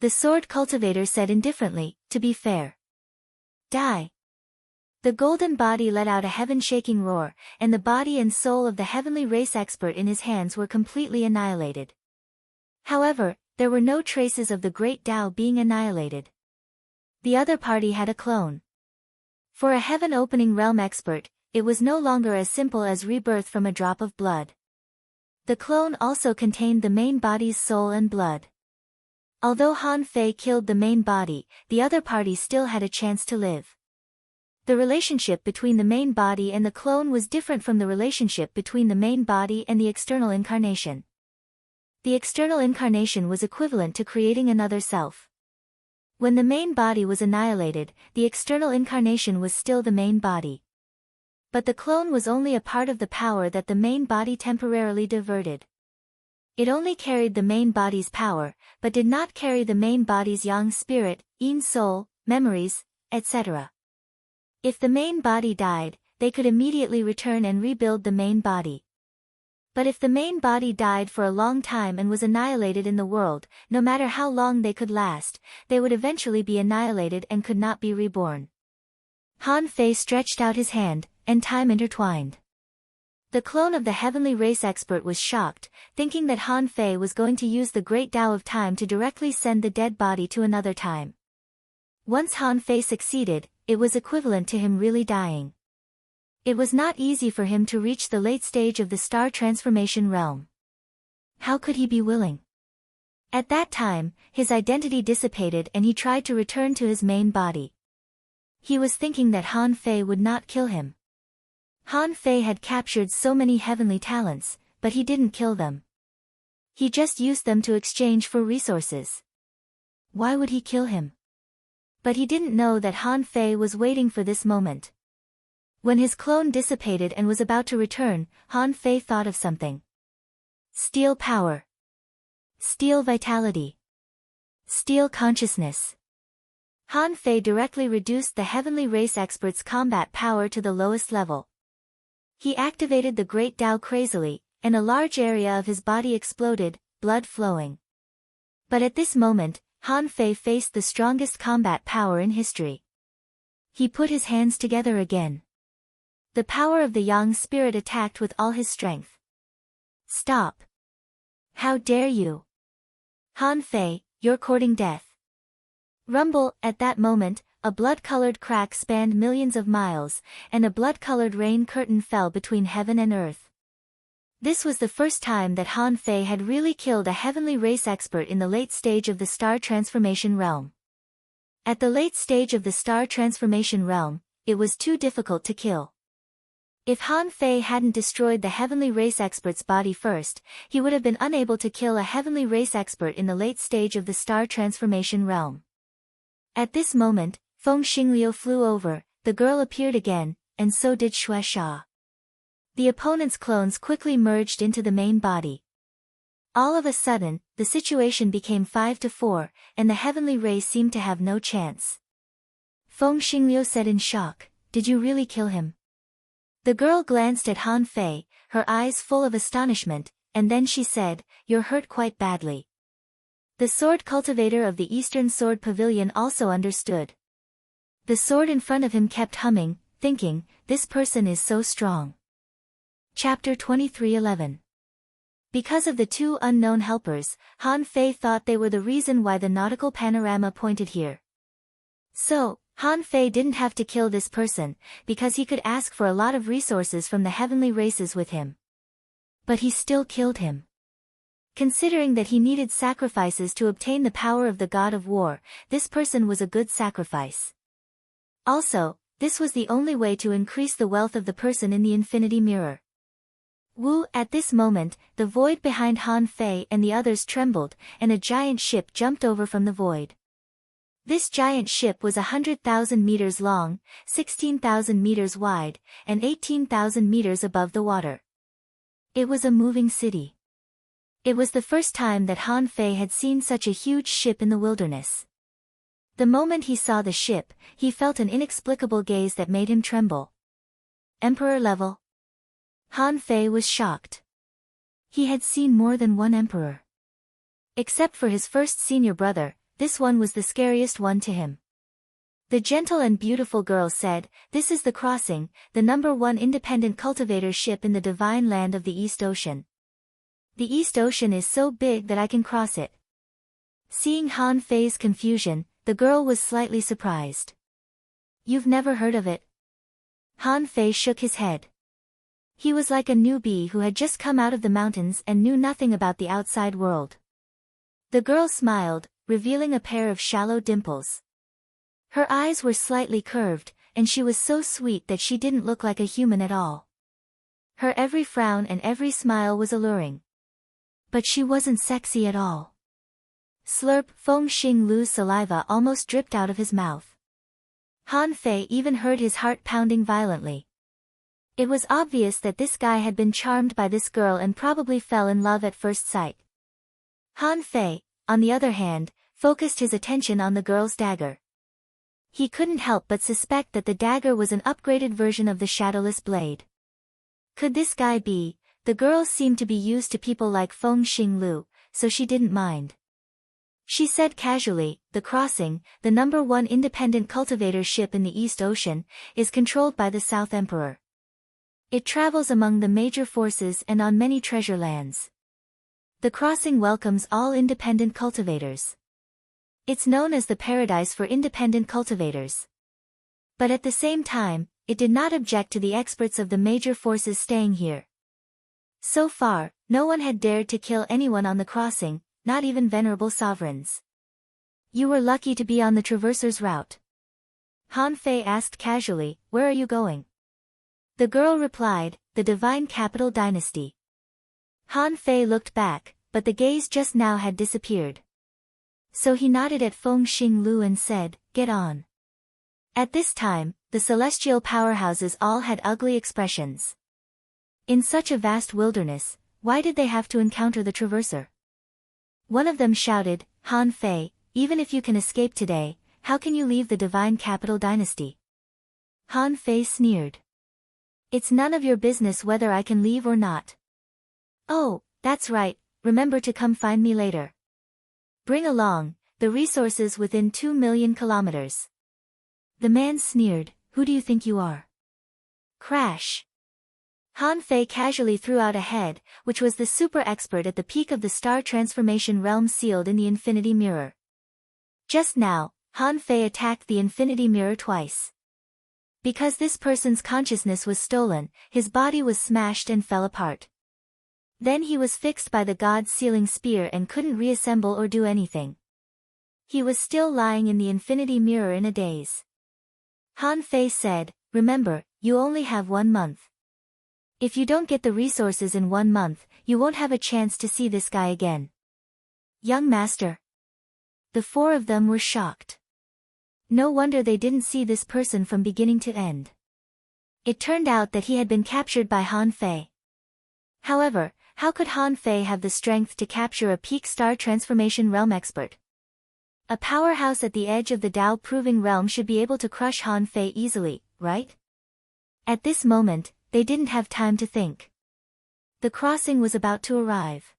The sword cultivator said indifferently, "To be fair." Die! The golden body let out a heaven-shaking roar, and the body and soul of the heavenly race expert in his hands were completely annihilated. However, there were no traces of the great Tao being annihilated. The other party had a clone. For a heaven-opening realm expert, it was no longer as simple as rebirth from a drop of blood. The clone also contained the main body's soul and blood. Although Han Fei killed the main body, the other party still had a chance to live. The relationship between the main body and the clone was different from the relationship between the main body and the external incarnation. The external incarnation was equivalent to creating another self. When the main body was annihilated, the external incarnation was still the main body. But the clone was only a part of the power that the main body temporarily diverted. It only carried the main body's power, but did not carry the main body's yang spirit, yin soul, memories, etc. If the main body died, they could immediately return and rebuild the main body. But if the main body died for a long time and was annihilated in the world, no matter how long they could last, they would eventually be annihilated and could not be reborn. Han Fei stretched out his hand, and time intertwined. The clone of the heavenly race expert was shocked, thinking that Han Fei was going to use the great Tao of time to directly send the dead body to another time. Once Han Fei succeeded, it was equivalent to him really dying. It was not easy for him to reach the late stage of the star transformation realm. How could he be willing? At that time, his identity dissipated and he tried to return to his main body. He was thinking that Han Fei would not kill him. Han Fei had captured so many heavenly talents, but he didn't kill them. He just used them to exchange for resources. Why would he kill him? But he didn't know that Han Fei was waiting for this moment. When his clone dissipated and was about to return, Han Fei thought of something. Steal power. Steal vitality. Steal consciousness. Han Fei directly reduced the heavenly race expert's combat power to the lowest level. He activated the Great Tao crazily, and a large area of his body exploded, blood flowing. But at this moment, Han Fei faced the strongest combat power in history. He put his hands together again. The power of the Yang spirit attacked with all his strength. Stop! How dare you! Han Fei, you're courting death. Rumble, at that moment, a blood-colored crack spanned millions of miles, and a blood-colored rain curtain fell between heaven and earth. This was the first time that Han Fei had really killed a heavenly race expert in the late stage of the star transformation realm. At the late stage of the star transformation realm, it was too difficult to kill. If Han Fei hadn't destroyed the heavenly race expert's body first, he would have been unable to kill a heavenly race expert in the late stage of the star transformation realm. At this moment, Feng Xingliu flew over, the girl appeared again, and so did Xue Sha. The opponent's clones quickly merged into the main body. All of a sudden, the situation became 5-4, and the heavenly race seemed to have no chance. Feng Xingliu said in shock, "Did you really kill him?" The girl glanced at Han Fei, her eyes full of astonishment, and then she said, "You're hurt quite badly." The sword cultivator of the Eastern Sword Pavilion also understood. The sword in front of him kept humming, thinking, this person is so strong. Chapter 23:11. Because of the two unknown helpers, Han Fei thought they were the reason why the nautical panorama pointed here. So, Han Fei didn't have to kill this person, because he could ask for a lot of resources from the heavenly races with him. But he still killed him. Considering that he needed sacrifices to obtain the power of the god of war, this person was a good sacrifice. Also, this was the only way to increase the wealth of the person in the infinity mirror. Wu, at this moment, the void behind Han Fei and the others trembled, and a giant ship jumped over from the void. This giant ship was 100,000 meters long, 16,000 meters wide, and 18,000 meters above the water. It was a moving city. It was the first time that Han Fei had seen such a huge ship in the wilderness. The moment he saw the ship, he felt an inexplicable gaze that made him tremble. Emperor level? Han Fei was shocked. He had seen more than one emperor. Except for his first senior brother, this one was the scariest one to him. The gentle and beautiful girl said, "This is the crossing, the #1 independent cultivator ship in the divine land of the East Ocean. The East Ocean is so big that I can cross it." Seeing Han Fei's confusion, the girl was slightly surprised. "You've never heard of it?" Han Fei shook his head. He was like a newbie who had just come out of the mountains and knew nothing about the outside world. The girl smiled, revealing a pair of shallow dimples. Her eyes were slightly curved, and she was so sweet that she didn't look like a human at all. Her every frown and every smile was alluring. But she wasn't sexy at all. Slurp, Feng Xingliu's saliva almost dripped out of his mouth. Han Fei even heard his heart pounding violently. It was obvious that this guy had been charmed by this girl and probably fell in love at first sight. Han Fei, on the other hand, focused his attention on the girl's dagger. He couldn't help but suspect that the dagger was an upgraded version of the shadowless blade. Could this guy be? The girl seemed to be used to people like Feng Xingliu, so she didn't mind. She said casually, "The crossing, the #1 independent cultivator ship in the East Ocean, is controlled by the South Emperor. It travels among the major forces and on many treasure lands. The crossing welcomes all independent cultivators. It's known as the paradise for independent cultivators. But at the same time, it did not object to the experts of the major forces staying here. So far, no one had dared to kill anyone on the crossing, not even venerable sovereigns. You were lucky to be on the traverser's route." Han Fei asked casually, "Where are you going?" The girl replied, "The divine capital dynasty." Han Fei looked back, but the gaze just now had disappeared. So he nodded at Feng Xingliu and said, "Get on." At this time, the celestial powerhouses all had ugly expressions. In such a vast wilderness, why did they have to encounter the traverser? One of them shouted, "Han Fei, even if you can escape today, how can you leave the divine capital dynasty?" Han Fei sneered. It's none of your business whether I can leave or not. Oh, that's right, remember to come find me later. Bring along the resources within 2 million kilometers. The man sneered, who do you think you are? Crash. Han Fei casually threw out a head, which was the super expert at the peak of the star transformation realm sealed in the infinity mirror. Just now, Han Fei attacked the infinity mirror twice. Because this person's consciousness was stolen, his body was smashed and fell apart. Then he was fixed by the god's sealing spear and couldn't reassemble or do anything. He was still lying in the infinity mirror in a daze. Han Fei said, remember, you only have 1 month. If you don't get the resources in 1 month, you won't have a chance to see this guy again. Young master. The 4 of them were shocked. No wonder they didn't see this person from beginning to end. It turned out that he had been captured by Han Fei. However, how could Han Fei have the strength to capture a peak star transformation realm expert? A powerhouse at the edge of the Tao proving realm should be able to crush Han Fei easily, right? At this moment, they didn't have time to think. The crossing was about to arrive.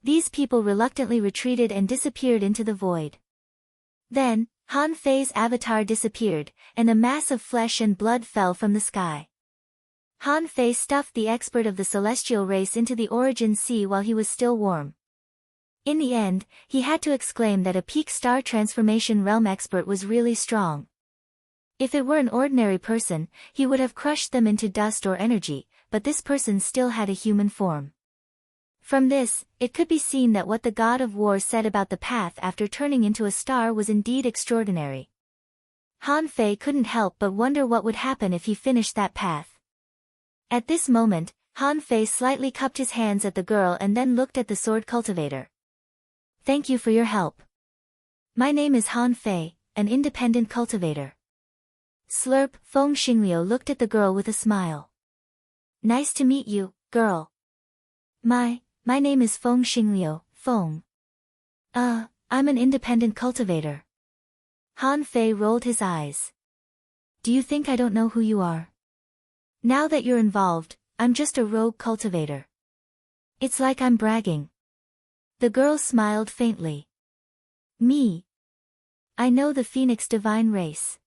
These people reluctantly retreated and disappeared into the void. Then, Han Fei's avatar disappeared, and a mass of flesh and blood fell from the sky. Han Fei stuffed the expert of the celestial race into the origin sea while he was still warm. In the end, he had to exclaim that a peak star transformation realm expert was really strong. If it were an ordinary person, he would have crushed them into dust or energy, but this person still had a human form. From this, it could be seen that what the god of war said about the path after turning into a star was indeed extraordinary. Han Fei couldn't help but wonder what would happen if he finished that path. At this moment, Han Fei slightly cupped his hands at the girl and then looked at the sword cultivator. Thank you for your help. My name is Han Fei, an independent cultivator. Slurp. Feng Xingliu looked at the girl with a smile. Nice to meet you, girl. My name is Feng Xingliu, Feng. I'm an independent cultivator. Han Fei rolled his eyes. Do you think I don't know who you are? Now that you're involved, I'm just a rogue cultivator. It's like I'm bragging. The girl smiled faintly. Me? I know the Phoenix divine race.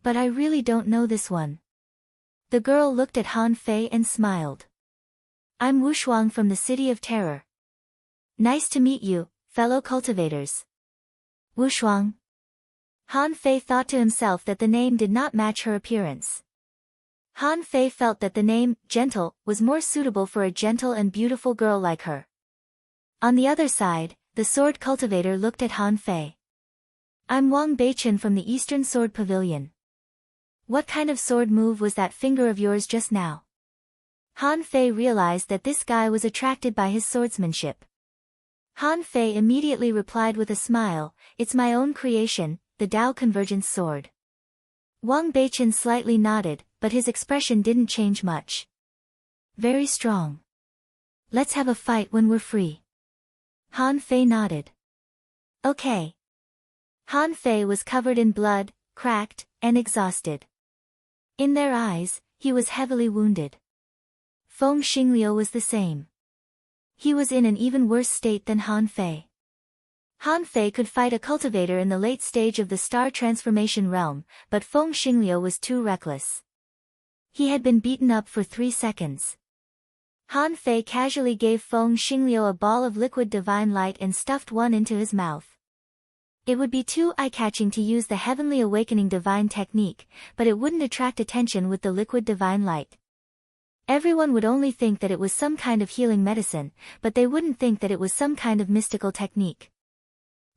But I really don't know this one. The girl looked at Han Fei and smiled. I'm Wushuang from the City of Terror. Nice to meet you, fellow cultivators. Wushuang. Han Fei thought to himself that the name did not match her appearance. Han Fei felt that the name, Gentle, was more suitable for a gentle and beautiful girl like her. On the other side, the sword cultivator looked at Han Fei. I'm Wang Beichen from the Eastern Sword Pavilion. What kind of sword move was that finger of yours just now? Han Fei realized that this guy was attracted by his swordsmanship. Han Fei immediately replied with a smile, it's my own creation, the Tao Convergence sword. Wang Beichen slightly nodded, but his expression didn't change much. Very strong. Let's have a fight when we're free. Han Fei nodded. Okay. Han Fei was covered in blood, cracked, and exhausted. In their eyes, he was heavily wounded. Feng Xingliu was the same. He was in an even worse state than Han Fei. Han Fei could fight a cultivator in the late stage of the star transformation realm, but Feng Xingliu was too reckless. He had been beaten up for 3 seconds. Han Fei casually gave Feng Xingliu a ball of liquid divine light and stuffed one into his mouth. It would be too eye-catching to use the Heavenly Awakening divine technique, but it wouldn't attract attention with the liquid divine light. Everyone would only think that it was some kind of healing medicine, but they wouldn't think that it was some kind of mystical technique.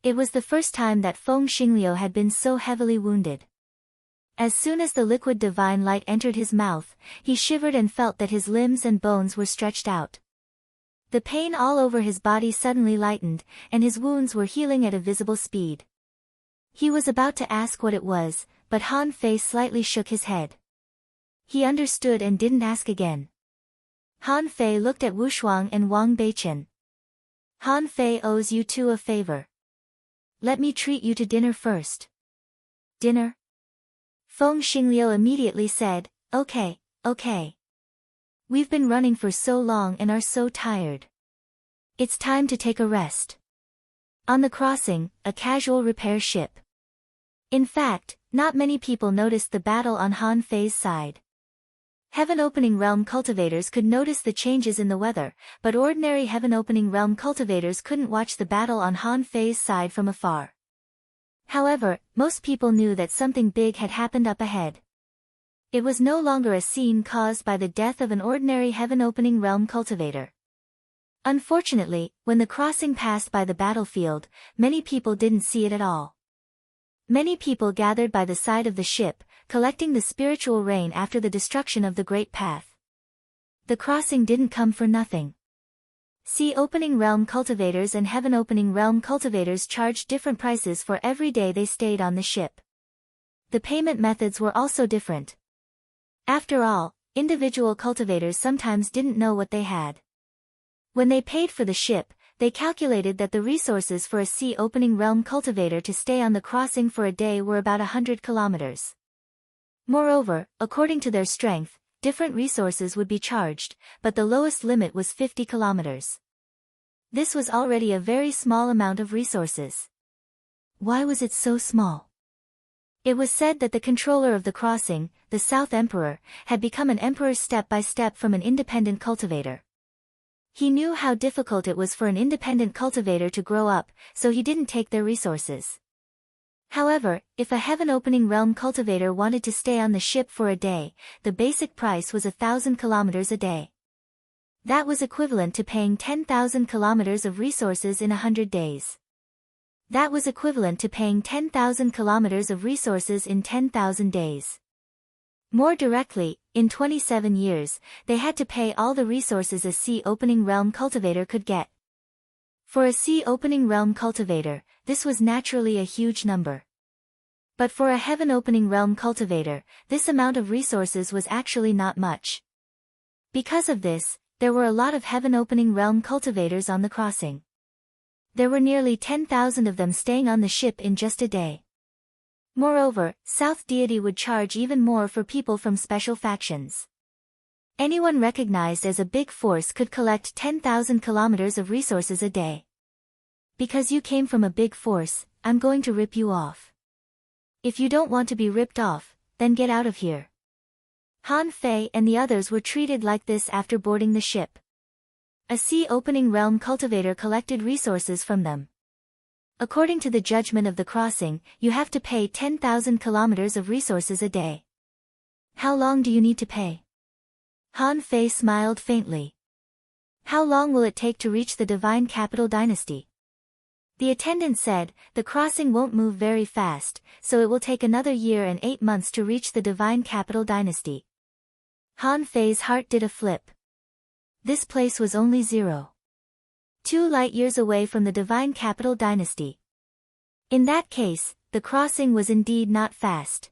It was the first time that Feng Xingliu had been so heavily wounded. As soon as the liquid divine light entered his mouth, he shivered and felt that his limbs and bones were stretched out. The pain all over his body suddenly lightened, and his wounds were healing at a visible speed. He was about to ask what it was, but Han Fei slightly shook his head. He understood and didn't ask again. Han Fei looked at Wushuang and Wang Beichen. Han Fei owes you two a favor. Let me treat you to dinner first. Dinner? Feng Xingliu immediately said, okay, okay. We've been running for so long and are so tired. It's time to take a rest. On the crossing, a casual repair ship. In fact, not many people noticed the battle on Han Fei's side. Heaven-opening realm cultivators could notice the changes in the weather, but ordinary heaven-opening realm cultivators couldn't watch the battle on Han Fei's side from afar. However, most people knew that something big had happened up ahead. It was no longer a scene caused by the death of an ordinary heaven-opening realm cultivator. Unfortunately, when the crossing passed by the battlefield, many people didn't see it at all. Many people gathered by the side of the ship, collecting the spiritual rain after the destruction of the Great Path. The crossing didn't come for nothing. Sea-opening realm cultivators and heaven-opening realm cultivators charged different prices for every day they stayed on the ship. The payment methods were also different. After all, individual cultivators sometimes didn't know what they had. When they paid for the ship, they calculated that the resources for a sea-opening realm cultivator to stay on the crossing for a day were about 100 kilometers. Moreover, according to their strength, different resources would be charged, but the lowest limit was 50 kilometers. This was already a very small amount of resources. Why was it so small? It was said that the controller of the crossing, the South Emperor, had become an emperor step by step from an independent cultivator. He knew how difficult it was for an independent cultivator to grow up, so he didn't take their resources. However, if a heaven-opening realm cultivator wanted to stay on the ship for a day, the basic price was 1,000 kilometers a day. That was equivalent to paying 10,000 kilometers of resources in 100 days. That was equivalent to paying 10,000 kilometers of resources in 10,000 days. More directly, in 27 years, they had to pay all the resources a sea-opening realm cultivator could get. For a sea-opening realm cultivator, this was naturally a huge number. But for a heaven-opening realm cultivator, this amount of resources was actually not much. Because of this, there were a lot of heaven-opening realm cultivators on the crossing. There were nearly 10,000 of them staying on the ship in just a day. Moreover, South Deity would charge even more for people from special factions. Anyone recognized as a big force could collect 10,000 kilometers of resources a day. Because you came from a big force, I'm going to rip you off. If you don't want to be ripped off, then get out of here. Han Fei and the others were treated like this after boarding the ship. A sea-opening realm cultivator collected resources from them. According to the judgment of the crossing, you have to pay 10,000 kilometers of resources a day. How long do you need to pay? Han Fei smiled faintly. How long will it take to reach the Divine Capital Dynasty? The attendant said, the crossing won't move very fast, so it will take another year and 8 months to reach the Divine Capital Dynasty. Han Fei's heart did a flip. This place was only 2 light years away from the Divine Capital Dynasty. In that case, the crossing was indeed not fast.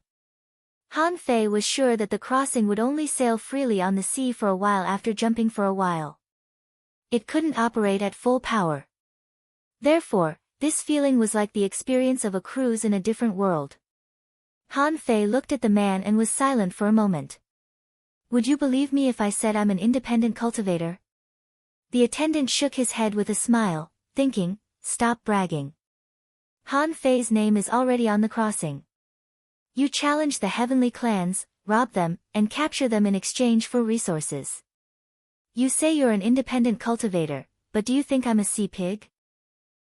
Han Fei was sure that the crossing would only sail freely on the sea for a while after jumping for a while. It couldn't operate at full power. Therefore, this feeling was like the experience of a cruise in a different world. Han Fei looked at the man and was silent for a moment. Would you believe me if I said I'm an independent cultivator? The attendant shook his head with a smile, thinking, stop bragging. Han Fei's name is already on the crossing. You challenge the heavenly clans, rob them, and capture them in exchange for resources. You say you're an independent cultivator, but do you think I'm a sea pig?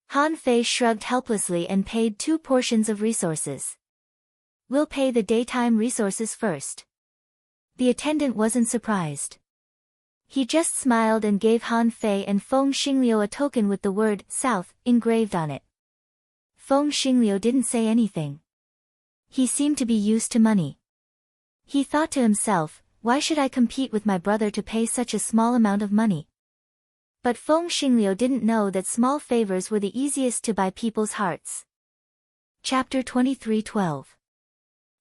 Han Fei shrugged helplessly and paid 2 portions of resources. We'll pay the daytime resources first. The attendant wasn't surprised. He just smiled and gave Han Fei and Feng Xingliu a token with the word South engraved on it. Feng Xingliu didn't say anything. He seemed to be used to money. He thought to himself, why should I compete with my brother to pay such a small amount of money? But Feng Xingliu didn't know that small favors were the easiest to buy people's hearts. Chapter 23:12.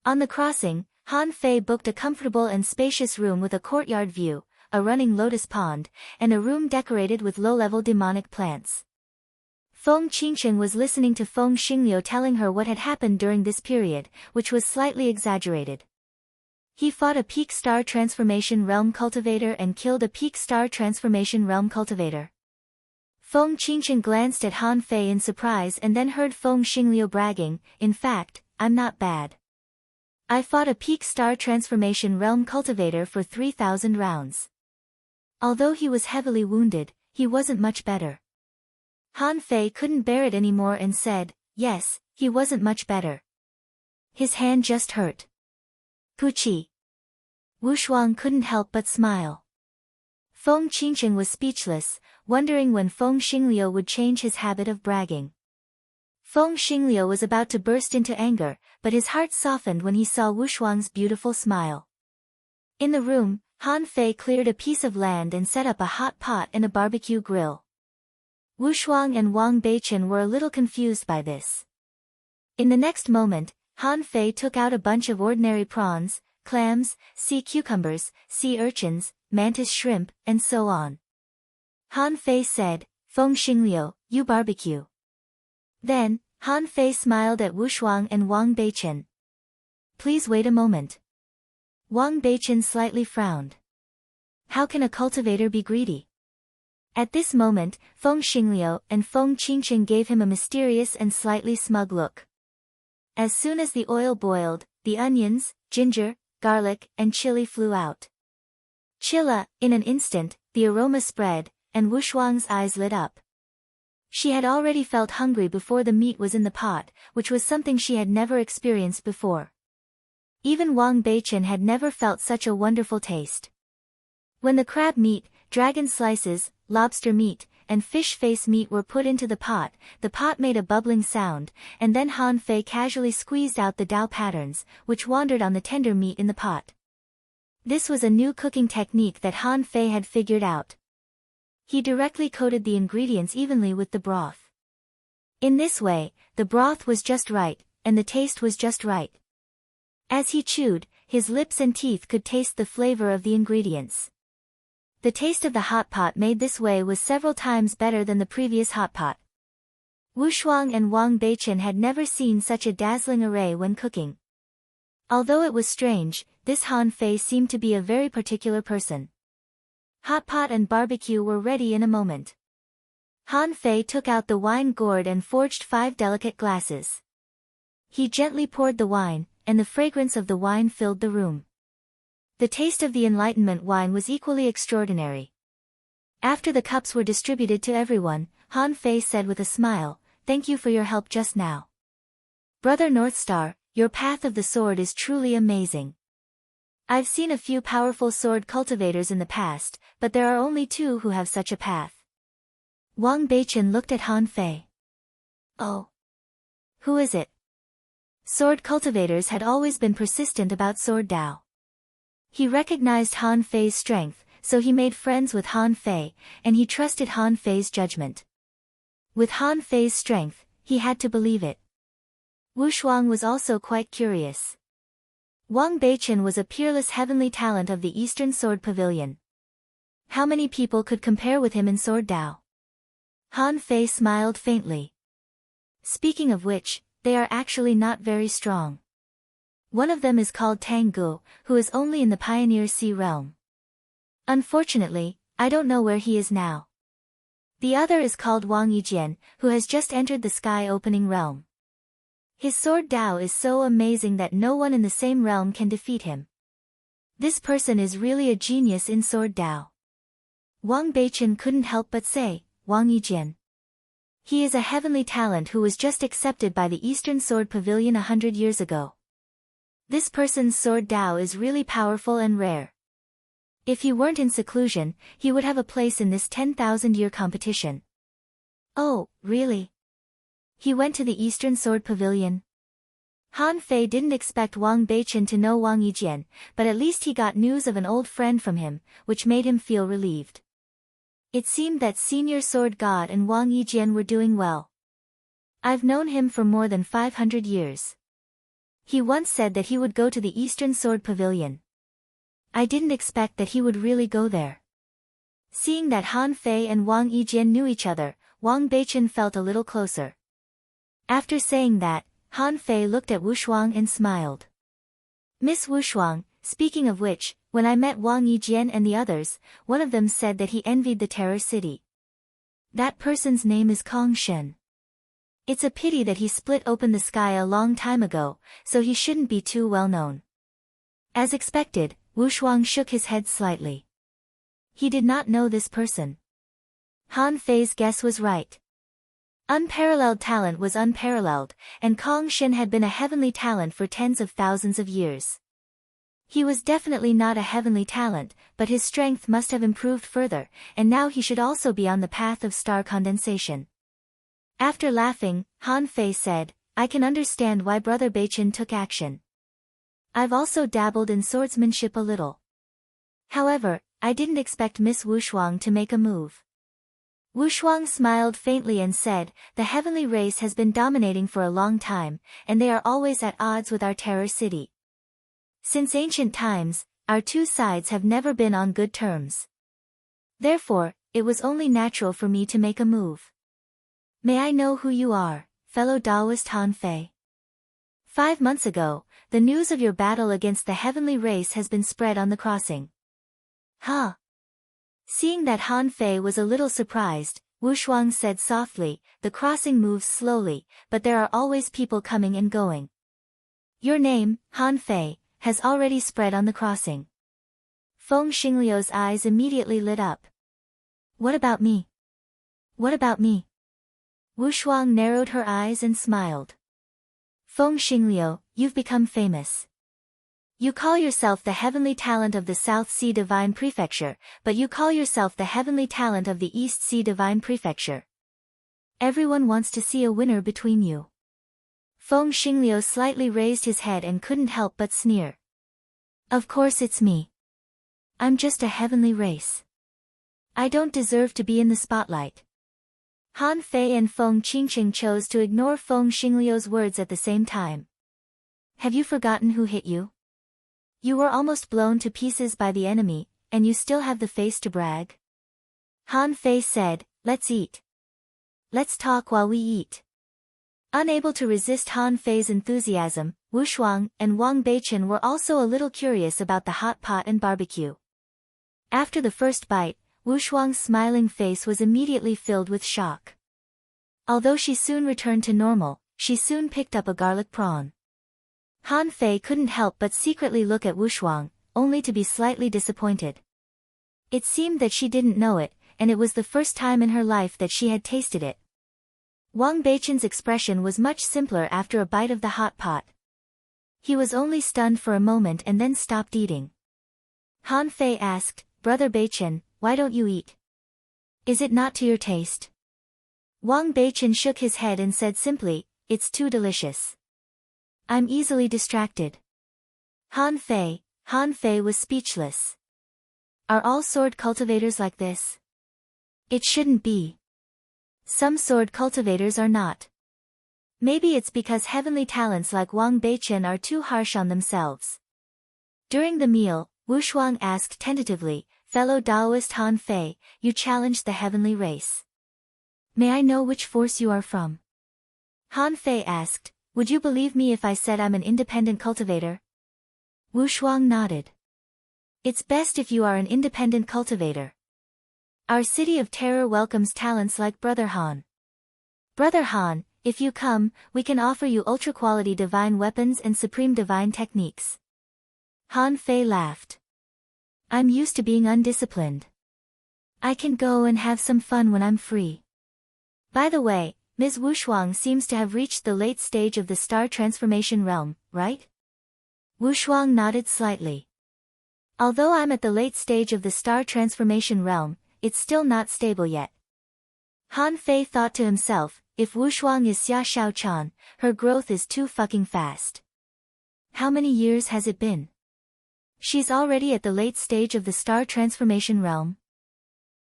On the crossing, Han Fei booked a comfortable and spacious room with a courtyard view, a running lotus pond, and a room decorated with low-level demonic plants. Feng Qingchen was listening to Feng Xingliu telling her what had happened during this period, which was slightly exaggerated. He fought a Peak Star Transformation Realm Cultivator and killed a Peak Star Transformation Realm Cultivator. Feng Qingchen glanced at Han Fei in surprise and then heard Feng Xingliu bragging, "In fact, I'm not bad. I fought a Peak Star Transformation Realm Cultivator for 3,000 rounds. Although he was heavily wounded, he wasn't much better." Han Fei couldn't bear it anymore and said, "Yes, he wasn't much better. His hand just hurt." Puchi. Wu Shuang couldn't help but smile. Feng Qingchen was speechless, wondering when Feng Xingliu would change his habit of bragging. Feng Xingliu was about to burst into anger, but his heart softened when he saw Wu Shuang's beautiful smile. In the room, Han Fei cleared a piece of land and set up a hot pot and a barbecue grill. Wu Shuang and Wang Beichen were a little confused by this. In the next moment, Han Fei took out a bunch of ordinary prawns, clams, sea cucumbers, sea urchins, mantis shrimp, and so on. Han Fei said, "Feng Xingliu, you barbecue." Then, Han Fei smiled at Wu Shuang and Wang Beichen. "Please wait a moment." Wang Beichen slightly frowned. How can a cultivator be greedy? At this moment, Feng Xingliu and Feng Qingchen gave him a mysterious and slightly smug look. As soon as the oil boiled, the onions, ginger, garlic, and chili flew out. Chilla, in an instant, the aroma spread, and Wu Shuang's eyes lit up. She had already felt hungry before the meat was in the pot, which was something she had never experienced before. Even Wang Beichen had never felt such a wonderful taste. When the crab meat, dragon slices, lobster meat, and fish face meat were put into the pot made a bubbling sound, and then Han Fei casually squeezed out the dao patterns, which wandered on the tender meat in the pot. This was a new cooking technique that Han Fei had figured out. He directly coated the ingredients evenly with the broth. In this way, the broth was just right, and the taste was just right. As he chewed, his lips and teeth could taste the flavor of the ingredients. The taste of the hot pot made this way was several times better than the previous hot pot. Wu Shuang and Wang Beichen had never seen such a dazzling array when cooking. Although it was strange, this Han Fei seemed to be a very particular person. Hot pot and barbecue were ready in a moment. Han Fei took out the wine gourd and forged 5 delicate glasses. He gently poured the wine, and the fragrance of the wine filled the room. The taste of the Enlightenment wine was equally extraordinary. After the cups were distributed to everyone, Han Fei said with a smile, "Thank you for your help just now. Brother Northstar, your path of the sword is truly amazing. I've seen a few powerful sword cultivators in the past, but there are only 2 who have such a path." Wang Beichen looked at Han Fei. "Oh. Who is it?" Sword cultivators had always been persistent about sword Dao. He recognized Han Fei's strength, so he made friends with Han Fei, and he trusted Han Fei's judgment. With Han Fei's strength, he had to believe it. Wu Shuang was also quite curious. Wang Beichen was a peerless heavenly talent of the Eastern Sword Pavilion. How many people could compare with him in Sword Dao? Han Fei smiled faintly. Speaking of which, they are actually not very strong. One of them is called Tang Gu, who is only in the Pioneer Sea realm. Unfortunately, I don't know where he is now. The other is called Wang Yijian, who has just entered the sky-opening realm. His sword Dao is so amazing that no one in the same realm can defeat him. This person is really a genius in sword Dao. Wang Beichen couldn't help but say, Wang Yijian. He is a heavenly talent who was just accepted by the Eastern Sword Pavilion 100 years ago. This person's sword Dao is really powerful and rare. If he weren't in seclusion, he would have a place in this 10,000-year competition. Oh, really? He went to the Eastern Sword Pavilion? Han Fei didn't expect Wang Beichen to know Wang Yijian, but at least he got news of an old friend from him, which made him feel relieved. It seemed that Senior Sword God and Wang Yijian were doing well. I've known him for more than 500 years. He once said that he would go to the Eastern Sword Pavilion. I didn't expect that he would really go there. Seeing that Han Fei and Wang Yijian knew each other, Wang Beichen felt a little closer. After saying that, Han Fei looked at Wu Shuang and smiled. Miss Wu Shuang, speaking of which, when I met Wang Yijian and the others, one of them said that he envied the Terror City. That person's name is Kong Shen. It's a pity that he split open the sky a long time ago, so he shouldn't be too well known. As expected, Wu Shuang shook his head slightly. He did not know this person. Han Fei's guess was right. Unparalleled talent was unparalleled, and Kong Shen had been a heavenly talent for tens of thousands of years. He was definitely not a heavenly talent, but his strength must have improved further, and now he should also be on the path of star condensation. After laughing, Han Fei said, I can understand why Brother Beichen took action. I've also dabbled in swordsmanship a little. However, I didn't expect Miss Wu Shuang to make a move. Wu Shuang smiled faintly and said, the heavenly race has been dominating for a long time, and they are always at odds with our Terror City. Since ancient times, our two sides have never been on good terms. Therefore, it was only natural for me to make a move. May I know who you are, fellow Taoist Han Fei? 5 months ago, the news of your battle against the heavenly race has been spread on the crossing. Huh? Seeing that Han Fei was a little surprised, Wu Shuang said softly, the crossing moves slowly, but there are always people coming and going. Your name, Han Fei, has already spread on the crossing. Feng Xingliu's eyes immediately lit up. What about me? What about me? Wu Shuang narrowed her eyes and smiled. Feng Xingliu, you've become famous. You call yourself the heavenly talent of the South Sea Divine Prefecture, but you call yourself the heavenly talent of the East Sea Divine Prefecture. Everyone wants to see a winner between you. Feng Xingliu slightly raised his head and couldn't help but sneer. Of course it's me. I'm just a heavenly race. I don't deserve to be in the spotlight. Han Fei and Feng Qingqing chose to ignore Feng Xingliu's words at the same time. Have you forgotten who hit you? You were almost blown to pieces by the enemy, and you still have the face to brag? Han Fei said, let's eat. Let's talk while we eat. Unable to resist Han Fei's enthusiasm, Wu Shuang and Wang Beichen were also a little curious about the hot pot and barbecue. After the first bite, Wu Shuang's smiling face was immediately filled with shock. Although she soon returned to normal, she soon picked up a garlic prawn. Han Fei couldn't help but secretly look at Wu Shuang, only to be slightly disappointed. It seemed that she didn't know it, and it was the first time in her life that she had tasted it. Wang Beichen's expression was much simpler after a bite of the hot pot. He was only stunned for a moment and then stopped eating. Han Fei asked, Brother Beichen, why don't you eat? Is it not to your taste? Wang Beichen shook his head and said simply, it's too delicious. I'm easily distracted. Han Fei was speechless. Are all sword cultivators like this? It shouldn't be. Some sword cultivators are not. Maybe it's because heavenly talents like Wang Beichen are too harsh on themselves. During the meal, Wu Shuang asked tentatively, fellow Taoist Han Fei, you challenged the heavenly race. May I know which force you are from? Han Fei asked, would you believe me if I said I'm an independent cultivator? Wu Shuang nodded. It's best if you are an independent cultivator. Our city of terror welcomes talents like Brother Han. Brother Han, if you come, we can offer you ultra-quality divine weapons and supreme divine techniques. Han Fei laughed. I'm used to being undisciplined. I can go and have some fun when I'm free. By the way, Ms. Wu Shuang seems to have reached the late stage of the star transformation realm, right? Wu Shuang nodded slightly. Although I'm at the late stage of the star transformation realm, it's still not stable yet. Han Fei thought to himself, if Wu Shuang is Xia Shaochan, her growth is too fucking fast. How many years has it been? She's already at the late stage of the star transformation realm.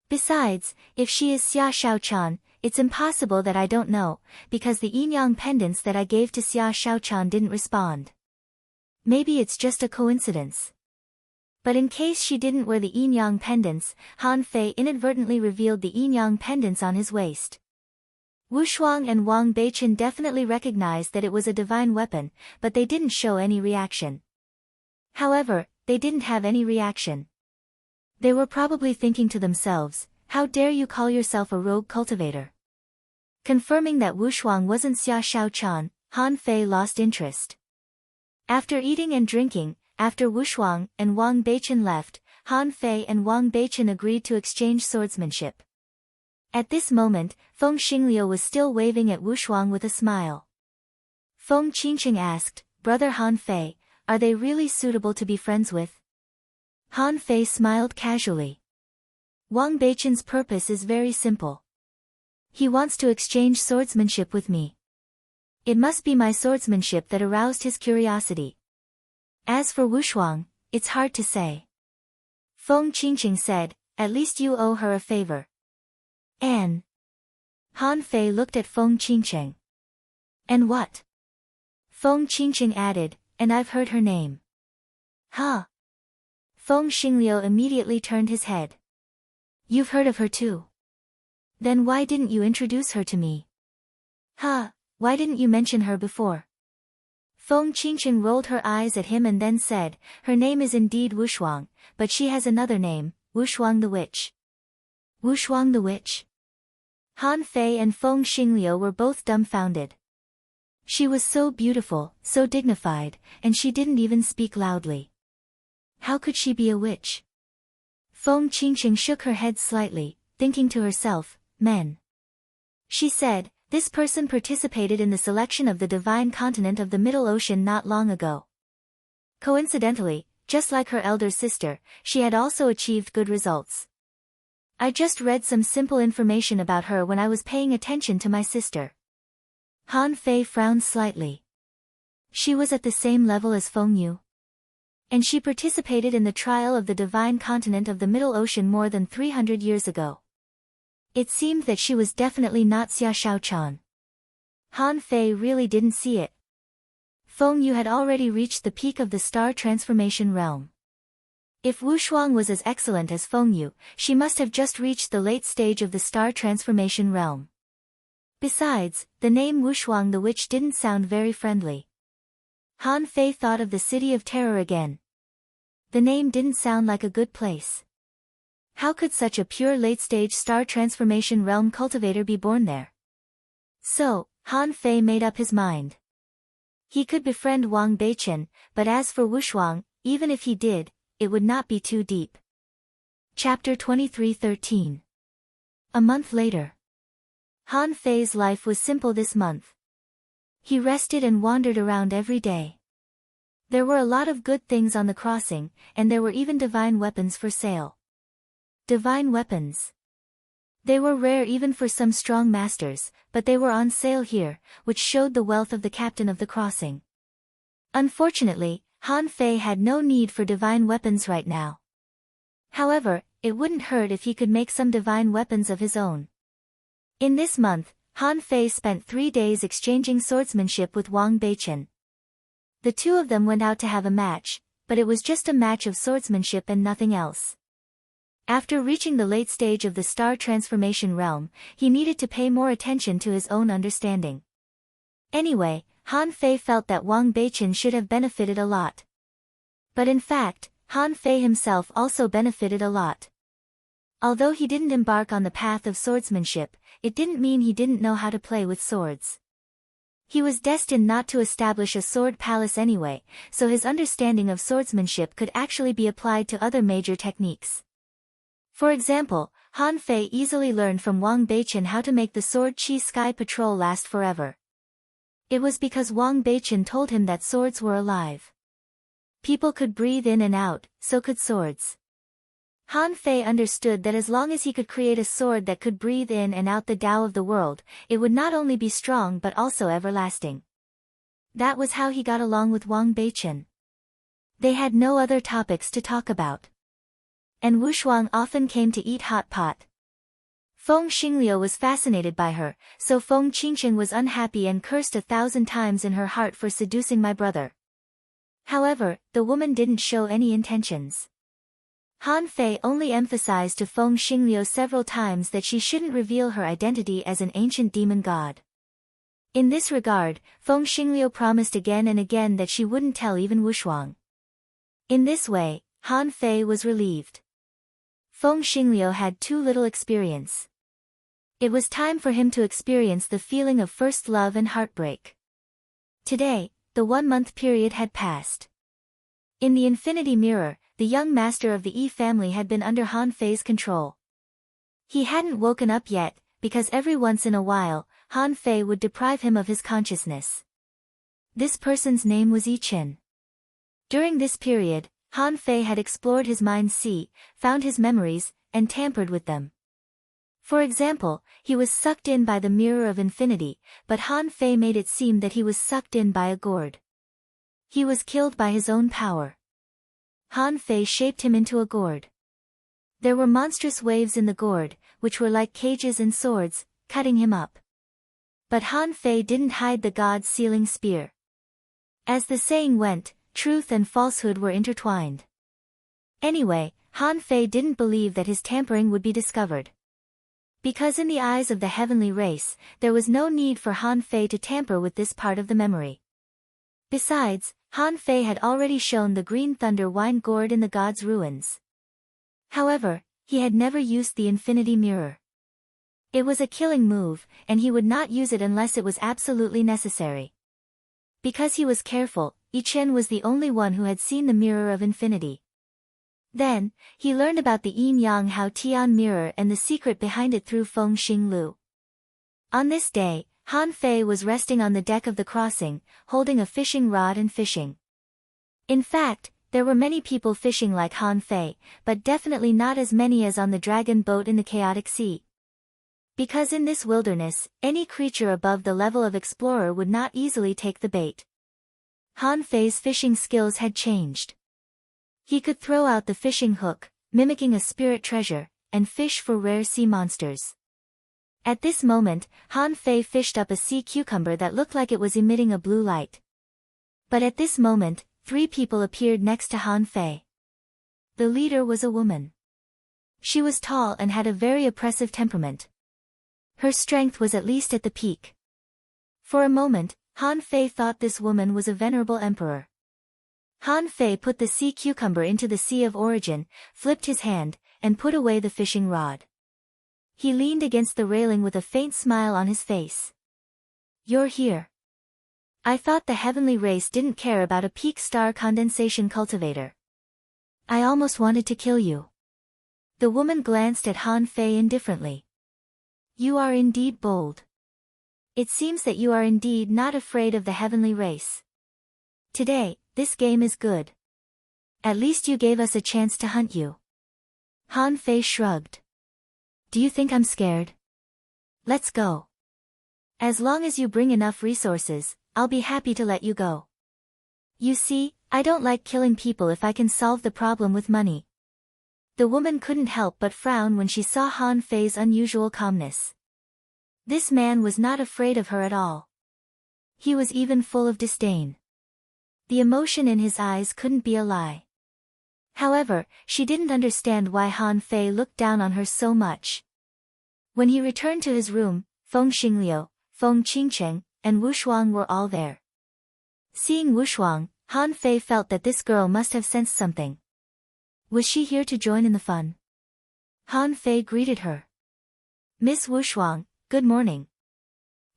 Besides, if she is Xia Shaochan, it's impossible that I don't know, because the yin-yang pendants that I gave to Xia Shaochan didn't respond. Maybe it's just a coincidence. But in case she didn't wear the yin-yang pendants, Han Fei inadvertently revealed the yin-yang pendants on his waist. Wu Shuang and Wang Beichen definitely recognized that it was a divine weapon, but they didn't show any reaction. However, they didn't have any reaction. They were probably thinking to themselves, how dare you call yourself a rogue cultivator? Confirming that Wu Shuang wasn't Xia Shaochan, Han Fei lost interest. After eating and drinking, after Wu Shuang and Wang Beichen left, Han Fei and Wang Beichen agreed to exchange swordsmanship. At this moment, Feng Xingliu was still waving at Wu Shuang with a smile. Feng Qingqing asked, Brother Han Fei, are they really suitable to be friends with? Han Fei smiled casually. Wang Beichen's purpose is very simple. He wants to exchange swordsmanship with me. It must be my swordsmanship that aroused his curiosity. As for Wu Shuang, it's hard to say. Feng Qingqing said, at least you owe her a favor. And Han Fei looked at Feng Qingqing. And what? Feng Qingqing added, and I've heard her name. Huh? Feng Xingliu immediately turned his head. You've heard of her too? Then why didn't you introduce her to me? Huh, why didn't you mention her before? Feng Qingqing rolled her eyes at him and then said, her name is indeed Wu Shuang, but she has another name, Wu Shuang the Witch. Wu Shuang the Witch? Han Fei and Feng Xingliu were both dumbfounded. She was so beautiful, so dignified, and she didn't even speak loudly. How could she be a witch? Feng Qingqing shook her head slightly, thinking to herself, men. She said, this person participated in the selection of the divine continent of the Middle Ocean not long ago. Coincidentally, just like her elder sister, she had also achieved good results. I just read some simple information about her when I was paying attention to my sister. Han Fei frowned slightly. She was at the same level as Feng Yu. And she participated in the trial of the divine continent of the Middle Ocean more than 300 years ago. It seemed that she was definitely not Xia Shaochan. Han Fei really didn't see it. Feng Yu had already reached the peak of the star transformation realm. If Wu Shuang was as excellent as Feng Yu, she must have just reached the late stage of the star transformation realm. Besides, the name Wu Shuang the Witch didn't sound very friendly. Han Fei thought of the City of Terror again. The name didn't sound like a good place. How could such a pure late-stage star transformation realm cultivator be born there? So, Han Fei made up his mind. He could befriend Wang Beichen, but as for Wu Shuang, even if he did, it would not be too deep. Chapter 23:13. A month later. Han Fei's life was simple this month. He rested and wandered around every day. There were a lot of good things on the crossing, and there were even divine weapons for sale. Divine weapons. They were rare even for some strong masters, but they were on sale here, which showed the wealth of the captain of the crossing. Unfortunately, Han Fei had no need for divine weapons right now. However, it wouldn't hurt if he could make some divine weapons of his own. In this month, Han Fei spent 3 days exchanging swordsmanship with Wang Beichen. The two of them went out to have a match, but it was just a match of swordsmanship and nothing else. After reaching the late stage of the star transformation realm, he needed to pay more attention to his own understanding. Anyway, Han Fei felt that Wang Beichen should have benefited a lot. But in fact, Han Fei himself also benefited a lot. Although he didn't embark on the path of swordsmanship, it didn't mean he didn't know how to play with swords. He was destined not to establish a sword palace anyway, so his understanding of swordsmanship could actually be applied to other major techniques. For example, Han Fei easily learned from Wang Beichen how to make the sword Qi Sky Patrol last forever. It was because Wang Beichen told him that swords were alive. People could breathe in and out, so could swords. Han Fei understood that as long as he could create a sword that could breathe in and out the Tao of the world, it would not only be strong but also everlasting. That was how he got along with Wang Beichen. They had no other topics to talk about. And Wu Shuang often came to eat hot pot. Feng Xingliu was fascinated by her, so Feng Qingqing was unhappy and cursed 1,000 times in her heart for seducing my brother. However, the woman didn't show any intentions. Han Fei only emphasized to Feng Xingliu several times that she shouldn't reveal her identity as an ancient demon god. In this regard, Feng Xingliu promised again and again that she wouldn't tell even Wu Shuang. In this way, Han Fei was relieved. Feng Xingliu had too little experience. It was time for him to experience the feeling of first love and heartbreak. Today, the 1-month period had passed. In the Infinity Mirror, the young master of the Yi family had been under Han Fei's control. He hadn't woken up yet, because every once in a while, Han Fei would deprive him of his consciousness. This person's name was Yi Chen. During this period, Han Fei had explored his mind's sea, found his memories, and tampered with them. For example, he was sucked in by the Mirror of Infinity, but Han Fei made it seem that he was sucked in by a gourd. He was killed by his own power. Han Fei shaped him into a gourd. There were monstrous waves in the gourd, which were like cages and swords, cutting him up. But Han Fei didn't hide the god's sealing spear. As the saying went, truth and falsehood were intertwined. Anyway, Han Fei didn't believe that his tampering would be discovered. Because in the eyes of the heavenly race, there was no need for Han Fei to tamper with this part of the memory. Besides, Han Fei had already shown the green thunder wine gourd in the god's ruins. However, he had never used the Infinity Mirror. It was a killing move, and he would not use it unless it was absolutely necessary. Because he was careful, Yi Chen was the only one who had seen the Mirror of Infinity. Then, he learned about the Yin-Yang Hao Tian mirror and the secret behind it through Feng Xinglu. On this day, Han Fei was resting on the deck of the crossing, holding a fishing rod and fishing. In fact, there were many people fishing like Han Fei, but definitely not as many as on the dragon boat in the chaotic sea. Because in this wilderness, any creature above the level of explorer would not easily take the bait. Han Fei's fishing skills had changed. He could throw out the fishing hook, mimicking a spirit treasure, and fish for rare sea monsters. At this moment, Han Fei fished up a sea cucumber that looked like it was emitting a blue light. But at this moment, 3 people appeared next to Han Fei. The leader was a woman. She was tall and had a very oppressive temperament. Her strength was at least at the peak. For a moment, Han Fei thought this woman was a venerable emperor. Han Fei put the sea cucumber into the sea of origin, flipped his hand, and put away the fishing rod. He leaned against the railing with a faint smile on his face. "You're here. I thought the heavenly race didn't care about a peak star condensation cultivator. I almost wanted to kill you." The woman glanced at Han Fei indifferently. "You are indeed bold. It seems that you are indeed not afraid of the heavenly race. Today, this game is good. At least you gave us a chance to hunt you." Han Fei shrugged. "Do you think I'm scared? Let's go. As long as you bring enough resources, I'll be happy to let you go. You see, I don't like killing people if I can solve the problem with money." The woman couldn't help but frown when she saw Han Fei's unusual calmness. This man was not afraid of her at all. He was even full of disdain. The emotion in his eyes couldn't be a lie. However, she didn't understand why Han Fei looked down on her so much. When he returned to his room, Feng Xingliu, Feng Qingcheng, and Wu Shuang were all there. Seeing Wu Shuang, Han Fei felt that this girl must have sensed something. Was she here to join in the fun? Han Fei greeted her. "Miss Wu Shuang, good morning."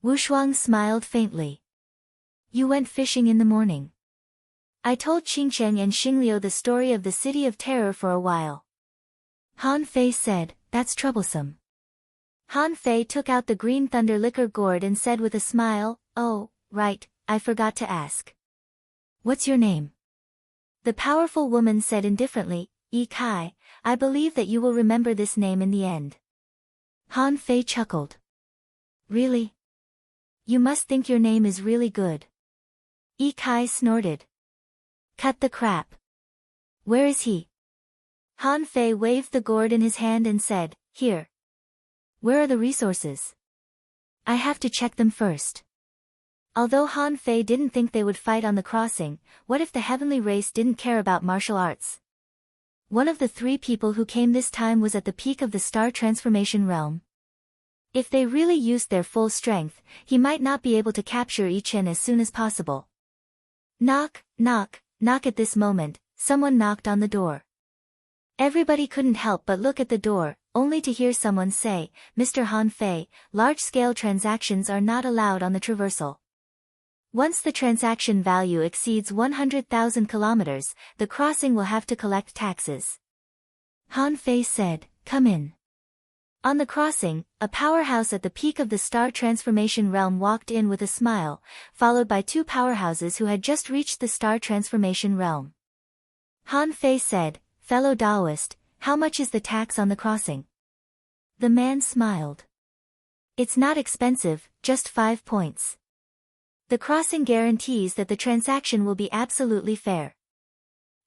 Wu Shuang smiled faintly. "You went fishing in the morning. I told Qingcheng and Xingliu the story of the City of Terror for a while." Han Fei said, "That's troublesome." Han Fei took out the green thunder liquor gourd and said with a smile, "Oh, right, I forgot to ask. What's your name?" The powerful woman said indifferently, "Yi Kai, I believe that you will remember this name in the end." Han Fei chuckled. "Really? You must think your name is really good." Yi Kai snorted. "Cut the crap. Where is he?" Han Fei waved the gourd in his hand and said, "Here." "Where are the resources?" "I have to check them first." Although Han Fei didn't think they would fight on the crossing, what if the heavenly race didn't care about martial arts? One of the 3 people who came this time was at the peak of the star transformation realm. If they really used their full strength, he might not be able to capture Yi Chen as soon as possible. Knock, knock, knock. At this moment, someone knocked on the door. Everybody couldn't help but look at the door, only to hear someone say, "Mr. Han Fei, large-scale transactions are not allowed on the traversal. Once the transaction value exceeds 100,000 kilometers, the crossing will have to collect taxes." Han Fei said, "Come in." On the crossing, a powerhouse at the peak of the star transformation realm walked in with a smile, followed by two powerhouses who had just reached the star transformation realm. Han Fei said, "Fellow Taoist, how much is the tax on the crossing?" The man smiled. "It's not expensive, just 5 points. The crossing guarantees that the transaction will be absolutely fair."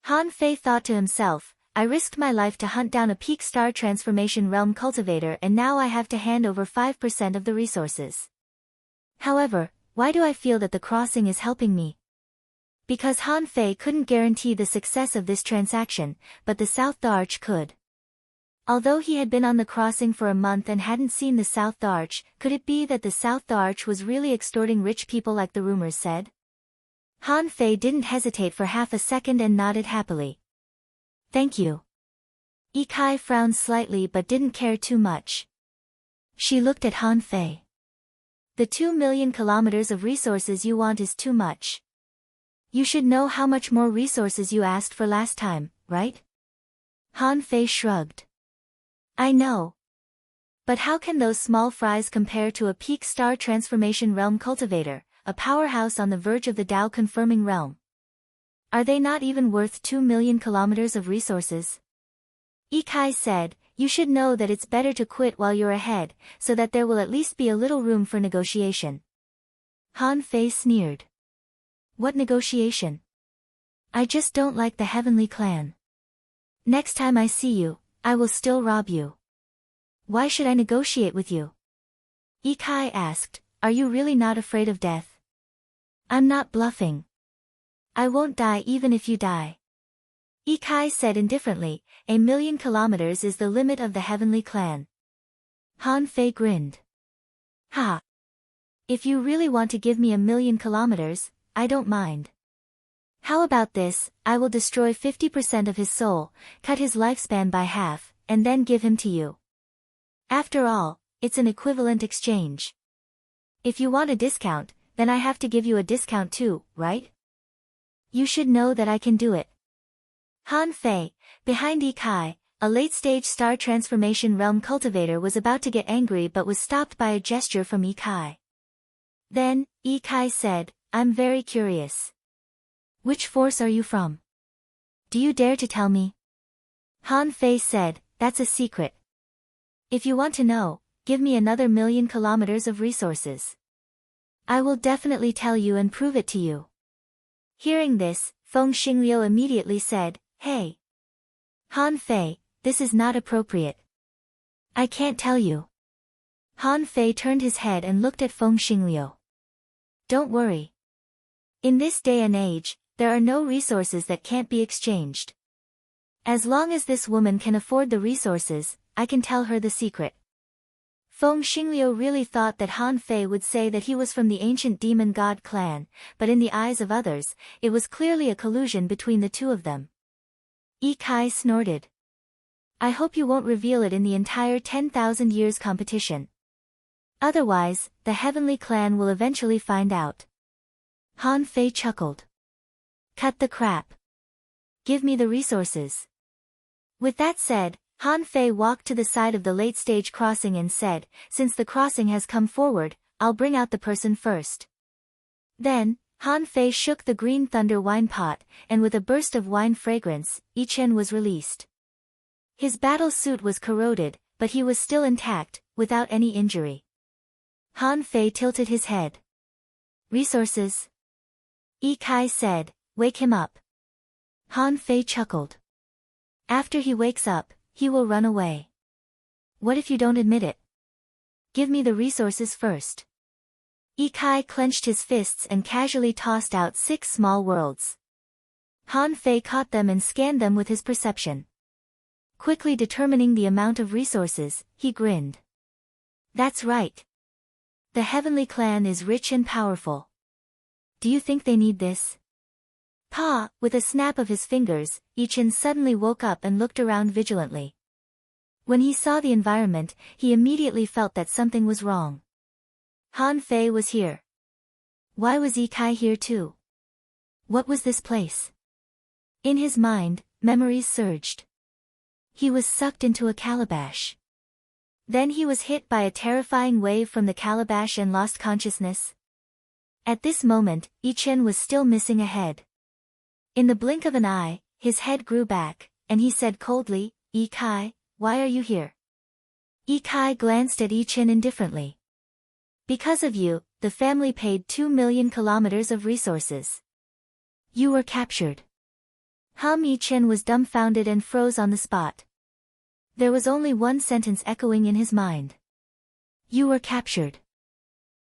Han Fei thought to himself, "I risked my life to hunt down a peak star transformation realm cultivator and now I have to hand over 5% of the resources. However, why do I feel that the crossing is helping me?" Because Han Fei couldn't guarantee the success of this transaction, but the South Arch could. Although he had been on the crossing for a month and hadn't seen the South Arch, could it be that the South Arch was really extorting rich people like the rumors said? Han Fei didn't hesitate for half a second and nodded happily. "Thank you." Yi Kai frowned slightly but didn't care too much. She looked at Han Fei. "The 2 million kilometers of resources you want is too much. You should know how much more resources you asked for last time, right?" Han Fei shrugged. "I know. But how can those small fries compare to a peak star transformation realm cultivator, a powerhouse on the verge of the Tao confirming realm? Are they not even worth 2 million kilometers of resources?" Yi Kai said, "You should know that it's better to quit while you're ahead, so that there will at least be a little room for negotiation." Han Fei sneered. "What negotiation? I just don't like the Heavenly Clan. Next time I see you, I will still rob you." "Why should I negotiate with you?" Yi Kai asked, "Are you really not afraid of death?" "I'm not bluffing. I won't die even if you die." Yi Kai said indifferently, "A million kilometers is the limit of the Heavenly Clan." Han Fei grinned. "Ha! If you really want to give me 1,000,000 kilometers, I don't mind. How about this, I will destroy 50% of his soul, cut his lifespan by half, and then give him to you. After all, it's an equivalent exchange. If you want a discount, then I have to give you a discount too, right? You should know that I can do it." Han Fei, behind Yi Kai, a late-stage star transformation realm cultivator, was about to get angry but was stopped by a gesture from Yi Kai. Then, Yi Kai said, "I'm very curious. Which force are you from? Do you dare to tell me?" Han Fei said, "That's a secret. If you want to know, give me another 1,000,000 kilometers of resources. I will definitely tell you and prove it to you." Hearing this, Feng Xingliu immediately said, "Hey! Han Fei, this is not appropriate. I can't tell you." Han Fei turned his head and looked at Feng Xingliu. "Don't worry. In this day and age, there are no resources that can't be exchanged. As long as this woman can afford the resources, I can tell her the secret." Feng Xingliu really thought that Han Fei would say that he was from the ancient demon god clan, but in the eyes of others, it was clearly a collusion between the two of them. Yi Kai snorted. "I hope you won't reveal it in the entire 10,000 years competition. Otherwise, the Heavenly Clan will eventually find out." Han Fei chuckled. "Cut the crap. Give me the resources." With that said, Han Fei walked to the side of the late-stage crossing and said, "Since the crossing has come forward, I'll bring out the person first." Then, Han Fei shook the green thunder wine pot, and with a burst of wine fragrance, Yi Chen was released. His battle suit was corroded, but he was still intact, without any injury. Han Fei tilted his head. "Resources?" Yi Kai said, "Wake him up." Han Fei chuckled. "After he wakes up, he will run away. What if you don't admit it? Give me the resources first." Yi Kai clenched his fists and casually tossed out 6 small worlds. Han Fei caught them and scanned them with his perception. Quickly determining the amount of resources, he grinned. "That's right. The Heavenly Clan is rich and powerful. Do you think they need this?" Pa, with a snap of his fingers, Yi-Chen suddenly woke up and looked around vigilantly. When he saw the environment, he immediately felt that something was wrong. Han Fei was here. Why was Yi Kai here too? What was this place? In his mind, memories surged. He was sucked into a calabash. Then he was hit by a terrifying wave from the calabash and lost consciousness. At this moment, Yi-Chen was still missing a head. In the blink of an eye, his head grew back, and he said coldly, "Yi Kai, why are you here?" Yi Kai glanced at Yi-Chen indifferently. "Because of you, the family paid 2 million kilometers of resources. You were captured." Yi-Chen was dumbfounded and froze on the spot. There was only one sentence echoing in his mind. "You were captured."